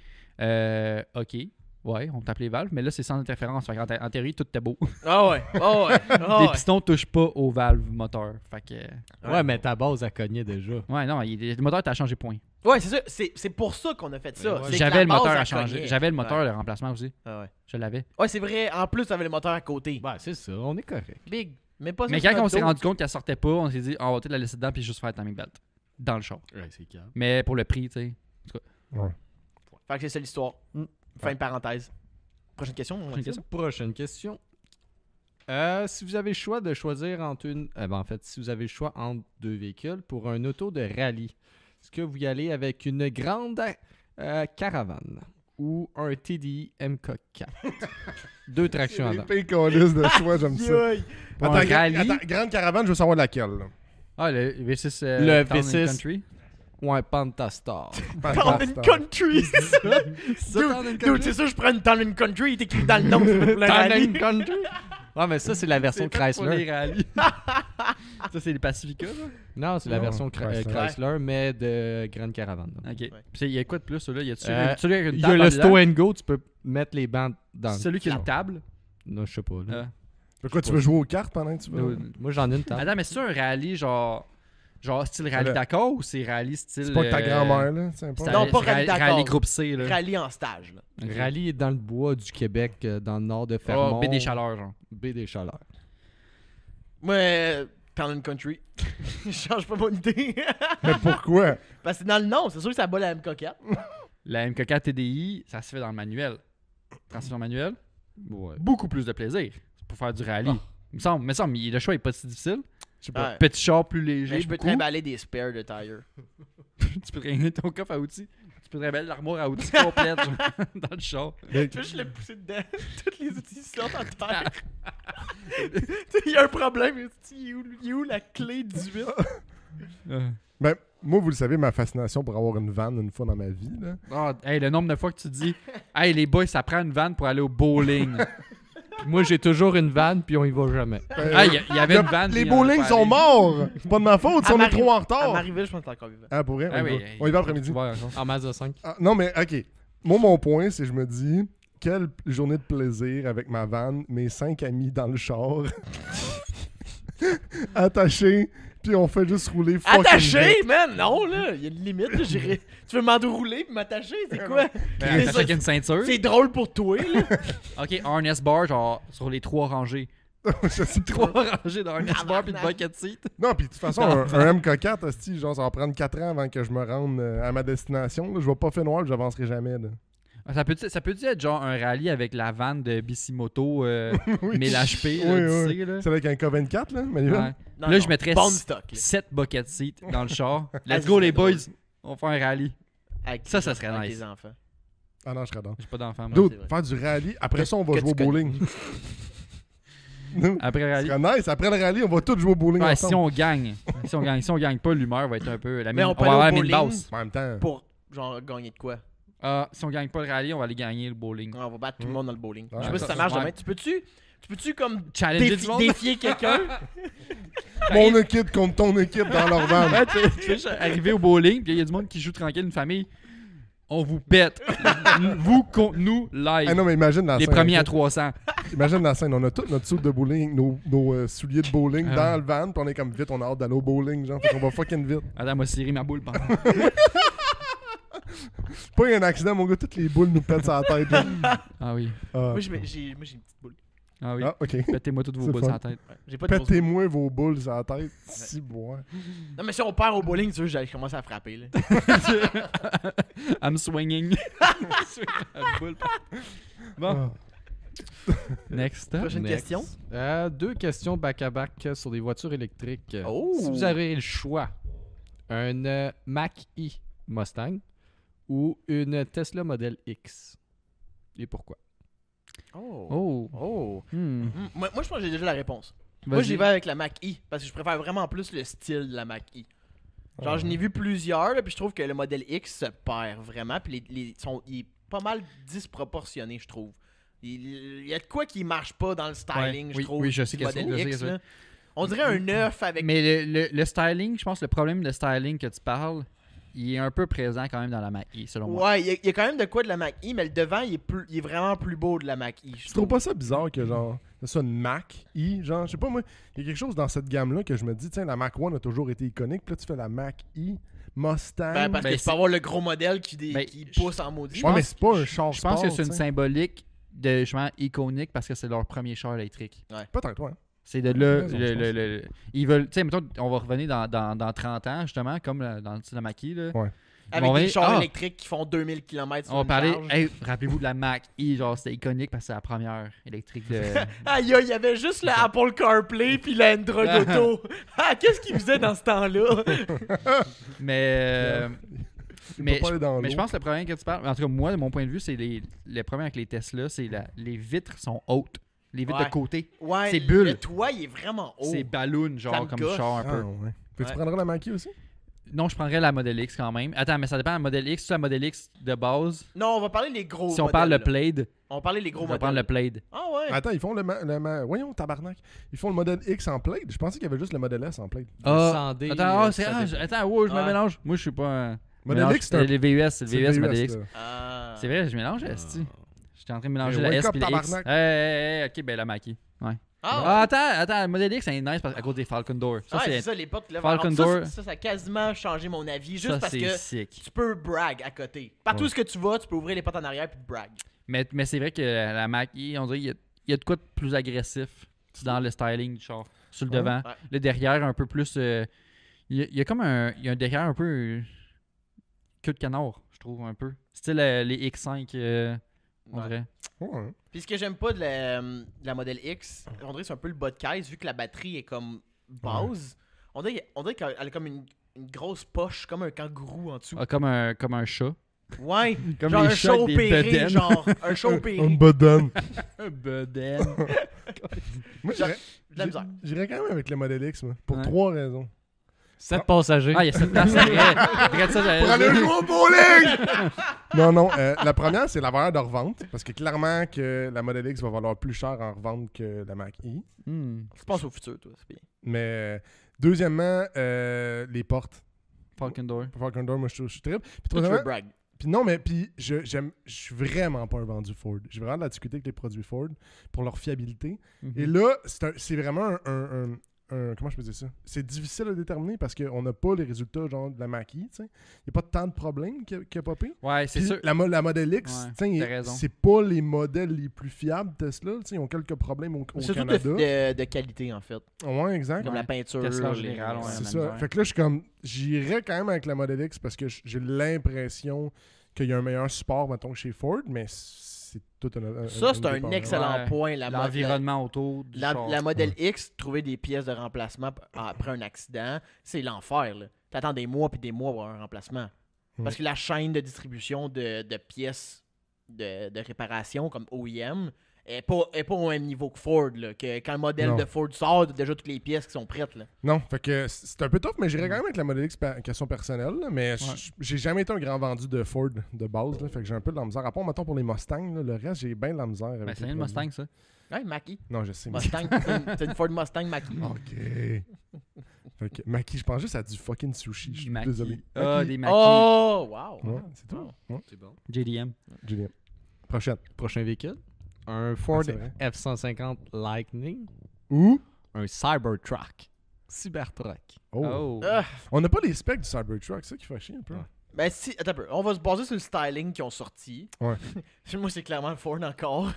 Ok, ouais, on tape les valves, mais là, c'est sans interférence. Fait qu'en théorie, tout était beau. Ah ouais, ah ouais, ah Les ouais. pistons touchent pas aux valves moteur. Fait que, Ouais, mais ta base, elle cognait déjà. ouais, non, le moteur t'a changé point. Ouais, c'est ça, c'est pour ça qu'on a fait ça. Ouais. C'est que J'avais la le moteur base, à elle changer. cognait. J'avais le moteur Ouais. de remplacement aussi. Ah ouais. Je l'avais. Ouais, c'est vrai, en plus, t'avais le moteur à côté. Ouais, c'est ça, on est correct. Big. Mais pas ça Mais sur quand on notre s'est dos. rendu compte qu'elle sortait pas, on s'est dit, on va peut-être la laisser dedans puis juste faire la timing belt. Dans le char. Ouais, c'est calme. Mais pour le prix, tu sais. Fait que c'est ça l'histoire. Fin de parenthèse. Prochaine question. Prochaine question. Prochaine question. Si vous avez le choix de choisir entre si vous avez le choix entre deux véhicules pour un auto de rallye, est-ce que vous y allez avec une grande caravane ou un TDI MK4? Deux tractions avant. C'est les pires calices de choix, j'aime ça. Aïe. Pour un rallye. Grande caravane, je veux savoir laquelle. Là. Ah, le V6 Le Town and V6. Country. Ouais, Pentastar. Town and Country. Dude, c'est sûr, je prends une Town and Country, il est écrit dans le nom. c'est fait pour le Town rallye. and Country? Ouais, mais ça, c'est la version C'est fait pour Chrysler. les rallyes. Ça, c'est les Pacifica, ça? Non, c'est la Non, version Chrysler. Chrysler, mais de grande caravane. Ok. Ouais. Puis il y a quoi de plus, celui-là? Y a-tu celui Euh, avec une Il y a table le en dedans? Stow and Go, tu peux mettre les bandes dans. Celui qui a une Non. table? Non, je sais pas. là. Pourquoi tu veux jouer aux cartes pendant que tu veux? Moi, j'en ai une table. Attends, mais c'est un rallye genre style rallye Le- Dakar ou c'est rallye style... C'est pas que ta grand-mère, là. C'est c'est pas... Non, pas c'est rallye Dakar. Rallye groupe C, là. Rallye en stage. Là. Rallye est dans le bois du Québec, dans le nord de Fermont. Oh, baie des Chaleurs, genre. Baie des Chaleurs. Moi, Town and Country. Je change pas mon idée. Mais pourquoi? Parce que c'est dans le nom, c'est sûr que ça bat la MK4. La MK4 TDI, ça se fait dans le manuel. Transmission manuelle, Ouais. beaucoup plus de plaisir. C'est pour faire du rallye. Il me semble, le choix est pas si difficile. Je sais pas. Ouais. Petit char plus léger, Mais je peux beaucoup. trimballer des spares de tire. Tu peux traîner ton coffre à outils. Tu peux trimballer l'armoire à outils complète genre, dans le char. Mais- Tu peux juste le pousser dedans. Tous les outils sortent en terre. Il y a un problème. Il est où la clé 18? Ben, moi, vous le savez, ma fascination pour avoir une vanne une fois dans ma vie, là. Ah, hey, le nombre de fois que tu dis hey les boys, ça prend une vanne pour aller au bowling. Moi, j'ai toujours une vanne, puis on y va jamais. Ah, il y avait une vanne. Les puis on est bowling pas sont allé. morts! C'est pas de ma faute, si À on est Marie- trop en À retard! Marieville, je pense que t'es encore vivant. Ah, pour vrai? Ah On y oui, va. On y va après-midi. tu vois, encore. En Mazda 5. Ah, non, mais OK. Moi, mon point, c'est que je me dis, quelle journée de plaisir avec ma vanne, mes 5 amis dans le char, attachés, puis on fait juste rouler fucking Attaché, vite. man! Non, là! Il y a une limite. Là, tu veux m'enrouler puis m'attacher? C'est quoi? Ben, C'est ça ça, avec une ceinture. C'est drôle pour toi, là. Ok, harness bar, genre sur les 3 rangées. Je sais pas. 3 rangées de harness bar puis de bucket seat. Non, puis de toute façon, un MK4, hostie, genre, ça va prendre 4 ans avant que je me rende à ma destination. Là. Je vais pas faire noir, j'avancerai jamais. Là. Ça peut-tu être genre un rallye avec la vanne de Bissimoto Oui. 1000 HP, Oui, là, oui. tu sais, là. C'est avec un K24, là, Manuel? Ouais. Non, Là, non. je mettrais Bon stock, là. 7 bucket seats dans le char. Let's Ah, go c'est les drôle. boys. On fait un rallye. Avec Ça, tes- ça serait avec nice. tes enfants. Ah non, je serais dans. J'ai pas d'enfant, moi. Dude, c'est vrai. faire du rallye, après ça, on va que jouer au tu connais. bowling. Non, Après le ce rallye. serait nice. Après le rallye, on va tous jouer au bowling Ouais, ensemble. si on gagne. Si on gagne pas, l'humeur va être un peu. Mais on on peut va aller avoir au la mine bowling. basse. En même temps, Pour, genre, gagner de quoi? Si on gagne pas le rallye, on va aller gagner le bowling. On va battre tout le monde dans le bowling. Ouais, Je sais pas si ça ça, marche ouais. demain. Tu peux-tu comme Challenger du monde? défier quelqu'un? Mon équipe contre ton équipe dans leur van. Ouais, tu sais, juste arriver au bowling, puis il y a du monde qui joue tranquille, une famille. On vous pète. Vous contre nous live. Ah non, mais imagine la Les scène. premiers à ok? 300. Imagine la scène. On a tout notre soupe de bowling, nos souliers de bowling Ah. dans le van, puis on est comme vite, on a hâte d'aller au bowling, genre. Fait qu'on va fucking vite. Attends, moi, serrer ma boule pendant. Pas un accident, mon gars, toutes les boules nous pètent sur la tête. là. Ah oui. Ah, Moi, j'ai une petite boule. Ah oui. Ah, ok. Pétez-moi toutes vos C'est boules fun. sur la tête. Ouais, j'ai pas de grosse boule. Pétez-moi vos boules sur la tête. Si, bois. Non, mais si on perd au bowling, tu veux, j'allais commencer à frapper. Là. I'm swinging. Swing la boule. Bon, Ah. next. Prochaine Next. question. 2 questions back-à-back sur des voitures électriques. Oh! Si vous avez le choix, un Mach-E Mustang ou une Tesla Model X. Et pourquoi? Oh. Oh. Oh. Hmm. Moi, je pense que j'ai déjà la réponse. Moi, Vas-y. j'y vais avec la Mach-E parce que je préfère vraiment plus le style de la Mach-E. Genre, je n'ai vu plusieurs, là, puis je trouve que le modèle X se perd vraiment, puis il est pas mal disproportionné, je trouve. Il y a de quoi qui marche pas dans le styling, Ouais, je oui, trouve. oui, je sais du qu'est-ce que modèle c'est, je sais X, qu'est-ce que là. On dirait un 9 avec. Mais le styling, je pense que le problème de styling que tu parles, il est un peu présent quand même dans la Mach-E, selon moi. Ouais, il y a quand même de quoi de la Mach-E, mais le devant, il est vraiment plus beau de la Mach-E. Je Tu trouves pas ça bizarre que genre c'est ça une Mach-E, genre je sais pas moi, il y a quelque chose dans cette gamme là que je me dis tiens la Mach 1 a toujours été iconique, puis là tu fais la Mach-E Mustang. Ben, parce Ben, que tu peux avoir le gros modèle qui Ben, pousse en maudit. ouais, mais c'est pas un char Je pense sport, que c'est une tu sais. symbolique de justement iconique parce que c'est leur premier char électrique. Peut-être ouais. C'est de là. raison, je pense. Ils veulent. Tu sais, mettons, on va revenir dans 30 ans, justement, comme dans la Mach-E. Là. Ouais. Avec Bon, des ben, chars ah! électriques qui font 2000 km sur On va une parler. charge. Hey, rappelez-vous de la Mach-E, genre c'était iconique parce que c'est la première électrique de. Aïe, aïe, il y avait juste le Apple CarPlay puis la Android Auto. Ah, qu'est-ce qu'ils faisaient dans ce temps-là? mais. Il Mais peut pas aller dans Mais je l'eau. pense que le problème que tu parles, en tout cas, moi, de mon point de vue, c'est le problème avec les Tesla, c'est les vitres sont hautes. Les vitres Ouais. de côté. Ouais, C'est bulle. le toit, il est vraiment haut. C'est ballon, Ça genre, me comme gosse. char un Ah, peu. ouais. Fait que Ouais. tu prendras la Mach-E aussi? Non, je prendrais la Model X quand même. Attends, mais ça dépend de la Model X. C'est la Model X de base. Non, on va parler des gros Si on modèles, parle de là. Plaid, On va parler des gros on va modèles. prendre le Plaid. Ah ouais? Attends, ils font voyons tabarnak. Ils font le modèle X en Plaid. Je pensais qu'il y avait juste le modèle S en Plaid. Sandé, Attends, ça dépend. attends, wow, je me Ouais. mélange. Moi, je suis pas un. Modèle mélange- X, c'est un- le VUS, c'est le C'est VUS, le Model VUS, X. là. Ah. C'est vrai, je mélange, esti. J'étais en train de mélanger Mais la wake S up, et la X. tabarnak. Hey, ok, ben la Mach-E. Ouais. Ah, Attends, le Model X, c'est nice à cause des Falcon Door. Ça, ouais, c'est c'est ça, les portes. Là, Falcon alors, Door. ça a quasiment changé mon avis. Juste ça, parce c'est que sick. tu peux brag à côté. Partout Ouais. où ce que tu vas, tu peux ouvrir les portes en arrière puis brag. Mais c'est vrai que la Mach-E, on dirait qu'il y a de quoi de plus agressif dans le styling du char. Sur le Ouais. devant. Ouais. Le derrière, un peu plus. Il y a comme un. Il y a un derrière un peu. Queue de canard, je trouve, un peu. Style les X5, on Ouais. dirait. Ouais. Puis ce que j'aime pas de la Model X, on dirait que c'est un peu le bas de caisse, vu que la batterie est comme base. On dirait qu'elle a comme une grosse poche, comme un kangourou en dessous. Ah, comme un chat. Ouais, Comme genre les un chats chat avec des opéré, bedaines. genre un chat Un opéré. bedon. Un bedaine. Moi, J'ai de la misère. j'irais quand même avec le modèle X, moi, pour Ouais. 3 raisons. 7 passagers. Ah, il y a cette place, c'est vrai. Regarde ça, Pour aller jouer au bowling! non, la première, c'est la valeur de revente. Parce que clairement que la Model X va valoir plus cher en revente que la Mach-E. Hmm. Tu penses au futur, toi, c'est bien. Mais deuxièmement, les portes. Falcon Door. Falcon Door, moi, je suis terrible. Puis Toi, tu veux troisièmement, brag. puis non, mais puis je suis vraiment pas un vendu Ford. J'ai vraiment de la difficulté avec les produits Ford pour leur fiabilité. Mhm. Et là, c'est vraiment comment je peux dire ça? C'est difficile à déterminer parce qu'on n'a pas les résultats genre de la Mach-E, tu sais. Il n'y a pas tant de problèmes qui a popé. Ouais, c'est Puis sûr. la Model X, Ouais, tu sais, t'as raison. c'est pas les modèles les plus fiables Tesla. Tu sais, ils ont quelques problèmes au C'est surtout Canada. de qualité, en fait. Ouais, exact. Comme Ouais. la peinture. Tesla en les- général, ouais. C'est la ça. misère. Fait que là, je suis comme, j'irais quand même avec la Model X parce que j'ai l'impression qu'il y a un meilleur support, mettons, que chez Ford, mais c'est tout un. Ça, c'est un dépendant. excellent Ouais. point. L'environnement autour du char. La Model X, trouver des pièces de remplacement après un accident, c'est l'enfer. Là. T'attends des mois puis des mois pour un remplacement. Parce que la chaîne de distribution de pièces de réparation comme OEM elle est pas au même niveau que Ford. Là, que quand le modèle Non. de Ford sort, t'as déjà toutes les pièces qui sont prêtes. Là. Non, fait que c'est un peu tough, mais j'irais quand même avec la Model X question personnelle. Là, mais j'ai jamais été un grand vendu de Ford de base. Là, fait que j'ai un peu de la misère. À part, mettons, pour les Mustangs, là, le reste, j'ai bien de la misère. Avec Ben, c'est les une produits. Mustang, ça. Ouais, Mackie. Non, je sais. Mais... Mustang. C'est une Ford Mustang Mackie. Ok. Fait que Maki, je pense juste à du fucking sushi. Je suis Maki. désolé. Ah, Maki. des Maki. Oh, wow. Ouais, c'est tout. Ouais. C'est bon. JDM. Julien. Prochaine. Prochain véhicule. Un Ford c'est vrai. F-150 Lightning. Ou Un Cybertruck. Cybertruck. Oh. Ah, On n'a pas les specs du Cybertruck, c'est ça qui fait chier un peu. Ouais. ben, si, attends un peu. On va se baser sur le styling qu'ils ont sorti. Ouais. Moi, c'est clairement le Ford encore.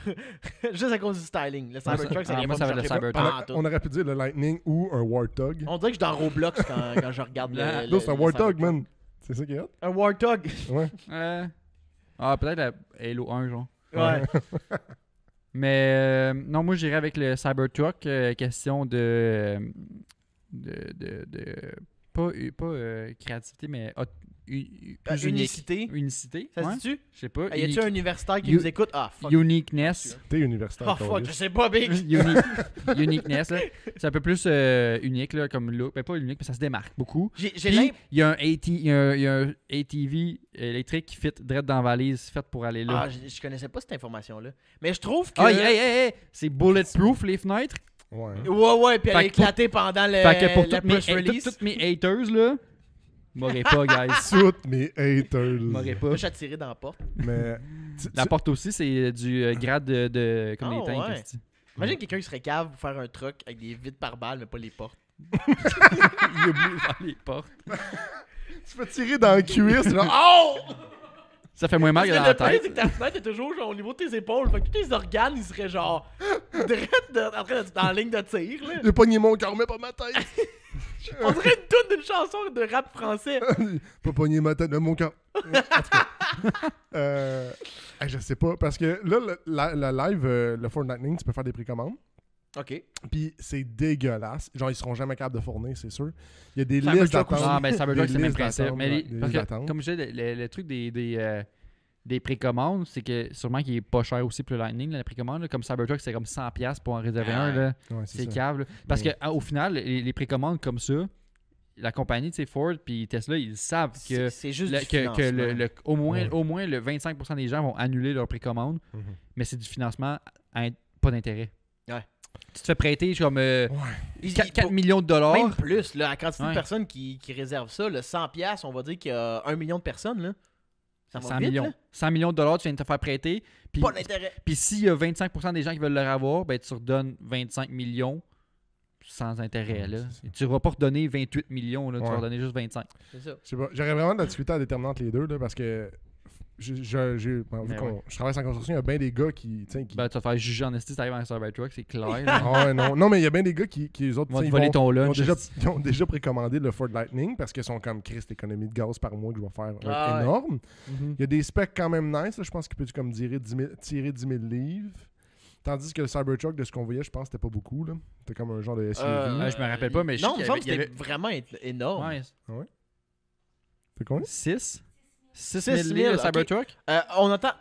Juste à cause du styling. Le Cybertruck, ça vient moi, pas ça me va être le chercher Cybertruck. pas en tout. On aurait pu dire le Lightning ou un Warthog. On dirait que je suis dans Roblox quand je regarde le. Non, c'est un le Warthog, Cybertruck. man. C'est ça qui est hot? Un Warthog. Ouais. Peut-être la Halo 1, genre. Ouais. Mais non, moi, j'irais avec le Cybertruck. Question de pas créativité, mais plus Unicité. Unicité. Ça ouais. se dit-tu? Je sais pas. Y a-tu un universitaire qui You- nous écoute? Ah, fuck. Uniqueness. T'es universitaire. Oh, fuck, Carlis. je sais pas, Big. Uniqueness, là. C'est un peu plus unique là, comme look. Ben, pas unique, mais ça se démarque beaucoup. J'ai Puis, l'impression. il y a un ATV électrique qui fit direct dans la valise, fait pour aller là. Ah, je connaissais pas cette information-là. Mais je trouve que. Ah, hey, c'est bulletproof les fenêtres. Ouais. Ouais, puis elle a Fait que pour- éclaté pendant le Fait que pour la press release. toutes mes haters, là, m'auraient pas, guys. Toutes mes haters. M'auraient pas. Là, je suis attiré dans la porte. Mais. La porte aussi, c'est du grade de comme Ah, les tanks. ouais. esti. Imagine quelqu'un qui serait cave pour faire un truck avec des vitres par balle, mais pas les portes. Il oublie de faire les portes. Tu peux tirer dans le cuir, c'est genre. Oh! Ça fait moins mal Parce que que dans la le pire, c'est tête. que ta fenêtre est toujours genre, au niveau de tes épaules. Fait que tous tes organes, ils seraient genre. en train d'être en ligne de tir, là. J'ai pogné mon cœur, mais pas ma tête. On dirait une toute d'une chanson de rap français. Pas pogné ma tête, mais mon cœur. En tout cas. Je sais pas, parce que là, le live, le Ford Lightning, tu peux faire des précommandes. Ok. Puis c'est dégueulasse. Genre, ils seront jamais capables de fournir, c'est sûr. Il y a des Cybertruck listes d'attente. Ah, ben Cybertruck, des c'est le même listes principe. d'attente, Mais ouais, des parce listes que, d'attente. comme je disais, le truc des précommandes, c'est que sûrement qu'il est pas cher aussi pour le Lightning, là, la précommande. Là, comme Cybertruck, c'est comme 100$ pour en réserver un. Là. Ouais, C'est ça. cave. Là. Parce Ouais. qu'au final, les précommandes comme ça, la compagnie, tu sais, Ford puis Tesla, ils savent que, C'est juste le- du que financement. au moins le 25% des gens vont annuler leur précommande, Mhm. mais c'est du financement à pas d'intérêt. Ouais. Tu te fais prêter comme Ouais. 4 millions de dollars. Même plus, là, la quantité de Ouais. personnes qui réservent ça, le 100$, on va dire qu'il y a 1 million de personnes, là. Ça va 100 vite, millions. là. 100 millions de dollars, tu viens de te faire prêter. Puis, Pas d'intérêt. puis s'il y a 25% des gens qui veulent le avoir, ben tu redonnes 25 millions sans intérêt. Là. c'est ça. Tu ne vas pas redonner 28 millions, là, tu vas Ouais. redonner juste 25. C'est ça. Je sais pas. J'aurais vraiment de la difficulté à déterminer entre les deux, là, parce que vu Mais qu'on ouais. je travaille en construction, il y a bien des gars qui. Ben, tu vas te faire juger en esti si t'arrives à un Cybertruck, c'est clair. là. Ah ouais, non. Non, mais il y a bien des gars qui les autres, Ils vont te ils voler vont- ton ils ont lunch. déjà, esti. ils ont déjà précommandé le Ford Lightning parce qu'ils sont comme Christ, l'économie de gaz par mois que je vais faire va être Ah ouais. énorme. Mhm. Il y a des specs quand même nice, là, je pense qu'il peut comme tirer 10 000 livres. Tandis que le Cybertruck, de ce qu'on voyait, je pense que c'était pas beaucoup. Là. C'était comme un genre de SUV. Ouais, je me rappelle pas, mais je sais non, qu'il il y me avait- semble que il y c'était vraiment énorme. Ouais, C'est combien? 6 6 000 livres, le ok. Cybertruck. On entend.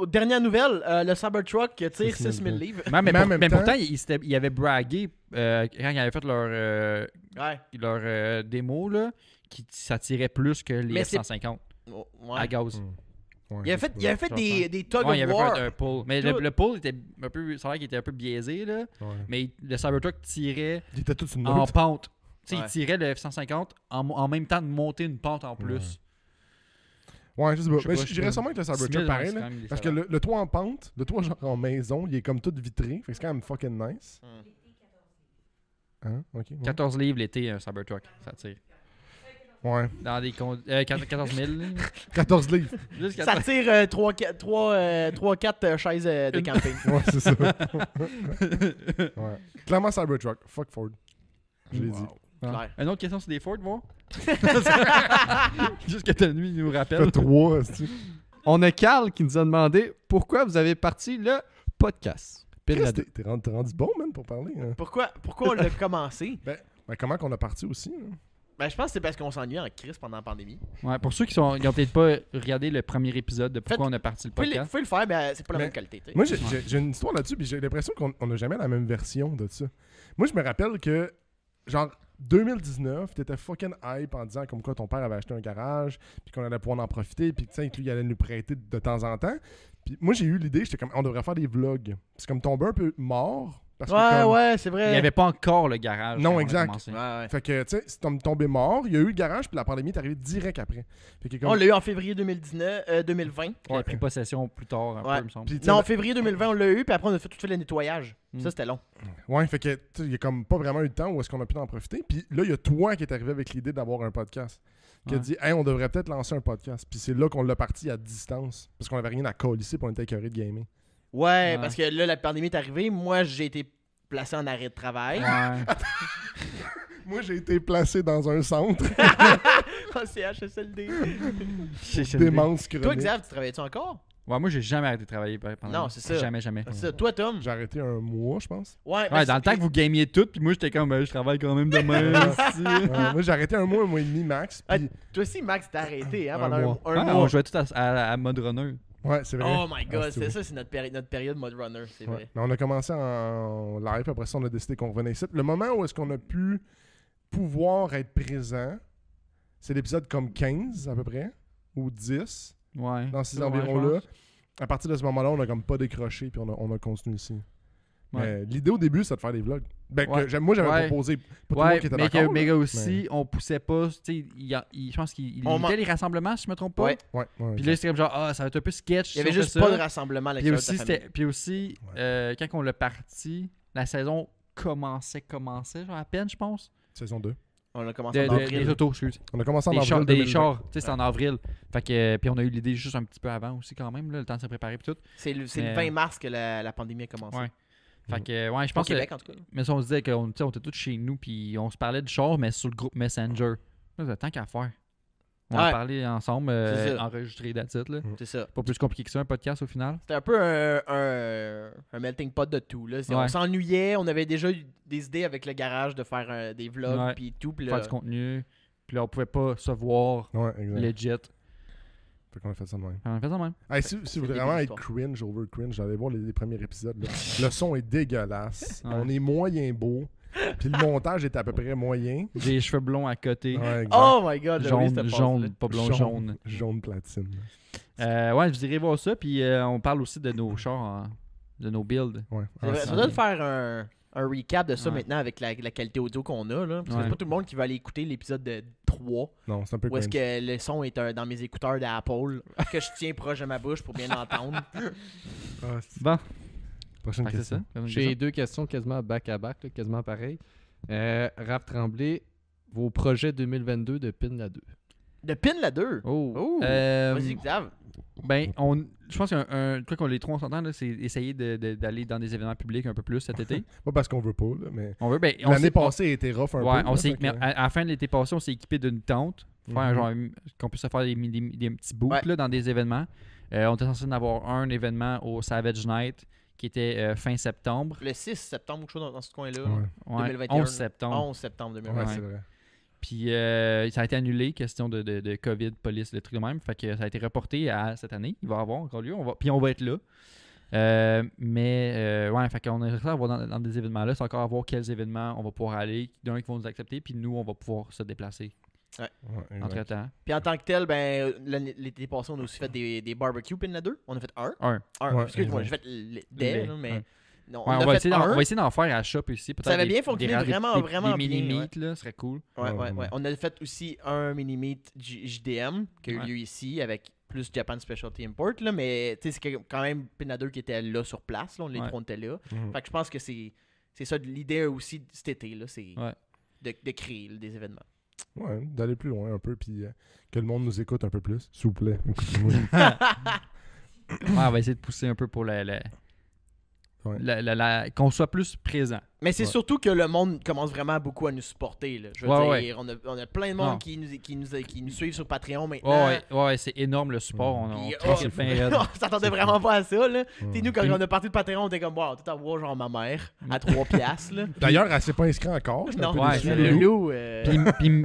Dernière nouvelle, le Cybertruck tire 6 000 6 000 livres. Mais, Mais en même temps- pourtant, ils avaient bragué quand ils avaient fait Ouais. leur démo, là, ça tirait plus que les Mais c'est- F-150 Oh, à ouais. gaz. Ouais, Il avait fait, il avait fait des tug Ouais, il of avait war. fait un pull. Mais Tout- le pull était un peu. Ça a l'air qu'il était un peu biaisé, là. Ouais. Mais le Cybertruck tirait Il était tout une en note. pente. Tu sais, Ouais. il tirait le F-150 en même temps de monter une pente en plus. Ouais, je sais pas. Je sais Mais pas, je sais j'irais pas. sûrement avec le 6 000, Cybertruck pareil. c'est là, quand même parce que le toit en pente, le toit genre en maison, il est comme tout vitré. Fait que c'est quand même fucking nice. Hein? Ok. Ouais. 14 livres l'été, un Cybertruck, ça tire. Ouais. Dans des 14 000. là. 14 livres. Juste Ça 14 tire 3-4 chaises de camping. Ouais, c'est ça. Ouais. Clairement Cybertruck. Fuck Ford. Je l'ai dit. Clair. Une autre question sur des Ford, voir? Juste que ta nuit nous rappelle. Fait 3, c'est-tu? On a Carl qui nous a demandé pourquoi vous avez parti le podcast. Pile Chris, la t'es rendu bon, man, pour parler. Hein. Pourquoi on l'a commencé? Ben, comment qu'on a parti aussi? Hein? Ben, je pense que c'est parce qu'on s'ennuie en crise pendant la pandémie. Ouais, pour ceux qui n'ont peut-être pas regardé le premier épisode de pourquoi on a parti le Vous podcast. pouvez le faire, mais c'est pas la Mais même qualité. t'sais. Moi, j'ai une histoire là-dessus, puis j'ai l'impression qu'on n'a jamais la même version de ça. Moi, je me rappelle que, genre, 2019, t'étais fucking hype en disant comme quoi ton père avait acheté un garage, puis qu'on allait pouvoir en profiter, puis que lui, il allait nous prêter de temps en temps. Puis moi, j'ai eu l'idée, j'étais comme, on devrait faire des vlogs. C'est comme tombé un peu mort. Parce que comme... Ouais, c'est vrai. Il n'y avait pas encore le garage. Non, quand on a exact. commencé. Ouais. Fait que, tu sais, c'est tombé mort. Il y a eu le garage, puis la pandémie est arrivée direct après. Fait que comme... On l'a eu en février 2020. On a pris possession plus tard, un peu, il me semble. Puis, Non, en février 2020, on l'a eu, puis après, on a tout fait le nettoyage. Mm. Ça, c'était long. Ouais, fait que, tu sais, il y a comme pas vraiment eu de temps où est-ce qu'on a pu en profiter. Puis là, il y a toi qui est arrivé avec l'idée d'avoir un podcast. Qui a Ouais. dit, hey, on devrait peut-être lancer un podcast. Puis c'est là qu'on l'a parti à distance. Parce qu'on avait rien à colisser pour on était écœurés de gamer. Ouais, Ouais. parce que là, la pandémie est arrivée. Moi, j'ai été placé en arrêt de travail. Ouais. Moi, j'ai été placé dans un centre. En CHSLD. Démence Toi, chronique. Xav, tu travaillais-tu encore? Ouais, moi, j'ai jamais arrêté de travailler pendant. Non, c'est ça. Jamais. C'est ça. Toi, Tom? J'ai arrêté un mois, je pense. Ouais, Ouais, dans le temps que vous gamiez tout, puis moi, j'étais comme, je travaille quand même demain. Moi, j'ai arrêté un mois et demi max. Ah, Puis, toi aussi, Max, t'es arrêté hein, Un pendant mois. un Ah, mois. on jouait tout à mode runner. ouais, c'est vrai. Oh my god, Ah, c'est ça, c'est notre période mode runner, c'est Ouais. vrai. Mais on a commencé en live, après ça, on a décidé qu'on revenait ici. Le moment où est-ce qu'on a pu pouvoir être présent, c'est l'épisode comme 15 à peu près, ou 10, Ouais. dans ces Ouais, environs-là. je pense. À partir de ce moment-là, on a comme pas décroché, puis on a continué ici. Ouais. Mais l'idée au début, c'était de faire des vlogs. Ben, Ouais. moi, j'avais Ouais. proposé, pas tout le monde Ouais, qui était mais d'accord. que là, aussi, on poussait pas. Tu sais, je pense qu'il On limitait man- les rassemblements, si je me trompe pas. Ouais. Ouais, ouais, Puis là, c'était comme genre, ça va être un peu sketch. Il y avait si on juste fait pas ça. de rassemblement à Puis l'extérieur de aussi, ta famille. puis aussi quand on l'a parti, la saison commençait, genre à peine, je pense. saison 2. On a commencé en Des avril. autos, excuse. On a commencé en Des avril chars, 2020. tu sais, c'était en avril. Fait que, puis on a eu l'idée juste un petit peu avant aussi, quand même, là, le temps de se préparer, puis tout. C'est le Mais- 20 mars que la pandémie a commencé. Ouais. Fait que, ouais, je Au pense que. Québec, en tout cas. Mais ça, on se disait qu'on on était tous chez nous, puis on se parlait du char, mais sur le groupe Messenger. Là, c'est tant qu'à faire. On Ouais. va parler ensemble, C'est ça. enregistrer d'attitude, là. C'est ça. Pas plus compliqué que ça, un podcast au final. C'était un peu un melting pot de tout. Là. Ouais. On s'ennuyait, on avait déjà eu des idées avec le garage de faire des vlogs Ouais. puis tout. Puis Faire là, du contenu. Puis là, on pouvait pas se voir Ouais, exact. legit. Fait qu'on a fait ça de même. On a fait ça même. Hey, si vous C'est voulez des vraiment belles être cringe over cringe, j'allais voir les premiers épisodes. Là. Le son est dégueulasse. Ouais. On est moyen beau. Puis le montage est à peu près moyen. J'ai les cheveux blonds à côté. Ouais, exact. Oh my god, j'avais oublié cette Jaune, phase-là. jaune, pas blond, jaune. Jaune platine. Ouais, vous irez voir ça. Puis on parle aussi de nos chars, de nos builds. Ouais. C'est vrai, ça doit le faire un recap de ça Ouais. maintenant avec la qualité audio qu'on a. Là, parce que Ouais. c'est pas tout le monde qui va aller écouter l'épisode de 3 Non, c'est un peu où est-ce cringe. que le son est dans mes écouteurs d'Apple que je tiens proche de ma bouche pour bien l'entendre. Ah, c'est- Bon, Prochaine fait que c'est question. ça. J'ai deux questions quasiment back-à-back, là, quasiment pareil. Raph Tremblay, vos projets 2022 de PIN la 2. De pin la 2. Oh. Oh. Euh, Vas-y, Xav. Ben, je pense qu'un truc qu'on les trois on s'entend, là, c'est essayer d'aller dans des événements publics un peu plus cet été. Pas parce qu'on veut pas, là, mais On veut, ben, on l'année s'est- passée a été rough un Ouais, peu. on là, s'est, fait que- mais à la fin de l'été passé, on s'est équipé d'une tente. Pour faire Mhm. genre, qu'on puisse se faire des petits boots Ouais. là, dans des événements. On était censé en avoir un événement au Savage Night qui était fin septembre. Le 6 septembre, quelque chose dans ce coin-là. Ouais, Ouais, 2021. 11 septembre. 11 septembre ouais, 2021. c'est vrai. Puis ça a été annulé, question de COVID, police, le truc de même. Fait que ça a été reporté à cette année. Il va avoir encore lieu. Puis on va être là. Ouais, fait qu'on a réussi à avoir dans des événements-là. C'est encore à voir quels événements on va pouvoir aller. D'un qui vont nous accepter, puis nous, on va pouvoir se déplacer Ouais, exact. entre-temps. Puis en tant que tel, ben, l'été passé, on a aussi fait des barbecues pin la 2. On a fait un. Un. Ouais, Excuse-moi, j'ai exact. fait des, là, mais. Ouais. Non, Ouais, on a fait on un. va essayer d'en faire à shop ici. Ça avait bien fonctionné, vraiment des bien, mini-meets, là, ce serait cool. Ouais. Ouais. On a fait aussi un mini-meet JDM qui a eu Ouais. lieu ici avec plus Japan Specialty Import, là, mais tu sais, c'est quand même Pinader qui était là sur place, là, les Ouais. trois étaient là. Mhm. Fait que je pense que c'est ça l'idée aussi de cet été, là, c'est Ouais. de créer là, des événements. Ouais, d'aller plus loin un peu, puis que le monde nous écoute un peu plus, s'il vous plaît. Écoutez-moi. Ouais, on va essayer de pousser un peu pour qu'on soit plus présent. Mais c'est surtout que le monde commence vraiment beaucoup à nous supporter. Là. Je veux dire, on a plein de monde qui nous suivent sur Patreon maintenant. Ouais, c'est énorme le support. On s'attendait vraiment pas à ça. Là. Nous, quand on est parti de Patreon, on était comme, wow, tout à voir genre ma mère à 3 piastres. Là. D'ailleurs, elle s'est pas inscrite encore. Non, c'est le loup.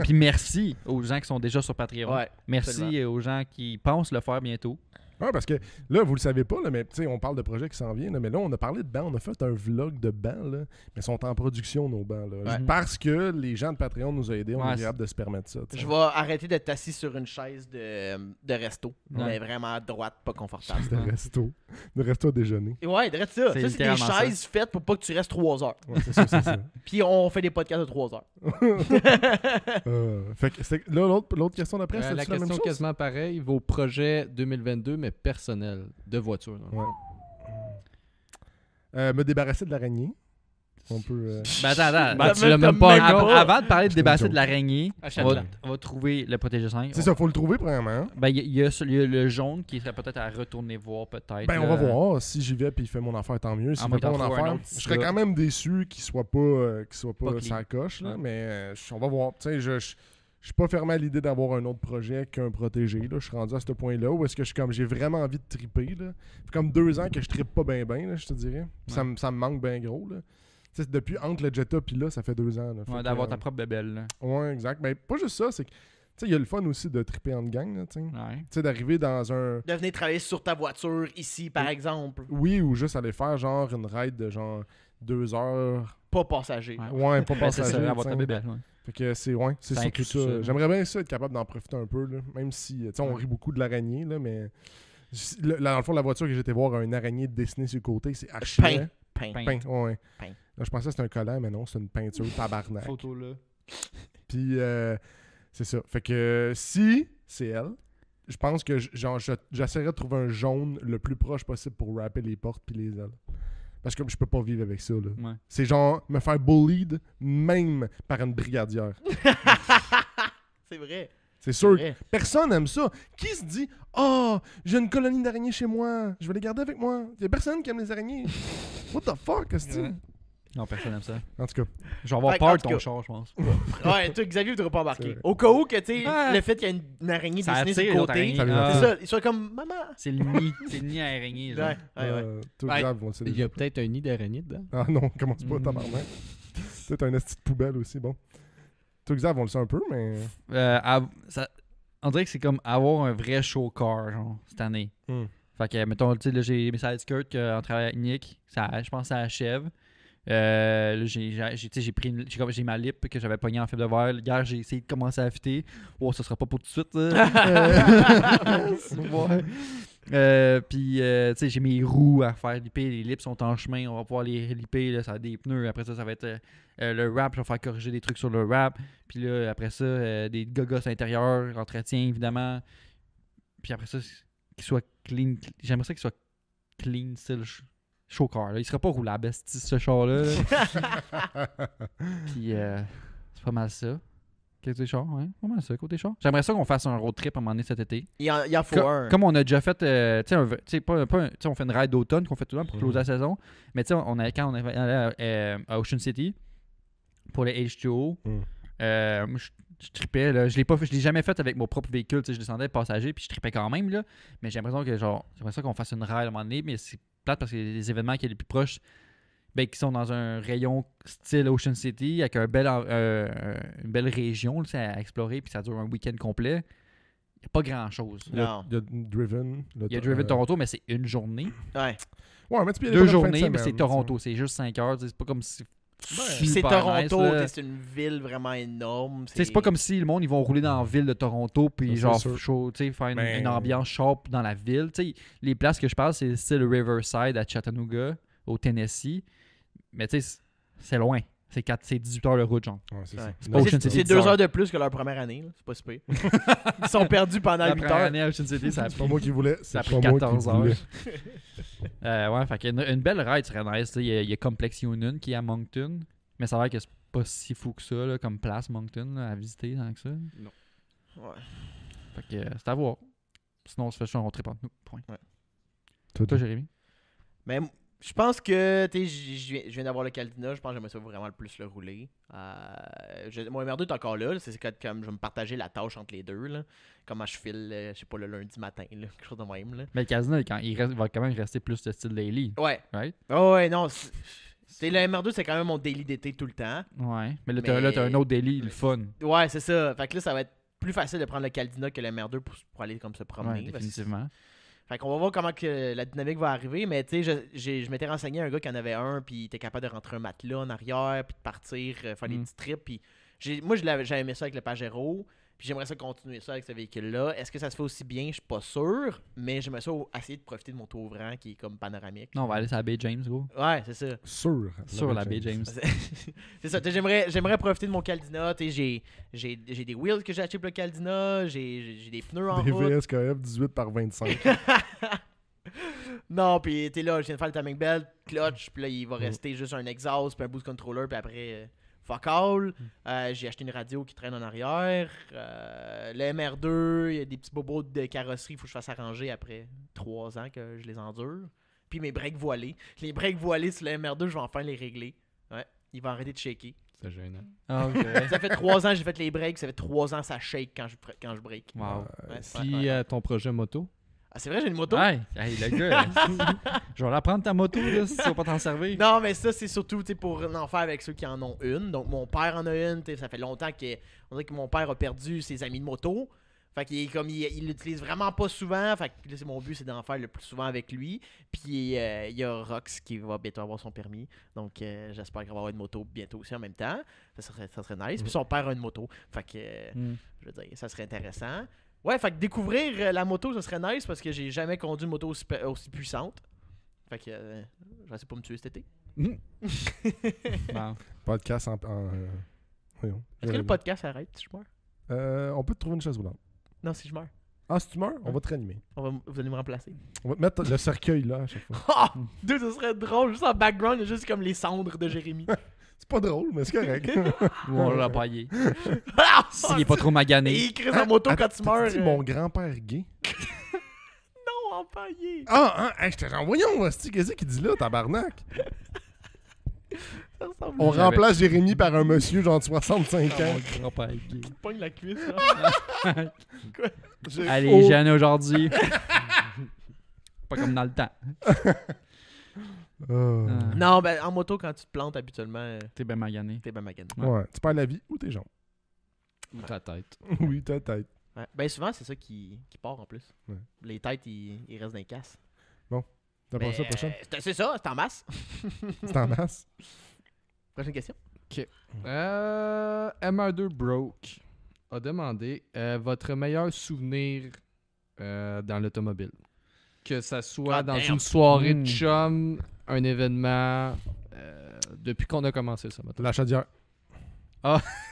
Puis merci aux gens qui sont déjà sur Patreon. Ouais, merci absolument. aux gens qui pensent le faire bientôt. Ouais, parce que là, vous le savez pas, là, mais on parle de projets qui s'en viennent, mais là, on a parlé de bancs, on a fait un vlog de bancs, là, mais ils sont en production, nos bancs. Là. Parce que les gens de Patreon nous ont aidés, on est capable de se permettre ça. T'sais. Je vais arrêter d'être assis sur une chaise de resto, mais vraiment à droite, pas confortable. De resto à déjeuner. Ouais, de ça. Ça, c'est des chaises faites pour pas que tu restes 3 heures. Ouais, c'est ça. Puis on fait des podcasts de 3 heures. Fait que là, l'autre question d'après, c'est la question quasiment pareille. Vos projets 2022, mais personnels, de voiture. Me débarrasser de l'araignée. On peut. Attends. Tu l'as même pas encore. Avant de parler de débarrasser de l'araignée, Achète-la. on va trouver le Protégé 5. C'est ça, faut le trouver premièrement. Il y a le jaune qui serait peut-être à retourner voir, peut-être. On va voir. Si j'y vais puis il fait mon affaire, tant mieux. S'il fait pas mon affaire, je serais quand même déçu qu'il soit pas sa coche. Là, mais on va voir. Tu sais, je suis pas fermé à l'idée d'avoir un autre projet qu'un protégé. Là. Je suis rendu à ce point-là où est-ce que j'ai vraiment envie de triper. Là. Ça fait comme 2 ans que je trippe pas bien, je te dirais. Ça me manque bien gros. Là. T'sais, depuis entre le Jetta puis là, ça fait 2 ans. Là. D'avoir ta propre bébelle. Là. Ouais, exact. Mais pas juste ça, c'est que il y a le fun aussi de triper en gang. D'arriver dans un. De venir travailler sur ta voiture ici, par exemple. Oui, ou juste aller faire genre une ride de genre 2 heures. Pas passager. Ouais, pas passager. C'est ça, avoir ta bébelle. Fait que c'est surtout ça. J'aimerais bien ça être capable d'en profiter un peu, là. Même si on rit beaucoup de l'araignée, là, mais dans le fond, la voiture que j'étais voir a une araignée dessinée sur le côté, c'est archi. Pain. Ouais. Là, je pensais que c'était un collant, mais non, c'est une peinture tabarnak. Photo là. Puis c'est ça. Fait que si c'est elle, je pense que j'essaierai de trouver un jaune le plus proche possible pour wrapper les portes puis les ailes. Parce que je peux pas vivre avec ça. Là. Ouais. C'est genre me faire bullied même par une brigadière. C'est vrai. C'est sûr. Personne n'aime ça. Qui se dit « Ah, j'ai une colonie d'araignées chez moi. Je vais les garder avec moi. » Il y a personne qui aime les araignées. What the fuck, est-ce Non, personne n'aime ça. En tout cas. Je vais avoir peur de ton char, je pense. Ouais, toi, Xavier, tu ne devras pas embarquer. Au cas où que, tu sais, le fait qu'il y a une araignée dessinée sur le côté, c'est ça. Il soit comme « Maman! » C'est le nid à araignée. Ouais. Il y a peut-être un nid d'araignée dedans. Ah non, commence pas, tabarnak. Peut-être un esti de poubelle aussi, bon. Toi, Xav, on le sait un peu, mais. On dirait que c'est comme avoir un vrai show car, genre, cette année. Fait que, mettons, tu sais, là, j'ai mes side skirts en travaillant avec Nick. Je pense que ça achève. Là, j'ai ma lip que j'avais pognée en fibre de verre. Hier, j'ai essayé de commencer à affûter. Oh, ça sera pas pour tout de suite. Puis, tu sais, j'ai mes roues à faire liper. Les lips sont en chemin. On va pouvoir les liper. Là, ça a des pneus. Après ça va être le wrap. Je vais faire corriger des trucs sur le wrap. Puis là, après ça, des gogos intérieurs, entretien, évidemment. Puis après ça, qu'il soit clean. J'aimerais ça qu'il soit clean, style show car. Là. Il sera pas roulable, ce char-là. Puis, c'est pas mal ça. Côté char, ouais. Pas mal ça, côté char. J'aimerais ça qu'on fasse un road trip à un moment donné cet été. Il y en faut un. Comme on a déjà fait, tu sais, on fait une ride d'automne qu'on fait tout le temps pour closer la saison. Mais tu sais, quand on est allé à Ocean City pour les H2O, moi, je tripais. Là. Je l'ai jamais fait avec mon propre véhicule. Je descendais passager puis je tripais quand même. Là. Mais j'ai l'impression que j'aimerais ça qu'on fasse une ride à un moment donné. Mais c'est plate parce que les événements qui sont les plus proches, qui sont dans un rayon style Ocean City avec une belle région à explorer, puis ça dure un week-end complet. Il n'y a pas grand-chose. Il y a Driven. Il y a Driven Toronto, mais c'est une journée. Ouais, mais tu peux y aller 2 pour la fin de journées, mais semaine, c'est Toronto. C'est juste 5 heures. C'est pas comme si... Puis c'est Toronto, nice, c'est une ville vraiment énorme. C'est pas comme si le monde ils vont rouler dans la ville de Toronto puis ça, genre faire une ambiance sharp dans la ville. T'sais, les places que je parle, c'est style Riverside à Chattanooga, au Tennessee. Mais tu sais, c'est loin. C'est 18 heures de route, genre. Ouais, c'est ça. C'est 2 heures de plus que leur première année. Là. C'est pas super. Ils sont perdus pendant 8 heures. La année à Ocean City, ça a C'est pas moi qui voulais. Ça a pris 14 heures. Ouais, fait une belle ride serait nice. Il y a Complex Union qui est à Moncton. Mais ça a l'air que c'est pas si fou que ça là, comme place Moncton là, à visiter tant que ça. Non. Ouais. Fait que c'est à voir. Sinon, on se fait un road trip entre nous. Point. Ouais. Toi, Jérémy? Mais Je pense que, tu sais, je viens d'avoir le Caldina, je pense que j'aimerais ça vraiment le plus le rouler. Mon MR2 est encore là, c'est comme je vais me partager la tâche entre les deux, là. Comment je file, je sais pas, le lundi matin, là, quelque chose de même, là. Mais le Caldina, il va quand même rester plus de style daily. Ouais. Right? Oh, ouais, non. Le MR2, c'est quand même mon daily d'été tout le temps. Ouais. Mais là, t'as un autre daily, le fun. Ouais, c'est ça. Fait que là, ça va être plus facile de prendre le Caldina que le MR2 pour aller comme se Ouais, promener. définitivement. Fait qu'on va voir comment que la dynamique va arriver, mais tu sais, je m'étais renseigné à un gars qui en avait un, puis il était capable de rentrer un matelas en arrière, puis de partir, faire des petits trips, puis moi j'avais aimé ça avec le Pajero, puis j'aimerais ça continuer ça avec ce véhicule-là. Est-ce que ça se fait aussi bien? Je suis pas sûr, mais j'aimerais ça essayer de profiter de mon tour ouvrant qui est comme panoramique. Non, on va aller sur la baie James, gros. Ouais, c'est ça. Sur la baie James. C'est ça, j'aimerais profiter de mon Caldina, tu sais, j'ai des wheels que j'ai achetés pour le Caldina, j'ai des pneus en Des route. VSKF 18 par 25. Non, puis t'es là, je viens de faire le timing belt, clutch, puis là, il va rester juste un exhaust, puis un boost controller, puis après, fuck all. J'ai acheté une radio qui traîne en arrière. Le MR2, il y a des petits bobos de carrosserie, il faut que je fasse arranger après 3 ans que je les endure. Puis mes breaks voilés. Les breaks voilés sur le MR2, je vais enfin les régler. Ouais, il va arrêter de shaker. C'est gênant. Ah, ok. Ça fait 3 ans que j'ai fait les breaks, ça fait 3 ans que ça shake quand je break. Wow. Ouais, Puis ton projet moto? Ah, c'est vrai, j'ai une moto? Hey, le gars, je vais la prendre ta moto là, si tu vas pas t'en servir. Non, mais ça, c'est surtout pour en faire avec ceux qui en ont une. Donc, mon père en a une. Ça fait longtemps on dirait que mon père a perdu ses amis de moto. Fait qu'il il l'utilise vraiment pas souvent. Fait que là, mon but, c'est d'en faire le plus souvent avec lui. Puis, il y a Rox qui va bientôt avoir son permis. Donc, j'espère qu'il va avoir une moto bientôt aussi en même temps. Ça serait nice. Puis, son père a une moto. Fait que, je veux dire, ça serait intéressant. Ouais, fait que découvrir la moto, ça serait nice parce que j'ai jamais conduit une moto aussi puissante. Fait que je vais essayer pas me tuer cet été. Bon. Podcast voyons. Est-ce que le podcast arrête si je meurs? On peut te trouver une chaise roulante. Non, si je meurs. Ah, si tu meurs, on va te réanimer. Vous allez me remplacer. On va te mettre le cercueil là à chaque fois. Ah! Dude, ça serait drôle. Juste en background, il y a juste comme les cendres de Jérémy. C'est pas drôle, mais c'est correct. Ou on l'a paillé. Ah! S'il est pas trop magané. Et il crie en moto quand tu meurs. T'as dit mon grand-père gay. Non, empaillé. J'étais genre, voyons, qu'est-ce qu'il dit là, tabarnak? Ça ressemble On remplace Jérémy par un monsieur genre de 65 ans. Mon grand-père est gay. pogne la cuisse. Là. Allez, jeune aujourd'hui. Pas comme dans le temps. Non, ben en moto, quand tu te plantes habituellement, T'es bien magané. t'es ben magané. Ouais, tu perds la vie ou tes jambes. Ou ta tête. Oui, ta tête. Ouais. Ben souvent, c'est ça qui part en plus. Ouais. Les têtes, ils restent dans les casses. T'as pas ça, prochaine? C'est ça, c'est en masse. C'est en masse. Prochaine question. MR2 Broke a demandé votre meilleur souvenir dans l'automobile. Que ça soit dans une soirée de chum, un événement, depuis qu'on a commencé ça. Maintenant. La chaudière.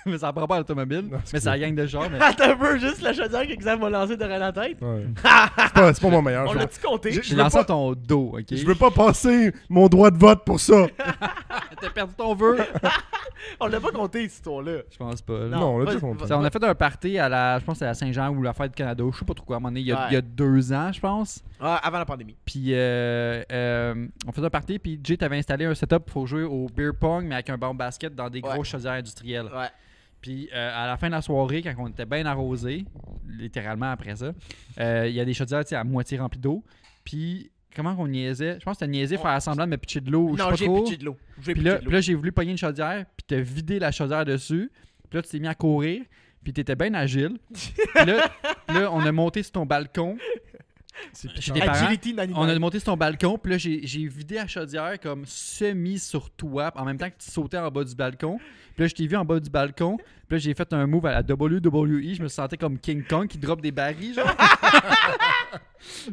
Mais ça prend pas l'automobile. Non, Mais ça gagne de genre. Mais... Attends un peu, juste la chaudière qu'Exam m'a lancé derrière la tête. Ouais. c'est pas mon meilleur. On l'a-tu compté? J'ai lancé à ton dos, ok? Je veux pas passer mon droit de vote pour ça. T'as perdu ton vœu? On l'a pas compté, cette histoire-là. Je pense pas. là. Non, on l'a vas-y, déjà compté. Ça, on a fait un party à la, je pense que c'était à Saint-Jean ou la fête du Canada, je sais pas trop quoi, à un moment donné, il y a 2 ans, je pense. Ah, avant la pandémie. Puis on faisait un party, puis Jay t'avait installé un setup pour jouer au beer pong, mais avec un ballon basket dans des grosses chaudières industrielles. Ouais. Puis à la fin de la soirée, quand on était bien arrosé, littéralement après ça, il y a des chaudières à moitié remplies d'eau. Puis comment qu'on niaisait? Je pense que c'était niaisé faire semblant de me pitcher de l'eau. Non, je sais pas j'ai trop. pitché de l'eau. Puis là, j'ai voulu pogner une chaudière, puis t'as vidé la chaudière dessus. Puis là, tu t'es mis à courir, puis t'étais bien agile. Puis là, on a monté sur ton balcon. Chez tes parents. Agility d'animal. On a monté sur ton balcon, puis là, j'ai vidé la chaudière comme semi sur toi, en même temps que tu sautais en bas du balcon. Puis là, je t'ai vu en bas du balcon, puis là, j'ai fait un move à la WWE. Je me sentais comme King Kong qui drop des barils, genre.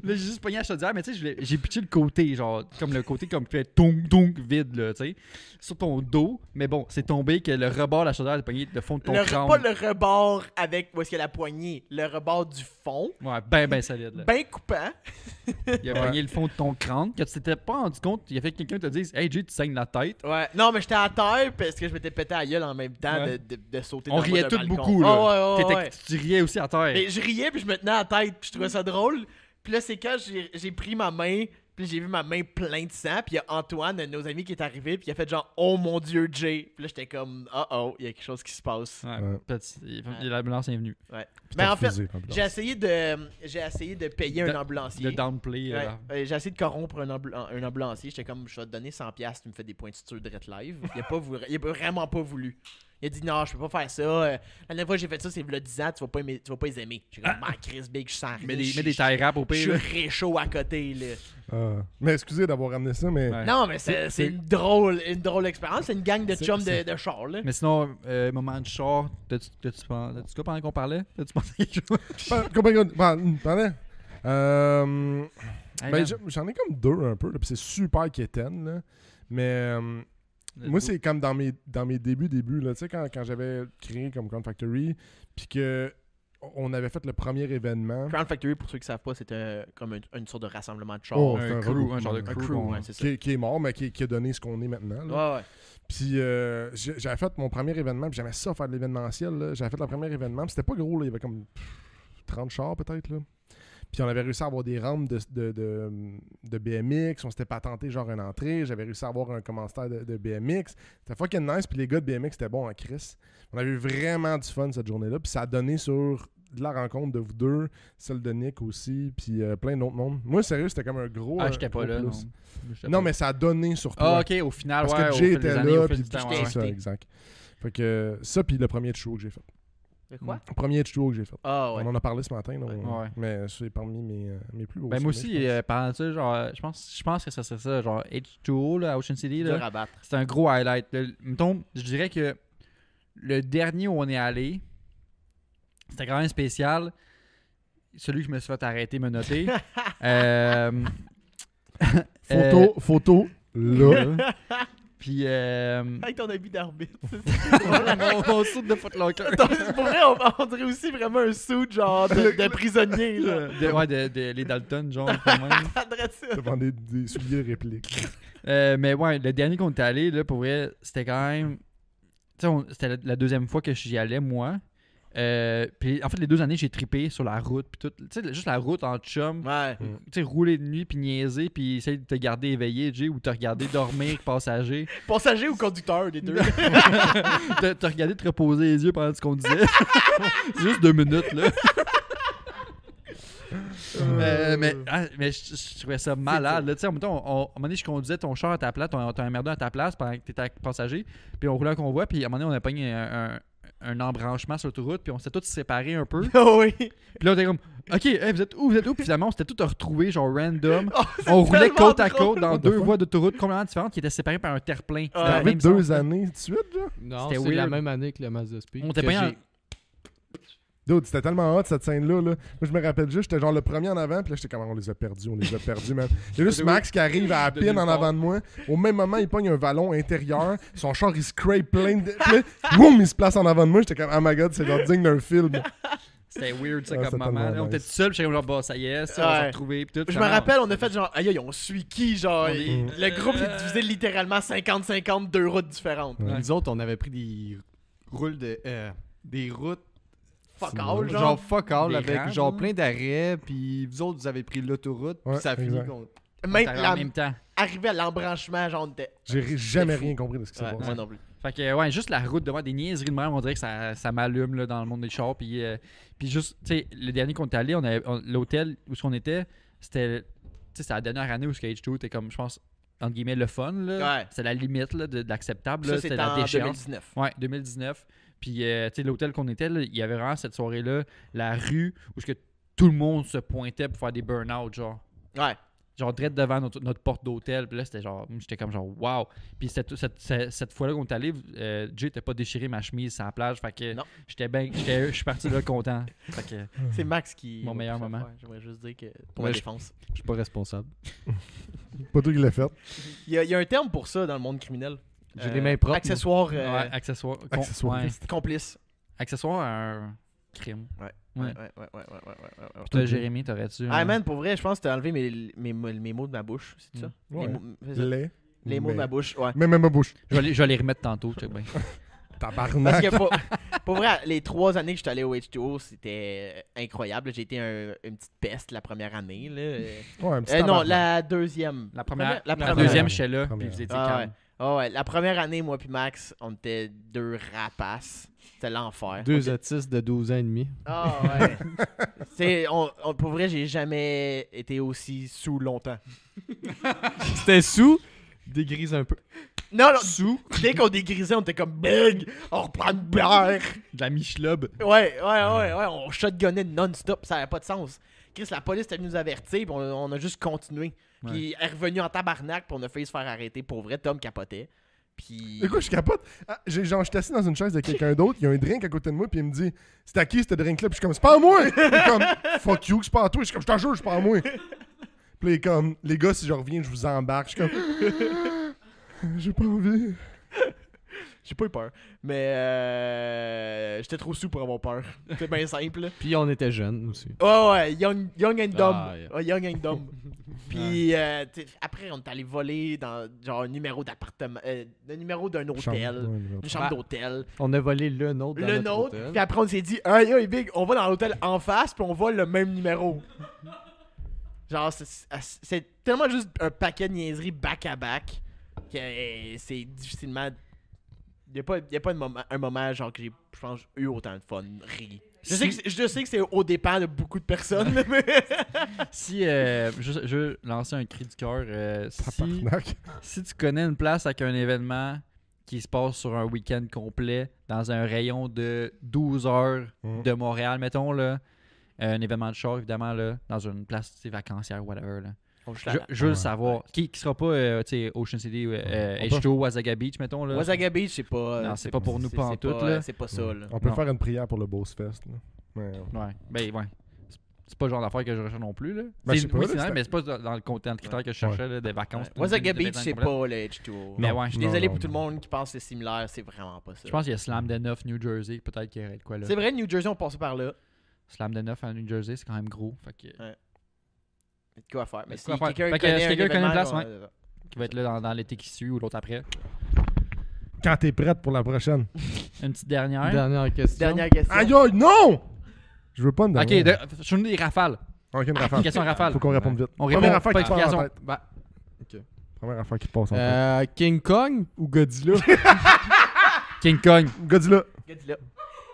Là, j'ai juste pogné la chaudière, mais tu sais, j'ai pitché le côté, genre, comme le côté comme fait tonk vide, là, tu sais, sur ton dos. Mais bon, c'est tombé que le rebord de la chaudière a pogné le fond de ton crâne. Pas le rebord avec où est-ce qu'il y a la poignée, le rebord du fond. Ouais, ben solide, là. Ben coupant. Il a pogné le fond de ton crâne, que tu t'étais pas rendu compte, il a fait que quelqu'un te dise « Hey, Jay, tu saignes la tête. » Ouais. Non, mais j'étais à terre parce que je m'étais pété à la gueule en même temps de sauter On dans le riait bas tous d'un balcon. beaucoup, là. Ouais. Tu riais aussi à terre. Mais je riais puis je me tenais à la tête puis je trouvais ça drôle. Puis là, c'est quand j'ai pris ma main, puis j'ai vu ma main pleine de sang, puis il y a Antoine, un de nos amis, qui est arrivé, puis il a fait genre « Oh mon Dieu, Jay! » Puis là, j'étais comme « Oh, il y a quelque chose qui se passe. » L'ambulance est venue. Ouais. Mais en fait, j'ai essayé de payer un ambulancier. Le downplay. J'ai essayé de corrompre un ambulancier. J'étais comme, je vais te donner 100$, tu me fais des points de suture direct live. Il a vraiment pas voulu. Il a dit non, je peux pas faire ça. La dernière fois que j'ai fait ça, c'est il y a 10 ans, tu vas pas les aimer. J'ai comme, Chris Big, je sens rien. Mets des tie wraps au pire. Je suis réchaud à côté, là. Mais excusez d'avoir ramené ça, mais. Ouais. Non, mais c'est une drôle expérience. C'est une gang de chums de char, là. Mais sinon, moment de char, t'as-tu quoi pendant qu'on parlait? T'as-tu pensé à quelque chose? Pendant. J'en ai comme deux un peu, là, puis c'est super quétaine, là. Mais. Moi, c'est comme dans mes débuts, là, tu sais, quand j'avais créé comme Crown Factory, puis que on avait fait le premier événement. Crown Factory, pour ceux qui ne savent pas, c'était comme une sorte de rassemblement de chars. Un genre de crew. Ouais, c'est ça. Qui est mort, mais qui a donné ce qu'on est maintenant. Là. Ouais. Puis j'avais fait mon premier événement, puis j'aimais ça faire de l'événementiel. Là. J'avais fait le premier événement, puis c'était pas gros, là, il y avait comme 30 chars peut-être, là. Puis on avait réussi à avoir des rampes de BMX. On s'était patenté genre une entrée. J'avais réussi à avoir un commanditaire de BMX. C'était fucking nice. Puis les gars de BMX étaient bons en Chris. On avait eu vraiment du fun cette journée-là. Puis ça a donné sur de la rencontre de vous deux, celle de Nick aussi, puis plein d'autres mondes. Moi, sérieux, c'était comme un gros. J'étais pas là. Non, mais ça a donné sur toi. Ah, ok, au final, parce que Jay était là, puis c'est ça, exact. Fait que ça, puis le premier show que j'ai fait. De quoi? Le premier show que j'ai fait. Ah ouais. On en a parlé ce matin, là, ouais. Mais c'est parmi mes plus beaux. Ben moi aussi, pendant ça, genre, je pense que ça serait ça, genre H2O, là, à Ocean City, là. C'est un gros highlight. Mettons, je dirais que le dernier où on est allé, c'était quand même spécial. Celui que je me suis fait arrêter, me noter. Photo, là. Puis avec ton habit d'arbitre. mon suit de Footlocker. Pour vrai, on dirait aussi vraiment un suit genre de prisonnier. Là. Les Dalton, genre, quand même. Devant des souliers répliques. Mais ouais, le dernier qu'on était allé, là, pour vrai, c'était quand même. Tu sais, c'était la deuxième fois que j'y allais, moi. Puis en fait, les 2 années, j'ai trippé sur la route. Puis tout, tu sais, juste la route en chum. Ouais. Tu sais, rouler de nuit, puis niaiser, puis essayer de te garder éveillé, Jay, ou te regarder dormir, passager. Passager ou conducteur, des deux. te regarder te reposer les yeux pendant ce qu'on disait. Juste 2 minutes, là. Mais je trouvais ça malade. Tu sais, à un moment donné, je conduisais ton char à ta place, t'as un merdeux à ta place pendant que t'étais passager, puis on roulait un convoi, puis à un moment donné, on a pogné un embranchement sur l'autoroute, puis on s'était tous séparés un peu. Oui. Puis là, on était comme, OK, hey, vous êtes où? Puis finalement, on s'était tous retrouvés, genre random. Oh, on roulait côte à drôle. côte dans 2 voies d'autoroute complètement différentes qui étaient séparées par un terre-plein. C'était arrivé 2 années de suite, genre? Non, c'était c'est la weird. même année que le Mazda Speed. On était pas Dude, c'était tellement hot cette scène-là. Là. Moi, je me rappelle juste, j'étais genre le premier en avant, puis là, j'étais comme, on les a perdus, man. Il y a juste Max qui arrive à la pine en avant de moi. Au même moment, il pogne un vallon intérieur. Son char, il scrape plein de. Puis là, boum, il se place en avant de moi. J'étais comme, oh my god, c'est genre digne d'un film. C'était weird, ça, Ah, comme moment. tellement Là, on était nice. tout seul, puis j'étais comme, genre, bah, ça y est, ça, on s'est retrouvés. Puis tout. Je me rappelle, on a fait genre, aïe, on suit qui, genre. On Le groupe est divisé littéralement 50-50, 2 routes différentes. Ouais. Nous autres, on avait pris des routes Fuck all, genre. genre fuck all Des avec rames, genre là. plein d'arrêts, puis vous autres, vous avez pris l'autoroute, puis Ouais, ça a fini exact. qu'on... Même En même temps. arrivé à l'embranchement, genre, on était. J'ai jamais fou. rien compris de ce qui s'est Ouais, passé. moi non plus. Fait que, ouais, juste la route devant des niaiseries de même, on dirait que ça m'allume là, dans le monde des chars. Puis juste, tu sais, le dernier qu'on est allé, l'hôtel où on était, c'était la dernière année où H2 était comme, je pense, entre guillemets, le fun. Là. Ouais. C'était la limite là, de l'acceptable. Ça, là. c'était la en déchéance. 2019. Ouais, 2019. Puis, tu sais, l'hôtel qu'on était, là, il y avait vraiment cette soirée-là, la rue où que tout le monde se pointait pour faire des burn-out, genre. Ouais. Genre, direct devant notre porte d'hôtel. Puis là, c'était genre, j'étais comme genre, wow. Puis cette fois-là qu'on est allé, Jay t'as pas déchiré ma chemise sur la plage. Fait que Non. je suis parti là content. Fait que, C'est Max qui. Mon meilleur ça moment. fait. J'aimerais juste dire que. Pour Ouais, la je- défense. Je suis pas responsable. Pas toi qui l'as fait. Il y a un terme pour ça dans le monde criminel. J'ai les mains propres. Accessoire. ouais, accessoire. Accessoiriste. Complice. Accessoire à un crime. Ouais. Ouais. Ouais. Puis toi, Jérémy, t'aurais-tu. Ah, man, pour vrai, je pense que t'as enlevé mes mots de ma bouche. C'est ça? Ouais. C'est ça. Les mots de ma bouche, ouais. Même ma bouche. Je vais les remettre tantôt, check bien. Parce Tabarnak. qu'il y a pas. Pour vrai, les 3 années que je suis allé au H2O, c'était incroyable. J'ai été une petite peste la première année. Là. Ouais, un petit Non, tabarnak. la deuxième. La première, La la première. deuxième, j'étais là, puis Première. vous étiez Ah calme. ouais. Ah ouais, la première année, moi puis Max, on était 2 rapaces. C'était l'enfer. 2 autistes de 12 ans et demi. Ah ouais. Pour vrai, j'ai jamais été aussi sous longtemps. C'était sous, dégrise un peu. Non, non, Sous. dès qu'on dégrisait, on était comme big, on reprend une bière. De la Michelob. Ouais, on shotgunnait non-stop, ça avait pas de sens. Chris, la police était venue nous avertir, puis on a juste continué. Puis elle est revenue en tabarnak, puis on a failli se faire arrêter. Pour vrai, Tom capotait. Puis. Écoute, je capote. Ah, genre, je suis assis dans une chaise de quelqu'un d'autre, il y a un drink à côté de moi, puis il me dit c'est à qui ce drink-là? Puis je suis comme c'est pas à moi! Il est comme fuck you, c'est pas à toi. Je suis comme je t'en jure, c'est pas à moi. Puis là, il est comme les gars, si je reviens, je vous embarque. Je suis comme j'ai pas envie. J'ai pas eu peur. Mais j'étais trop sous pour avoir peur. C'était bien simple. Puis on était jeunes aussi. Ouais, young and dumb. Ah, yeah. Ouais, young and dumb. Puis après, on est allé voler dans genre un numéro d'appartement, un numéro d'un hôtel, une chambre Bah, d'hôtel. On a volé le nôtre dans Le notre nôtre. hôtel. Puis après, on s'est dit, hey, Big, on va dans l'hôtel en face, puis on vole le même numéro. Genre, c'est tellement juste un paquet de niaiseries back-à-back que c'est difficilement. Il n'y a pas un moment genre que j'ai, je pense, eu autant de fun, ri. Je sais que c'est au dépend de beaucoup de personnes, mais. Si, je veux lancer un cri du cœur. Tabarnak. Si tu connais une place avec un événement qui se passe sur un week-end complet, dans un rayon de 12 heures de Montréal, mettons, là, un événement de char, évidemment, là, dans une place vacancière, whatever, là. Je veux le savoir. Qui sera pas Ocean City, H2O, Wasaga Beach, mettons, là. Wasaga Beach, c'est pas. Non, c'est pas pour nous pantoute, là. C'est pas ça, là. On peut Non. faire une prière pour le Boss Fest. Là. Mais, Ouais, ben ouais. C'est pas le genre d'affaire que je recherche non plus, là. Ben, je sais pas, Oui, là, c'est vrai, c'est- mais c'est pas dans le critère que je cherchais, là, des vacances. Wasaga de Beach, événements c'est complets. pas le H2O. Mais Non. ouais, Je suis Non, désolé non, pour tout le non. monde qui pense que c'est similaire, c'est vraiment pas ça. je pense qu'il y a Slam de 9 New Jersey, peut-être qu'il y aurait de quoi là. C'est vrai, New Jersey, on passait par là. Slam de 9 à New Jersey, c'est quand même gros. Fait que, C'est quoi à faire. Mais C'est si quoi à faire. quelqu'un Fait que connaît si un quelqu'un connaît une place, événement, qui va être là dans l'été qui suit ou l'autre après. quand t'es prête pour la prochaine. Une petite dernière. Dernière question. Dernière question. Aïe aïe, non! Je veux pas une Ok, dernière. je vous donne des rafales. Ok, une rafale. Une question rafale. Faut qu'on réponde vite. On répond Première affaire pas qui te passe en explication. tête. Bah, Première affaire qui te passe en tête. King Kong ou Godzilla? King Kong. Godzilla. Godzilla.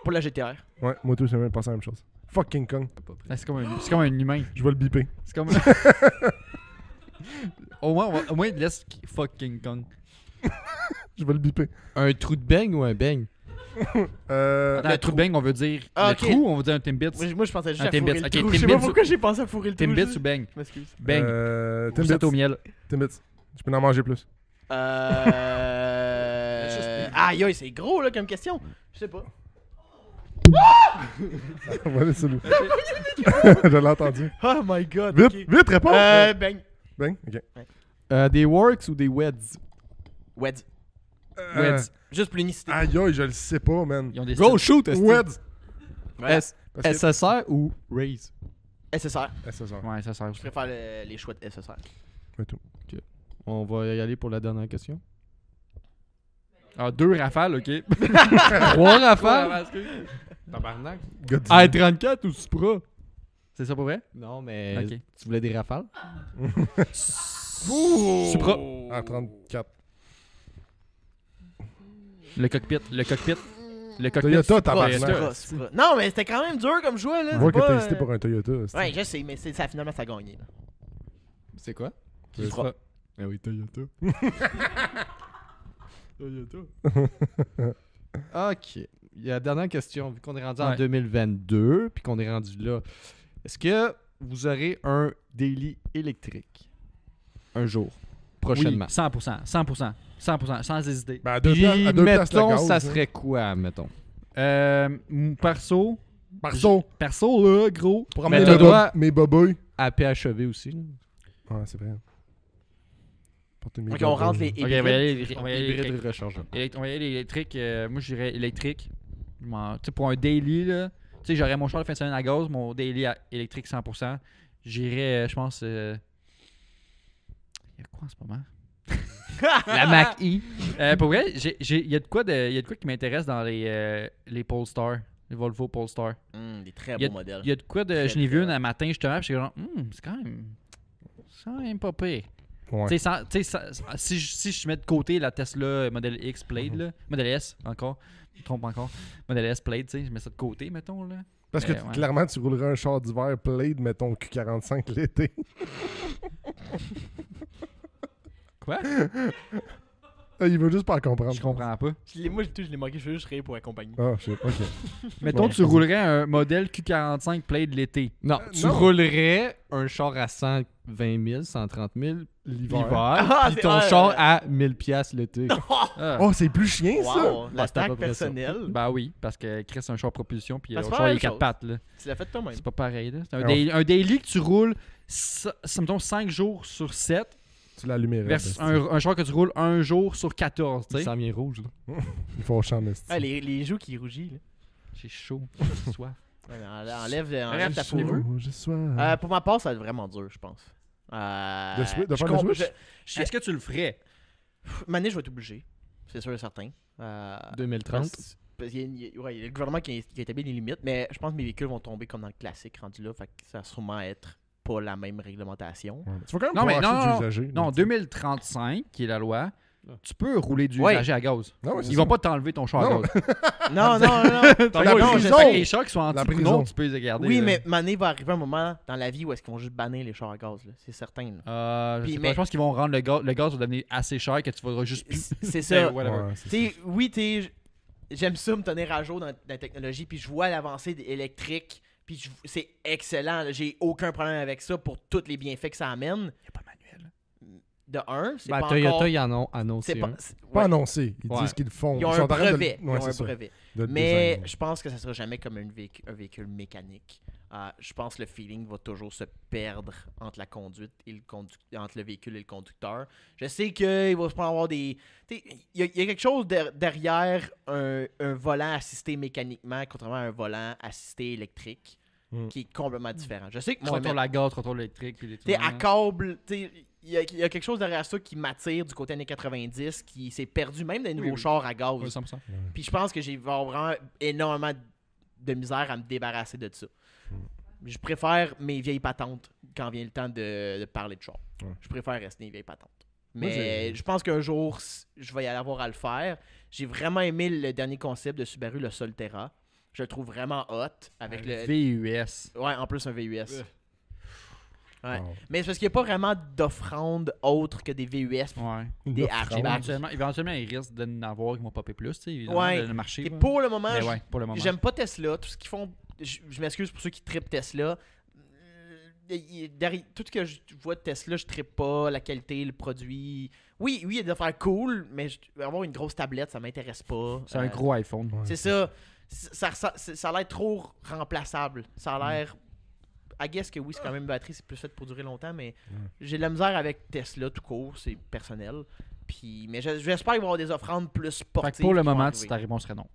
Pour la GTR. Ouais, moi tout, c'est même passé la même chose. Fuck King Kong. C'est comme un humain. Je vais le biper. C'est comme. au moins, laisse fuck King Kong. Je vais le biper. Un trou de beigne ou un beigne? Attends, le trou de bang, on veut dire Ah, le ok. trou ou on veut dire un Timbits? Moi, je pensais juste Un à fourrer Timbits. le Ok, trou. Je sais Timbits pas pourquoi j'ai pensé à fourrer le trou. Timbits je- ou bang? Je m'excuse. Bang. Poussette au Timbits. miel. Timbits. Je peux en manger plus. Aïe, aïe, c'est gros, là, comme question. Je sais pas. Voilà, c'est lui. Je l'ai entendu. Oh my god. Vite, ok. vite, réponds. Bang. Ben, ok. Des Works ou des Weds? Weds. Weds. Juste pour l'unicité. Aïe aïe, je le sais pas, man. Ils ont des Go shoot! esti. Weds. Voilà. Parce que- SSR ou Raise? SSR. SSR. Ouais, ça sert Je aussi. préfère les choix de SSR. Ouais, tout. On va y aller pour la dernière question. Ah, 2 rafales, ok. 3 rafales? excuse. Tabarnak. Godzilla. A34 ou Supra? C'est ça pour vrai? Non, mais Ok. tu voulais des rafales? Supra. Ah, 34. Le cockpit. Le cockpit. Toyota, Supra, tabarnak. Supra. Non, mais c'était quand même dur comme choix, là. On voit c'est que pas, t'as hésité pour un Toyota. c'est- Ouais, je sais, mais ça, finalement, ça a gagné. Là. C'est quoi? Supra. Ah oui, Toyota. Toyota. OK. La dernière question, vu qu'on est rendu en Ouais. 2022, puis qu'on est rendu là, est-ce que vous aurez un daily électrique un jour, prochainement? Oui, 100%. 100%. 100%. Sans hésiter. Ben, à 2 Puis, piastres, à 2 piastres le mettons, gaz, ça hein. serait quoi, mettons? Perso. Perso. Perso, là, gros. Pour Mais emmener t'as droit- mes boboys. À PHEV aussi. Là. Ouais, c'est vrai. Porter mes Ok, on rentre les Ok, on va y aller. On va y aller Hybride rechargeable. on va y aller électrique. Moi, je dirais électrique. Tu sais, pour un daily, là. Tu sais, j'aurais mon char de fin de semaine à gaz, mon daily électrique 100%. J'irais, je pense. Il y a quoi en ce moment? La Mach-E. Pour vrai, il y a de quoi qui m'intéresse dans les Polestar, les Volvo Polestar. Des très Il y a- beaux modèles. Il y a de quoi de. Très, Je l'ai vu très un matin justement, puis j'étais genre, c'est quand même pas pire. Ouais. Tu sais, si je mets de côté la Tesla Model X Plaid, là, Model S encore, je me trompe encore, Model S Plaid, tu sais, je mets ça de côté, mettons, là. Parce que ouais. clairement, tu roulerais un char d'hiver Plaid, mais ton Q45 l'été. Quoi? Il veut juste pas comprendre. Je comprends pas. Moi, je l'ai manqué, je veux juste rire pour accompagner. Ah, je sais. Ok. Mettons, Bon, tu roulerais un modèle Q45 Plaid l'été. Non, tu non. roulerais un char à 120 000, 130 000 l'hiver, Ah, puis c'est- ton ouais, char ouais. à 1000 piastres l'été. Ah. Oh, c'est plus chien, ça! Wow, Ouais, la c'est à peu stack près ça. personnelle. Ben oui, parce que Chris, c'est un char propulsion, puis Ben, le c'est pas char, la il même est 4 chose. pattes, là. Tu l'as fait toi-même. C'est pas pareil, là. C'est un, Alors- un daily que tu roules, mettons, 5 jours sur 7, Tu l'allumerais. versus Bastille. un char que tu roules 1 jour sur 14, tu Il sais. s'en vient rouge, là. Il faut changer. Ah, les joues qui rougissent. là. J'ai chaud, j'ai soif. Ouais, enlève ta je l'ai fourrure. Oh, je sois. Pour ma part, ça va être vraiment dur, je pense. De faire je le comp- switch? Est-ce que tu le ferais? Mané, je vais être obligé. C'est sûr et certain. 2030. Parce qu'il y a le gouvernement qui a établi les limites, mais je pense que mes véhicules vont tomber comme dans le classique rendu là. Fait que ça va sûrement être pas la même réglementation. Ouais. Tu vas quand même Non, mais pouvoir acheter non, du usager. Non, là, tu sais. 2035, qui est la loi, tu peux rouler du Ouais. usager à gaz. Non, ouais, c'est Ils vont ça. pas t'enlever ton char Non. à gaz. Non, non, non. La Non, prison. fait que les chars qui sont La anti prison. tu peux les garder. Oui, là. mais Mané va arriver un moment dans la vie où est-ce qu'ils vont juste bannir les chars à gaz. là. C'est certain. là. Je Puis, sais pas, mais- je pense qu'ils vont rendre le gaz va devenir assez cher que tu vas juste plus. C'est ça. Whatever. Ouais, c'est T'sais, oui, j'aime ça me tenir à jour dans la technologie, puis je vois l'avancée électrique, puis c'est excellent. là. J'ai aucun problème avec ça pour tous les bienfaits que ça amène. Il n'y a pas manuel. De un, c'est Ben, pas Toyota, encore... ils en ont annoncé C'est pas, un. pas ouais. annoncé. Ils Ouais. disent qu'ils le font. Ils ont sont un en train de le- brevet. Ouais, Ils ont c'est un ça. brevet. De le Mais design. je pense que ça sera jamais comme un véhicule mécanique. Je pense que le feeling va toujours se perdre entre la conduite et entre le véhicule et le conducteur. Je sais qu'il va se prendre avoir des... Il y a quelque chose derrière un volant assisté mécaniquement, contrairement à un volant assisté électrique, qui est complètement différent. Je sais que moi, Contrôle à gaz, contrôle électrique. Puis des trucs t'sais, de à même. câble, il y a quelque chose derrière ça qui m'attire du côté années 90, qui s'est perdu même dans les nouveaux oui. chars à gaz. Ouais, 100%. Puis je pense que j'ai vraiment énormément de misère à me débarrasser de ça. Je préfère mes vieilles patentes quand vient le temps de parler de char. Ouais. Je préfère rester les vieilles patentes. Moi, Mais je pense qu'un jour, je vais y avoir à le faire. J'ai vraiment aimé le dernier concept de Subaru, le Solterra. Je le trouve vraiment hot. Avec le... VUS. Ouais, en plus un VUS. Ouais. Wow. Mais c'est parce qu'il n'y a pas vraiment d'offrande autre que des VUS. Ouais. Des Une hatchbacks. offrande. Éventuellement, il risque de n'avoir qui vont popper plus, tu sais, évidemment, Ouais. le marché. Et là. pour le moment, Mais ouais, pour le moment. j'aime pas Tesla. Tout ce qu'ils font, je m'excuse pour ceux qui trippent Tesla. Tout ce que je vois de Tesla, je trippe pas. La qualité, le produit. Oui, il y a des affaires cool, mais avoir une grosse tablette, ça m'intéresse pas. C'est un gros iPhone. Ouais. C'est ça. Ça a l'air trop remplaçable. Ça a l'air. I guess que oui, c'est quand même une batterie, c'est plus fait pour durer longtemps, mais j'ai de la misère avec Tesla tout court, c'est personnel. Puis, mais j'espère qu'il va y avoir des offrandes plus Fait sportives. que pour le qui vont moment, arriver. ta réponse serait non.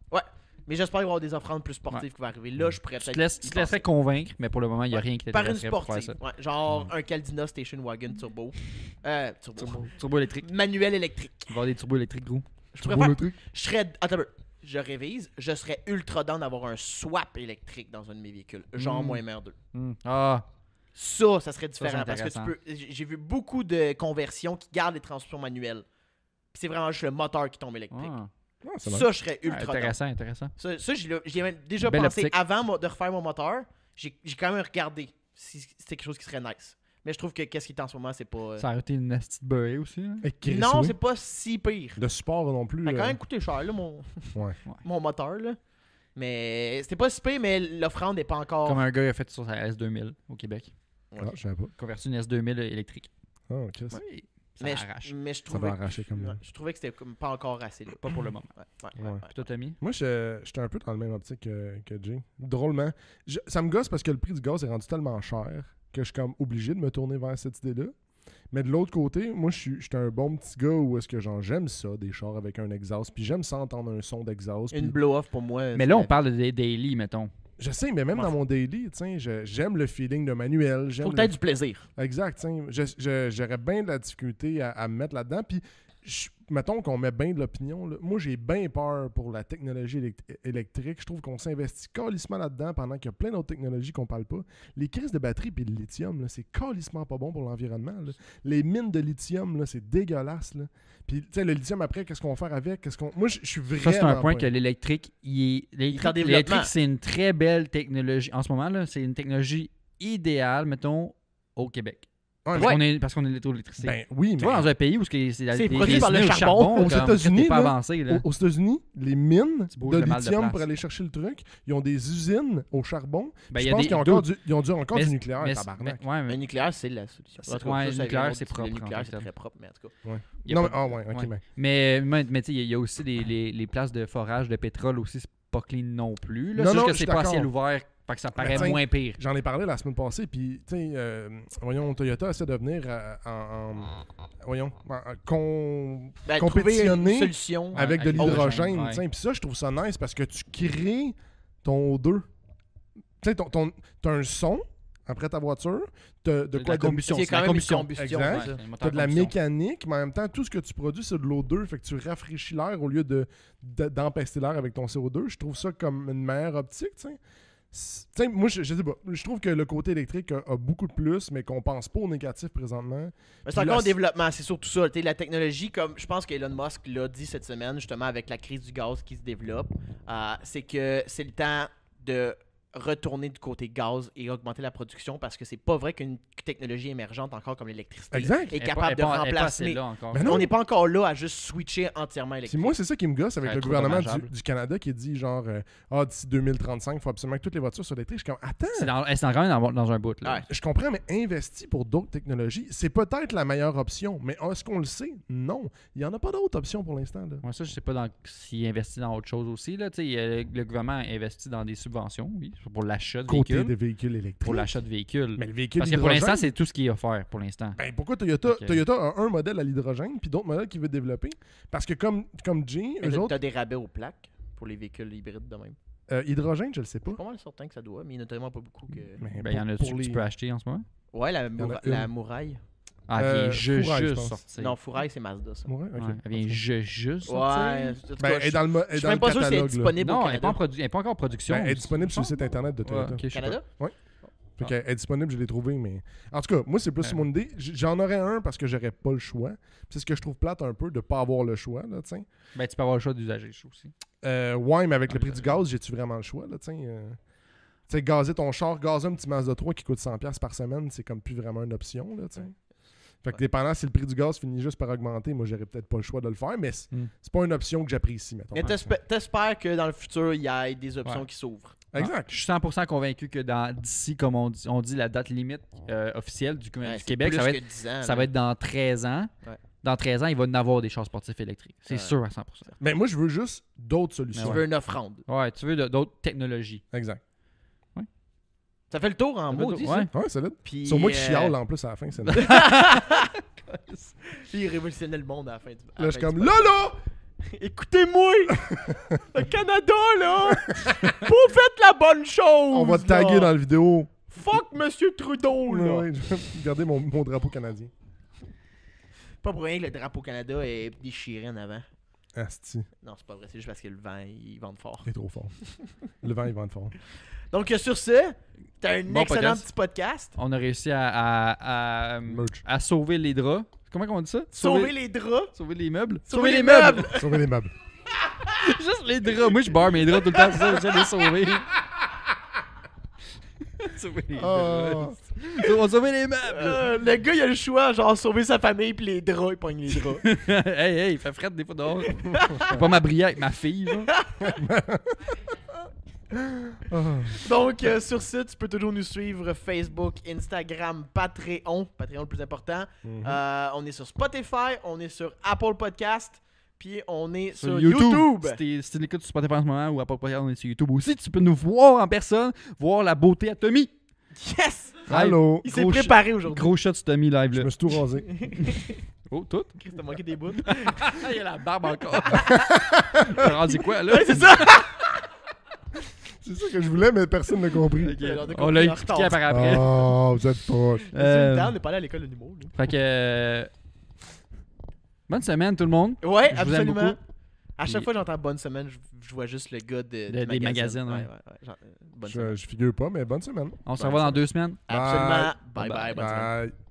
Mais j'espère qu'il va y avoir des offrandes plus sportives qui vont arriver. Là, je pourrais Tu peut-être. te y laisserais penser. convaincre, mais pour le moment, il n'y a rien qui Par une t'intéresserait pour faire sportive. ça. Ouais, genre un Caldina Station Wagon turbo. Turbo. Turbo électrique. Manuel électrique. Il va y avoir des turbos électriques gros. Je Turbo préfère. le truc. Je serais. Attends un peu. Je révise. Je serais ultra down d'avoir un swap électrique dans un de mes véhicules. Genre moins MR2. Ah, Ça serait c'est différent parce que tu intéressant. peux. J'ai vu beaucoup de conversions qui gardent les transmissions manuelles. Puis c'est vraiment juste le moteur qui tombe électrique. ah. Ah, c'est nice. Ça, je serais ultra down. Intéressant, intéressant. Ça j'y ai même déjà Belle pensé optique. avant de refaire mon moteur. J'ai quand même regardé si c'était quelque chose qui serait nice. Mais je trouve que qu'est-ce qui est en ce moment, c'est pas. Ça a été une petite beurrée aussi. Hein? Et Chris, Non, oui. c'est pas si pire. Le support non plus. Ça a quand même coûté cher, là, mon, Ouais. mon moteur. Là. Mais c'était pas si pire, mais l'offrande n'est pas encore. Comme un gars a fait sur sa S2000 au Québec. Ah, je savais pas. Converti une S2000 électrique. Ah, Chris. Oui, ça mais arrache. mais je Ça trouvais, va arracher comme. je trouvais que c'était comme pas encore assez. Là. Pas pour le moment. Ouais. Puis toi, Tommy? Moi, j'étais un peu dans le même optique que Jay. Drôlement. Ça me gosse parce que le prix du gaz est rendu tellement cher que je suis comme obligé de me tourner vers cette idée-là. Mais de l'autre côté, moi, j'étais un bon petit gars où est-ce que j'aime ça, des chars avec un exhaust. Puis j'aime ça entendre un son d'exhaust. Une puis- blow-off pour moi. Mais là, on parle des daily, mettons. Je sais, mais même M'en dans fous. mon daily, j'aime le feeling de manuel. Faut que tu aies du plaisir. Exact. J'aurais bien de la difficulté à me mettre là-dedans. Puis mettons qu'on met bien de l'opinion, là, moi j'ai bien peur pour la technologie électrique. Je trouve qu'on s'investit calissement là-dedans pendant qu'il y a plein d'autres technologies qu'on parle pas. Les crises de batterie et le lithium, là, c'est calissement pas bon pour l'environnement. Là. Les mines de lithium, là, c'est dégueulasse. Là. Puis, tu sais, le lithium, après, qu'est-ce qu'on va faire avec? Moi, je suis vraiment... Ça, c'est un point que l'électrique, l'électrique, c'est une très belle technologie. En ce moment, là, c'est une technologie idéale, mettons, au Québec. Parce qu'on est l'électricité. Ben oui, tu vois, dans un pays où c'est produit par le charbon. Aux États-Unis, pas avancé, là. Aux États-unis, les mines de lithium de pour aller chercher le truc, ils ont des usines au charbon. Ben, je pense qu'ils ont encore du nucléaire, tabarnak. Le nucléaire, c'est la solution. Le nucléaire, c'est propre. Le nucléaire, c'est très propre, mais en tout cas. Mais tu sais, il y a aussi les places de forage de pétrole aussi, c'est pas clean non plus. Là. Non, que c'est pas à ciel ouvert. Fait que ça paraît moins pire. J'en ai parlé la semaine passée, puis, tu sais, Toyota essaie de venir compétitionner avec de l'hydrogène. Puis ça, je trouve ça nice parce que tu crées ton O2. Tu sais, t'as un son après ta voiture, t'as de quoi la combustion. C'est quand même une combustion. Exact. T'as de la mécanique, mais en même temps, tout ce que tu produis, c'est de l'O2. Fait que tu rafraîchis l'air au lieu d'empester l'air avec ton CO2. Je trouve ça comme une meilleure optique, tu sais. T'sais, moi, je sais pas. Je trouve que le côté électrique a beaucoup de plus, mais qu'on pense pas au négatif présentement. Mais c'est encore en développement, c'est surtout ça. La technologie, comme je pense qu'Elon Musk l'a dit cette semaine, justement, avec la crise du gaz qui se développe, c'est que c'est le temps de retourner du côté gaz et augmenter la production parce que c'est pas vrai qu'une technologie émergente encore comme l'électricité est capable de remplacer. On n'est pas encore là à juste switcher entièrement électrique. Moi, c'est ça qui me gosse avec le gouvernement du Canada qui dit genre d'ici 2035, il faut absolument que toutes les voitures soient électriques. Je suis comme attends. C'est quand même dans un bout. Là. Ouais. Je comprends, mais investis pour d'autres technologies, c'est peut-être la meilleure option. Mais est-ce qu'on le sait? Non. Il n'y en a pas d'autres options pour l'instant. Moi, ça, je sais pas s'il investit dans autre chose aussi. Là. Le gouvernement investit dans des subventions, oui. Pour l'achat de côté véhicules. Des véhicules électriques. Pour l'achat de véhicules. Mais le véhicule parce que pour l'instant, c'est tout ce qu'il est offert pour l'instant. Ben, pourquoi Toyota a un modèle à l'hydrogène puis d'autres modèles qu'il veut développer? Parce que comme G, eux autres... T'as des rabais aux plaques pour les véhicules hybrides de même. Hydrogène, je le sais pas. Je suis pas mal certain que ça doit, mais il n'y en a tellement pas beaucoup que... Il y en a que tu peux acheter en ce moment? Ouais, la Mouraille. Ah, elle vient juste sortir. Non, Fouraille, c'est Mazda, ça. Ouais, okay. Elle vient juste sortir. Ouais, elle est dans le je suis même pas sûr si elle est disponible au Canada. Elle n'est pas encore en production. Elle est disponible sur le site internet de Toyota. Canada? Oui. Elle est disponible, je l'ai trouvé, mais... En tout cas, moi, c'est plus mon idée. J'en aurais un parce que j'aurais pas le choix. C'est ce que je trouve plate un peu, de pas avoir le choix, là, tu sais. Ben, tu peux avoir le choix d'usager, je aussi. Ouais, mais avec le prix du gaz, j'ai-tu vraiment le choix, là, tu sais? Tu sais, gazer ton char, gazer un petit Mazda 3 qui coûte 100$ par semaine, c'est comme plus vraiment une option, là, tu sais. Fait que dépendant si le prix du gaz finit juste par augmenter, moi j'aurais peut-être pas le choix de le faire, mais c'est pas une option que j'apprécie, mettons. Mais t'espères que dans le futur, il y ait des options qui s'ouvrent. Exact. Je suis 100% convaincu que d'ici, comme on dit, la date limite officielle du Québec, ça va être dans 13 ans. Ouais. Dans 13 ans, il va y avoir des chars sportifs électriques. C'est sûr à 100%. Mais moi, je veux juste d'autres solutions. Tu veux une offrande. Ouais, tu veux d'autres technologies. Exact. Ça fait le tour en maudit, ça. Ouais, c'est vite. C'est moi qui chiale en plus à la fin. C'est il révolutionnait le monde à la fin du là, je suis comme là! Écoutez-moi! Le Canada, là! Vous faites la bonne chose! On va te taguer dans la vidéo. Fuck Monsieur Trudeau, là! Ouais, je vais garder mon drapeau canadien. Pas pour rien que le drapeau Canada est déchiré en avant. Asti. Non, c'est pas vrai. C'est juste parce que le vent, il vente fort. Il est trop fort. Le vent, il vente fort. Donc, sur ce, t'as un excellent petit podcast. On a réussi à sauver les draps. Comment on dit ça? Sauver les draps. Sauver les meubles. Sauver les meubles. Sauver les meubles. Juste les draps. Moi, je barre mes draps tout le temps. C'est ça, j'essaie de les sauver. Sauver les draps. On sauver les meubles. Le gars, il a le choix, genre sauver sa famille puis les draps, il pogne les draps. Hey, il fait frette des fois dehors. Faut pas m'abrier avec ma fille, genre. Donc, sur ce, tu peux toujours nous suivre Facebook, Instagram, Patreon le plus important. On est sur Spotify, on est sur Apple Podcast, puis on est sur YouTube. Si tu l'écoutes sur Spotify en ce moment ou Apple Podcast, on est sur YouTube aussi. Tu peux nous voir en personne, voir la beauté à Tommy. Yes! Allô! Il s'est préparé aujourd'hui. Gros shot sur Tommy live là. Je me suis tout rasé. Oh, tout? Chris, t'as manqué des bouts. Il y a la barbe encore. T'as rendu quoi là? Ouais, c'est ça! C'est ça que je voulais, mais personne n'a compris. Okay. On l'a expliqué par après. Oh, vous êtes poche. On n'est pas allé à l'école de l'humour. Fait que... Bonne semaine, tout le monde. Ouais, Je vous aime absolument. beaucoup. À chaque Puis- fois que j'entends bonne semaine, je vois juste le gars des magazines, ouais. Bonne semaine. Je figure pas, mais bonne semaine. On se revoit dans 2 semaines. Absolument. Bye Bye bye. bye. Bonne semaine. Bye.